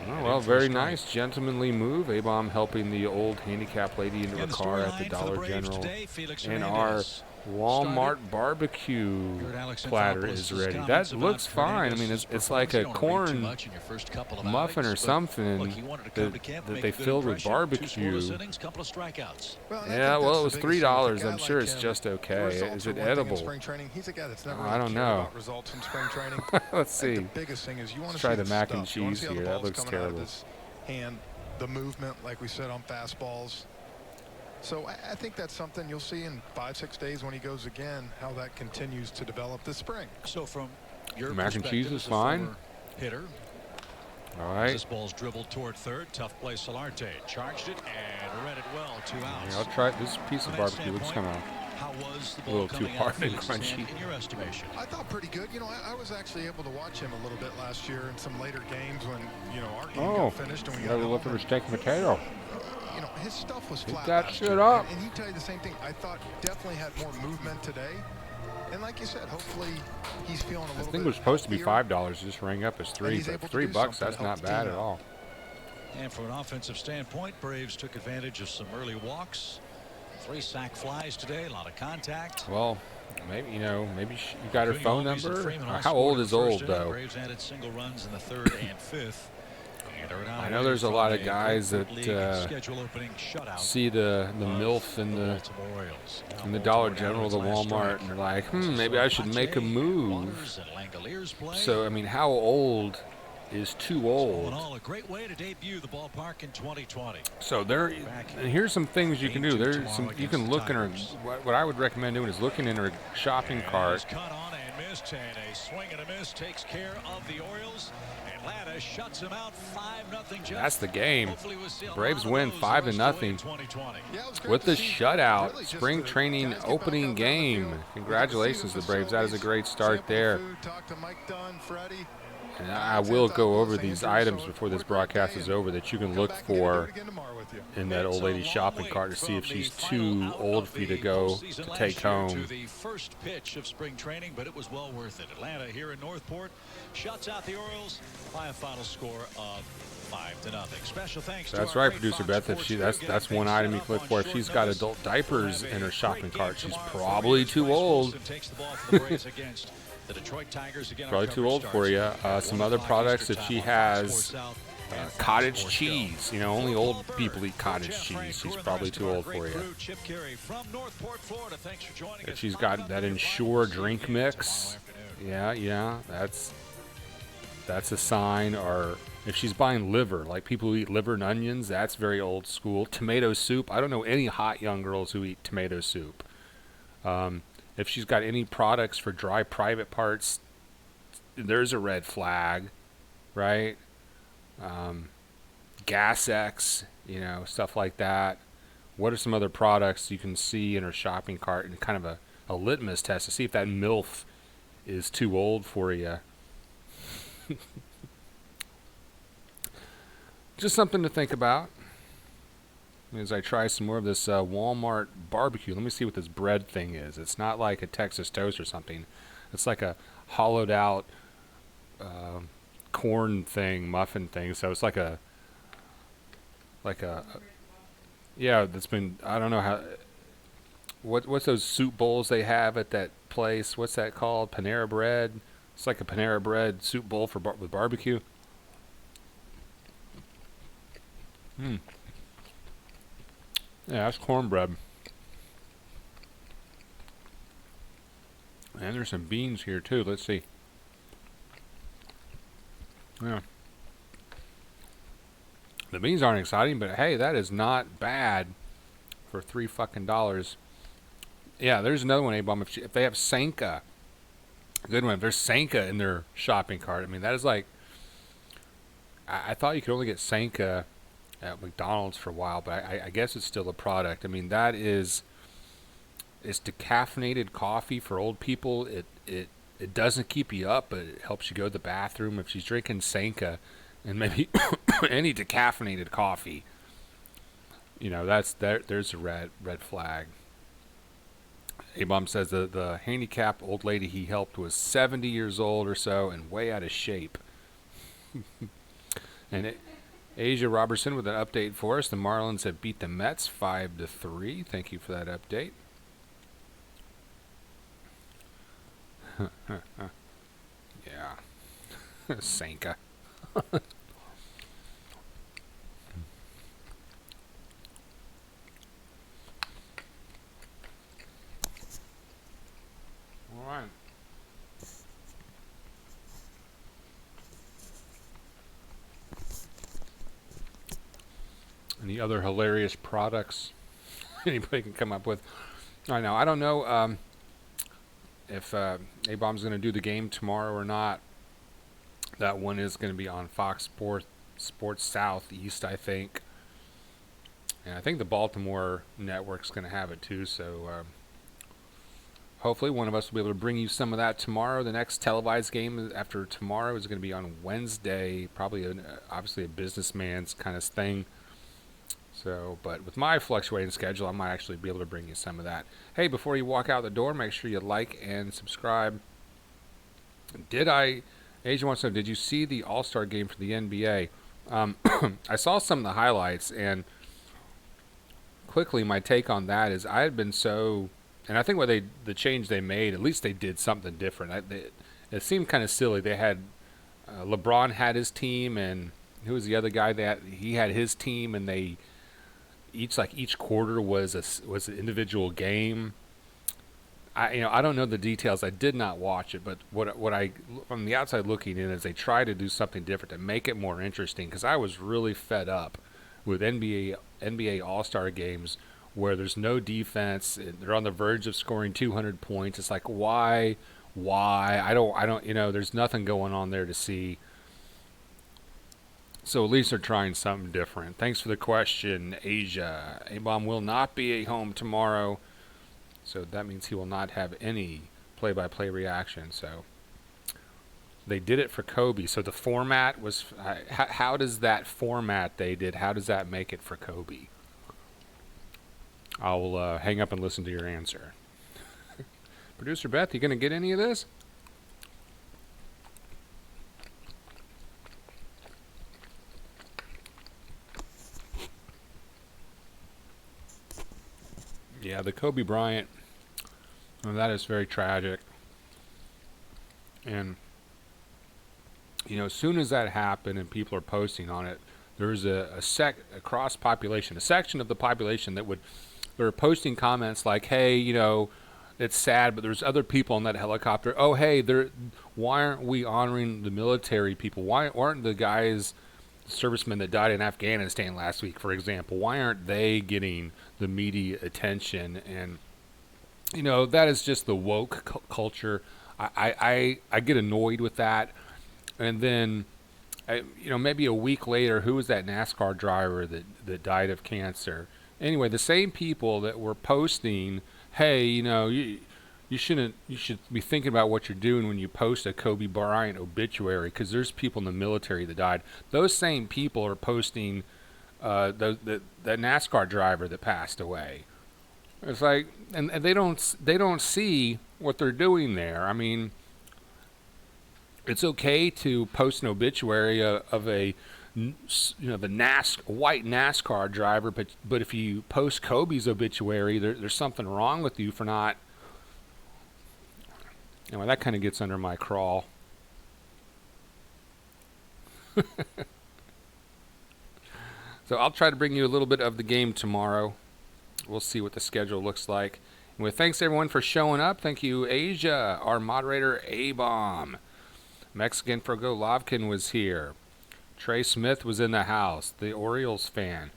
Oh, well, very nice, gentlemanly move. A-Bomb helping the old handicapped lady into her car at the Dollar General. And our Walmart barbecue platter is ready. That looks fine. I mean, it's like a corn muffin or something that they filled with barbecue. Yeah, well, it was $3. I'm sure it's just okay. Is it edible? I don't know. Let's see. Let's try the mac and cheese here. That looks terrible. And the movement, like we said, on fastballs. So I think that's something you'll see in 5-6 days when he goes again, how that continues to develop this spring. So from your mac and cheese is fine. Hitter. All right. This ball's dribbled toward third. Tough play. Solarte charged it and read it well. 2 outs. Yeah, I'll try it. This piece of barbecue looks kind of a little too hard and crunchy. In your estimation, I thought pretty good. You know, I was actually able to watch him a little bit last year in some later games when, you know, our game got finished and we got look for a steak and potato. You know, his stuff was flat. That shit up. And he tell you the same thing. I thought definitely had more movement today. And like you said, hopefully he's feeling a little bit. This thing was supposed to be $5. Just rang up as $3. But $3, that's not bad at all. And from an offensive standpoint, Braves took advantage of some early walks. 3 sac flies today, a lot of contact. Well, maybe, you know, maybe you got her phone number. How old is old, though? Braves added single runs in the 3rd and 5th. I know there's a lot of guys that see the MILF in the Dollar General, the Walmart, and they're like, maybe I should make a move. So, I mean, how old is too old? A great way to debut the ballpark in 2020. So here's some things you can do. There's some you can look in her. What I would recommend doing is looking in her shopping cart. Cut on and missed, and a swing and a miss takes care of the Orioles. Atlanta shuts them out 5-0. That's the game. Braves win 5-0 with the shutout. Spring training opening game. Congratulations to the Braves. That is a great start there. And I will go over these items before this broadcast is over that you can look for in that old lady's shopping cart to see if she's too old for you to go to take home. The first pitch of spring training, but it was well worth it. Atlanta here in Northport shuts out the Orioles by a final score of 5-0. Special thanks. That's right, producer Beth. If that's one item you can look for. If she's got adult diapers in her shopping cart, she's probably too old. The Detroit Tigers again. Probably too old for you. Some other products that she has. Cottage cheese. You know, only old people eat cottage cheese. She's probably too old for you. If she's got that Ensure drink mix. Yeah, that's a sign. Or if she's buying liver, like people who eat liver and onions, that's very old school. Tomato soup. I don't know any hot young girls who eat tomato soup. If she's got any products for dry private parts, there's a red flag, right? Gas X, you know, stuff like that. What are some other products you can see in her shopping cart and kind of a litmus test to see if that MILF is too old for you? Just something to think about as I try some more of this Walmart barbecue. Let me see what this bread thing is. It's not like a Texas toast or something. It's like a hollowed out corn thing, muffin thing. So it's like a yeah, that's been, I don't know how, what's those soup bowls they have at that place? What's that called? Panera Bread? It's like a Panera Bread soup bowl with barbecue. Yeah, that's cornbread. And there's some beans here too. Let's see. Yeah. The beans aren't exciting, but hey, that is not bad for $3. Yeah, there's another one, A-Bomb. If they have Sanka, good one. If there's Sanka in their shopping cart, I mean, that is like, I thought you could only get Sanka at McDonald's for a while, but I guess it's still a product. I mean, that is, it's decaffeinated coffee for old people. It doesn't keep you up, but it helps you go to the bathroom. If she's drinking Sanka and maybe any decaffeinated coffee, you know, there's a red flag. A-Bomb says the handicapped old lady he helped was 70 years old or so and way out of shape. And Asia Robertson with an update for us. The Marlins have beat the Mets 5-3. Thank you for that update. Yeah. Sanka. All right. Any other hilarious products anybody can come up with? I know. I don't know if A-Bomb's going to do the game tomorrow or not. That one is going to be on Fox Sports Southeast, I think. And I think the Baltimore network's going to have it too. So hopefully one of us will be able to bring you some of that tomorrow. The next televised game after tomorrow is going to be on Wednesday. Probably obviously a businessman's kind of thing. So, but with my fluctuating schedule, I might actually be able to bring you some of that. Hey, before you walk out the door, make sure you like and subscribe. Asia wants to know, did you see the All-Star game for the NBA? I saw some of the highlights, and quickly my take on that is I had been so, and I think the change they made, at least they did something different. It seemed kind of silly. They had LeBron had his team, and who was the other guy that he had his team, and they each quarter was an individual game. I don't know the details. I did not watch it, but what I from the outside looking in is they try to do something different to make it more interesting, because I was really fed up with NBA All-Star games where there's no defense. They're on the verge of scoring 200 points. It's like, why? I don't there's nothing going on there to see. So at least they're trying something different. Thanks for the question, Asia. A-Bomb will not be home tomorrow, so that means he will not have any play-by-play reaction. So they did it for Kobe. So the format was, how does that format they did, how does that make it for Kobe? I'll hang up and listen to your answer. Producer Beth, you going to get any of this? Yeah, the Kobe Bryant, that is very tragic. And, as soon as that happened and people are posting on it, there's a cross-population, a section of the population they were posting comments like, hey, it's sad, but there's other people on that helicopter. Oh, hey, why aren't we honoring the military people? Why aren't the guys, servicemen that died in Afghanistan last week, for example, why aren't they getting the media attention? And that is just the woke culture. I get annoyed with that. And then maybe a week later, who was that NASCAR driver that died of cancer? Anyway, the same people that were posting, hey, you should be thinking about what you're doing when you post a Kobe Bryant obituary, because there's people in the military that died. Those same people are posting the NASCAR driver that passed away. It's like, and they don't see what they're doing there. I mean, it's okay to post an obituary of the white NASCAR driver, but if you post Kobe's obituary, there's something wrong with you for not. Anyway, that kind of gets under my crawl. So I'll try to bring you a little bit of the game tomorrow. We'll see what the schedule looks like. Anyway, thanks everyone for showing up. Thank you, Asia, our moderator, A-Bomb. Mexican for Golovkin was here. Trey Smith was in the house, the Orioles fan.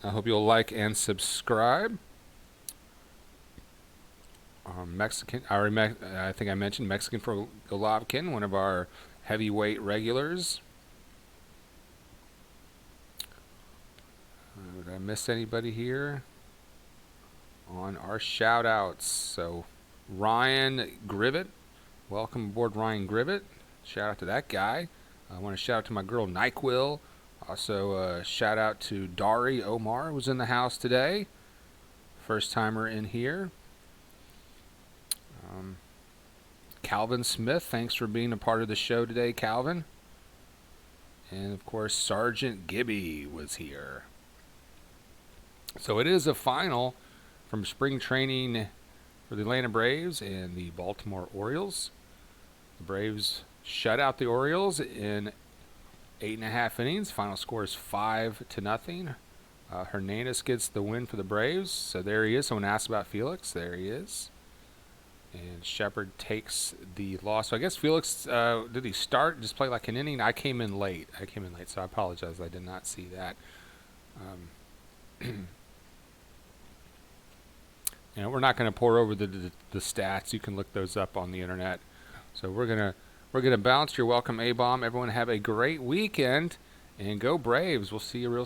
I hope you'll like and subscribe. Mexican, I think I mentioned Mexican for Golovkin, one of our heavyweight regulars. Did I miss anybody here on our shout outs? So Ryan Grivet, welcome aboard, Ryan Grivet. Shout out to that guy. I want to shout out to my girl NyQuil. Also shout out to Dari Omar, who was in the house today. First timer in here. Calvin Smith, thanks for being a part of the show today, Calvin. And of course, Sergeant Gibby was here. So it is a final from spring training for the Atlanta Braves and the Baltimore Orioles. The Braves shut out the Orioles in 8.5 innings. Final score is 5-0. Hernandez gets the win for the Braves. So there he is. Someone asked about Felix. There he is. And Shepard takes the loss. So I guess Felix, did he start, just play like an inning? I came in late, so I apologize. I did not see that. We're not going to pour over the stats. You can look those up on the internet. So we're gonna bounce. You're welcome, A-Bomb. Everyone have a great weekend, and go Braves. We'll see you real soon.